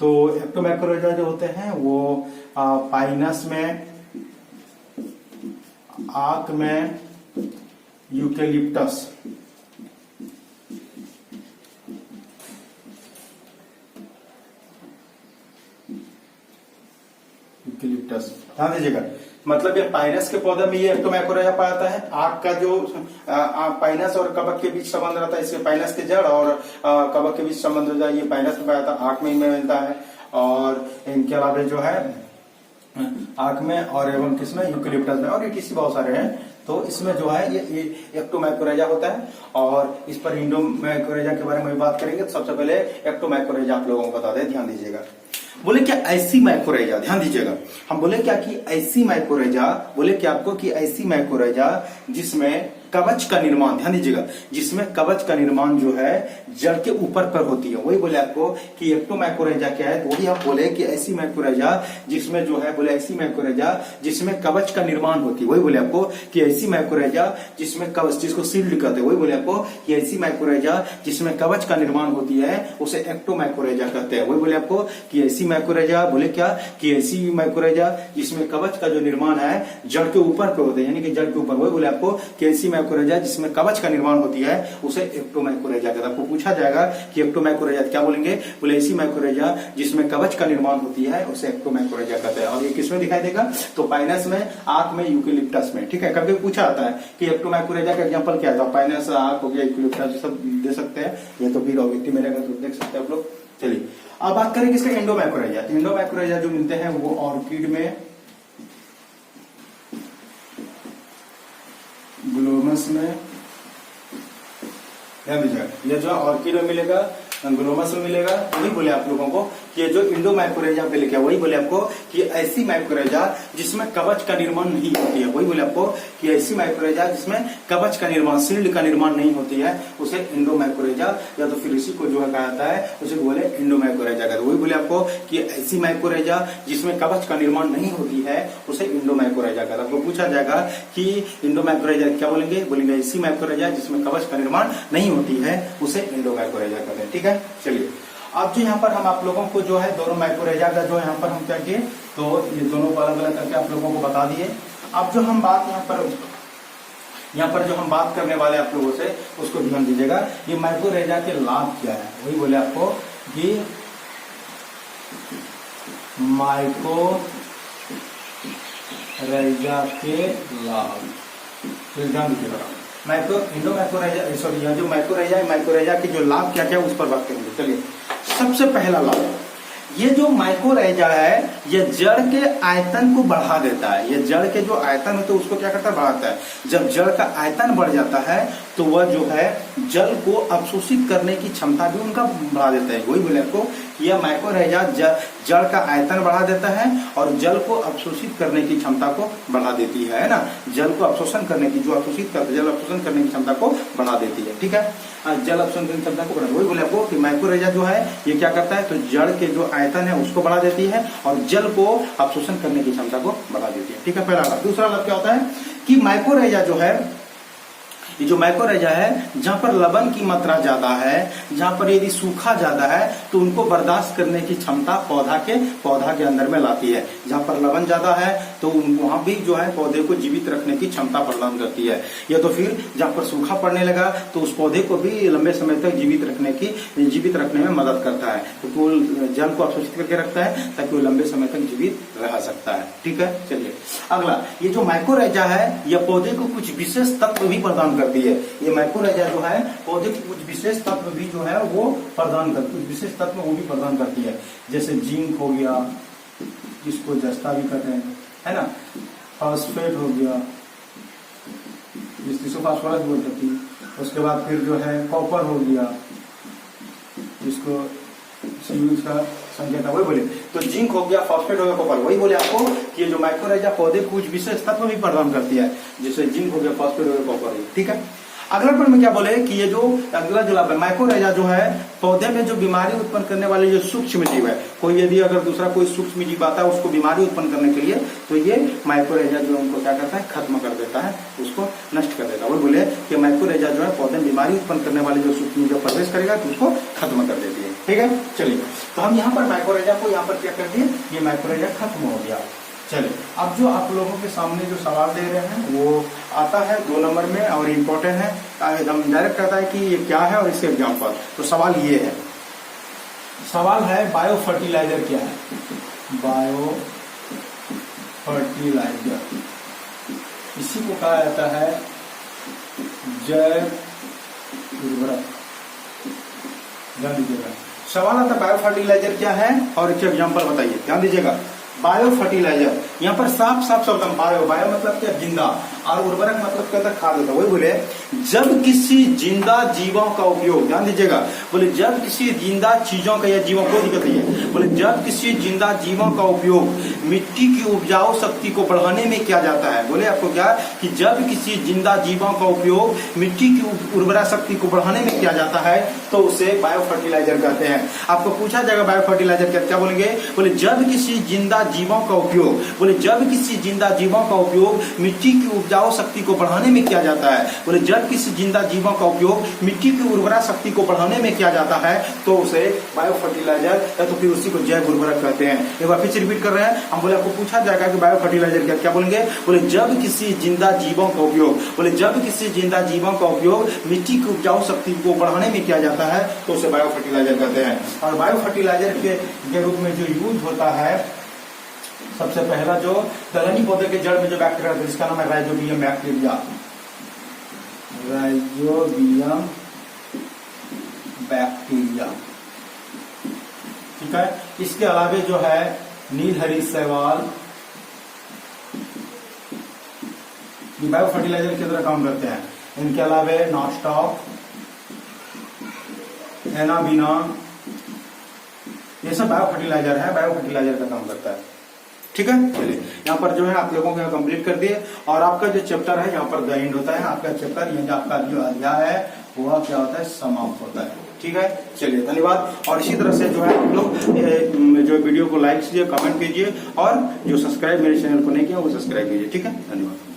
तो एक्टोमाइकोरेजा जो होते हैं वो पाइनस में, आक में, यूकेलिप्टस, ध्यान दीजिएगा, मतलब ये पाइनस के पौधे में ये एक्टोमाइकोरेजा पाया जाता है। आक का जो पाइनस और कवक के बीच संबंध रहता है, इसके पाइनस के जड़ और कवक के बीच संबंध होता है, ये पाइनस में पाया जाता है, आक में ही मिलता है। और इनके अलावा जो है आक में और एवं किसमें, यूकेलिप्टस में, और ये किसी बहुत सारे हैं। तो इसमें जो है ये एक्टोमाइकोरेजा होता है। और इस पर इंडोमाइकोरेजा के बारे में बात करेंगे। तो सबसे पहले एक्टोमाइकोरेजा आप लोगों को बता दें, ध्यान दीजिएगा। बोले क्या ऐसी माइकोरेजा, ध्यान दीजिएगा, हम बोले क्या कि ऐसी माइकोरेजा, बोले क्या आपको कि ऐसी माइकोरेजा जिसमें कवच का निर्माण, ध्यान दीजिएगा, जिसमें कवच का निर्माण जो है जड़ के ऊपर पर होती है, वही बोले आपको कि एक्टोमाइकोरेजा क्या है। तो वही आप बोले कि ऐसी माइकोरेजा जिसमें जो है, बोले ऐसी माइकोरेजा जिसमें कवच का निर्माण होती है, वही बोले आपको कि ऐसी माइकोरेजा जिसमें कवच, जिसको सील्ड कहते हैं, वही बोले आपको कि ऐसी माइकोरेजा जिसमें कवच का निर्माण होती है उसे एक्टोमाइकोरेजा कहते हैं। वही बोले आपको कि ऐसी माइकोरेजा, बोले क्या कि ऐसी माइकोरेजा जिसमें कवच का जो निर्माण है जड़ के ऊपर पे होते हैं, यानी कि जड़ के ऊपर, वही बोले आपको कि ऐसी माइकोरेजा जिसमें कवच का निर्माण होती है उसे एक्टोमाइकोरेजा कहते हैं। आपको पूछा जाएगा कि एक्टोमाइकोरेजा क्या बोलेंगे, बोले ऐसी माइकोरेजा जिसमें कवच का निर्माण होती है उसे एक्टोमाइकोरेजा कहते हैं। और ये किसमें दिखाई देगा, तो पाइनस में, आक में, यूकेलिप्टस में। ठीक है, कभी पूछा आता है कि एक्टोमाइकोरेजा का एग्जांपल क्या है, तो पाइनस, आक हो गया, यूकेलिप्टस सब दे सकते हैं। ये तो फिर ऑब्जेक्टिव में रहेगा तो देख सकते हैं आप लोग। चलिए अब बात करें किसके, इंडोमाइकोरेजा। इंडोमाइकोरेजा जो मिलते हैं वो ऑर्किड में, ग्लोमस में, ध्यान दीजिएगा, ये जो ऑर्किड में मिलेगा, ग्लोमस में मिलेगा। वही बोले आप लोगों को कि ये जो इंडोमाइकोरेजा पे लिखा है, वही बोले आपको कि ऐसी माइकोरेजा जिसमें कवच का निर्माण नहीं होती है, वही बोले आपको कि ऐसी माइकोरेजा जिसमें कवच का निर्माण, शील्ड का निर्माण नहीं होती है उसे इंडोमाइकोरेजा, या तो फिर इसी को जो है कहा जाता है उसे बोले इंडोमाइकोरेजा कहते हैं। वही बोले आपको कि ऐसी माइकोरेजा जिसमें कवच का निर्माण नहीं होती है उसे इंडोमाइकोरेजा कहते हैं। आपको पूछा जाएगा कि इंडोमाइकोरेजा क्या बोलेंगे, बोलेंगे ऐसी माइकोरेजा जिसमें कवच का निर्माण नहीं होती है उसे इंडोमाइकोरेजा कहते हैं। ठीक है, चलिए अब जो यहाँ पर हम आप लोगों को जो है दोनों माइकोरेजा का जो यहाँ पर हम क्या किए, तो ये दोनों को अलग अलग करके आप लोगों को बता दिए। अब जो हम बात यहाँ पर जो हम बात करने वाले आप लोगों से उसको ध्यान दीजिएगा। ये माइकोरेजा के लाभ क्या है, वही बोले आपको कि माइकोरेजा के लाभ, ध्यान दीजिएगा। इंडोमाइकोरेजा, सॉरी, जो माइकोरेजा के जो लाभ क्या क्या उस पर बात करेंगे। चलिए सबसे पहला लाभ, ये जो माइकोरेजा है ये जड़ के आयतन को बढ़ा देता है। ये जड़ के जो आयतन होते हैं उसको क्या करता है, बढ़ाता है। जब जड़ का आयतन बढ़ जाता है तो वह जो है जल को अवशोषित करने की क्षमता भी उनका बढ़ा देता है। वही बोले आपको यह माइक्रोरेजा जड़ का आयतन बढ़ा देता है और जल को अवशोषित करने की क्षमता को बढ़ा देती है ना। जल को अवशोषण करने की, जो अवशोषित करते जल अवशोषण करने की क्षमता को बढ़ा देती है। ठीक है, जल अवशोषण करने की क्षमता को बढ़ा, वही बोले आपको कि माइक्रोरेजा जो है ये क्या करता है, तो जड़ के जो आयतन है उसको बढ़ा देती है और जल को अवशोषण करने की क्षमता को बढ़ा देती है। ठीक है, पहला लाभ। दूसरा लाभ क्या होता है कि माइक्रोरेजा जो है, ये जो माइक्रोरेजा है, जहां पर लवण की मात्रा ज्यादा है, जहां पर यदि सूखा ज्यादा है तो उनको बर्दाश्त करने की क्षमता पौधा के अंदर में लाती है। जहां पर लवण ज्यादा है तो वहां भी जो है पौधे को जीवित रखने की क्षमता प्रदान करती है। या तो फिर जहां पर सूखा पड़ने लगा तो उस पौधे को भी लंबे समय तक जीवित रखने में मदद करता है, तो वो जल को अवशोषित करके रखता है ताकि वो लंबे समय तक जीवित रह सकता है। ठीक है, चलिए अगला, ये जो माइक्रोरेजा है यह पौधे को कुछ विशेष तत्व भी प्रदान करती है। ये माइक्रोरेजा जो है पौधे को कुछ विशेष तत्व भी जो है वो प्रदान करती है, कुछ विशेष तत्व वो भी प्रदान करती है, जैसे जिंक हो गया, जिसको जस्ता भी कहते हैं, है ना, फॉस्फेट हो गया, जिसको फास्फोरस बोल सकती है, उसके बाद फिर जो है कॉपर हो गया, जिसको का संकेत है, वही बोले तो जिंक हो गया, फॉस्फेट हो गया, कॉपर, वही बोले आपको कि ये जो माइक्रोरेजा पौधे को कुछ विशेष तत्व भी प्रदान करती है, जैसे जिंक हो गया, फॉस्फेट हो गया, कॉपर हो गया। ठीक है, अगला पॉइंट में क्या बोले कि ये जो अगला जो लाभ है, माइक्रोरेजा जो है पौधे में जो बीमारी उत्पन्न करने वाले जो सूक्ष्म जीव है, कोई यदि अगर दूसरा कोई सूक्ष्म जीव आता है उसको बीमारी उत्पन्न करने के लिए, तो ये माइक्रोरेजा जो उनको क्या करता है, खत्म कर देता है, उसको नष्ट कर देता है। वो बोले कि माइक्रोरेजा जो है पौधे में बीमारी उत्पन्न करने वाले जो सूक्ष्म जीव प्रवेश करेगा तो उसको खत्म कर देती है। ठीक है, चलिए तो हम यहाँ पर माइक्रोरेजा को यहाँ पर क्या कर दिए, ये माइक्रोरेजा खत्म हो गया। चलिए अब जो आप लोगों के सामने जो सवाल दे रहे हैं वो आता है 2 नंबर में और इम्पोर्टेंट है, एकदम डायरेक्ट कहता है कि ये क्या है और इसके एग्जाम्पल। तो सवाल ये है, सवाल है बायो फर्टिलाइजर क्या है, बायो फर्टिलाइजर, इसी को कहा जाता है जैव उर्वरक। ध्यान दीजिएगा, सवाल आता है बायो फर्टिलाइजर क्या है और इसके एग्जाम्पल बताइए। ध्यान दीजिएगा, बायो फर्टिलाइजर, यहाँ पर साफ साफ शब्द बायो मतलब क्या, जिंदा, और उर्वरक मतलब क्या होता है, खाद होता है। वही बोले जब किसी जिंदा जीवों का उपयोग, ध्यान दीजिएगा, बोले जब किसी जिंदा चीजों का या जीवों को दिक्कत है, बोले जब किसी जिंदा जीवों का उपयोग मिट्टी की उपजाऊ शक्ति को बढ़ाने में किया जाता है। बोले आपको क्या कि जब किसी जिंदा जीवों का उपयोग मिट्टी की उर्वरा शक्ति को बढ़ाने में किया जाता है तो उसे बायो फर्टिलाइजर कहते हैं। आपको पूछा जाएगा बायो फर्टिलाइजर क्या बोलेंगे, बोले जब किसी जिंदा जीवों का उपयोग, बोले जब किसी जिंदा जीवों का उपयोग मिट्टी की उपजाऊ शक्ति को बढ़ाने में किया जाता है, बोले जब किसी जिंदा जीवों का उपयोग मिट्टी की उर्वरा शक्ति को बढ़ाने में किया जाता है तो उसे बायो फर्टिलाइजर या तो फिर उसी को जैव उर्वरक कहते हैं। एक बार फिर रिपीट कर रहे हैं हम, बोले आपको पूछा जाएगा कि बायो फर्टिलाइजर क्या बोलेंगे, बोले जब किसी जिंदा जीवों का उपयोग, बोले जब किसी जिंदा जीवों का उपयोग मिट्टी की उपजाऊ शक्ति को बढ़ाने में किया जाता है तो उसे बायो फर्टिलाइजर कहते हैं। और बायो फर्टिलाइजर के रूप में जो यूज होता है, सबसे पहला जो दलहनी पौधे के जड़ में जो बैक्टीरिया है जिसका नाम है राइजोबियम बैक्टीरिया, राइजोबियम बैक्टीरिया। ठीक है, इसके अलावे जो है नीलहरी शैवाल, ये बायो फर्टिलाइजर की तरह काम करते हैं। इनके अलावे नॉस्टॉक, एनाबिना, ये सब बायो फर्टिलाइजर है, बायो फर्टिलाइजर का काम करता है। ठीक है, चलिए यहाँ पर जो है आप लोगों के कंप्लीट कर दिए और आपका जो चैप्टर है यहाँ पर द एंड होता है। आपका चैप्टर ये आपका जो अध्याय है वह क्या होता है, समाप्त होता है। ठीक है, चलिए धन्यवाद। और इसी तरह से जो है आप लोग जो वीडियो को लाइक कीजिए, कमेंट कीजिए और जो सब्सक्राइब मेरे चैनल को नहीं किया वो सब्सक्राइब कीजिए। ठीक है, धन्यवाद।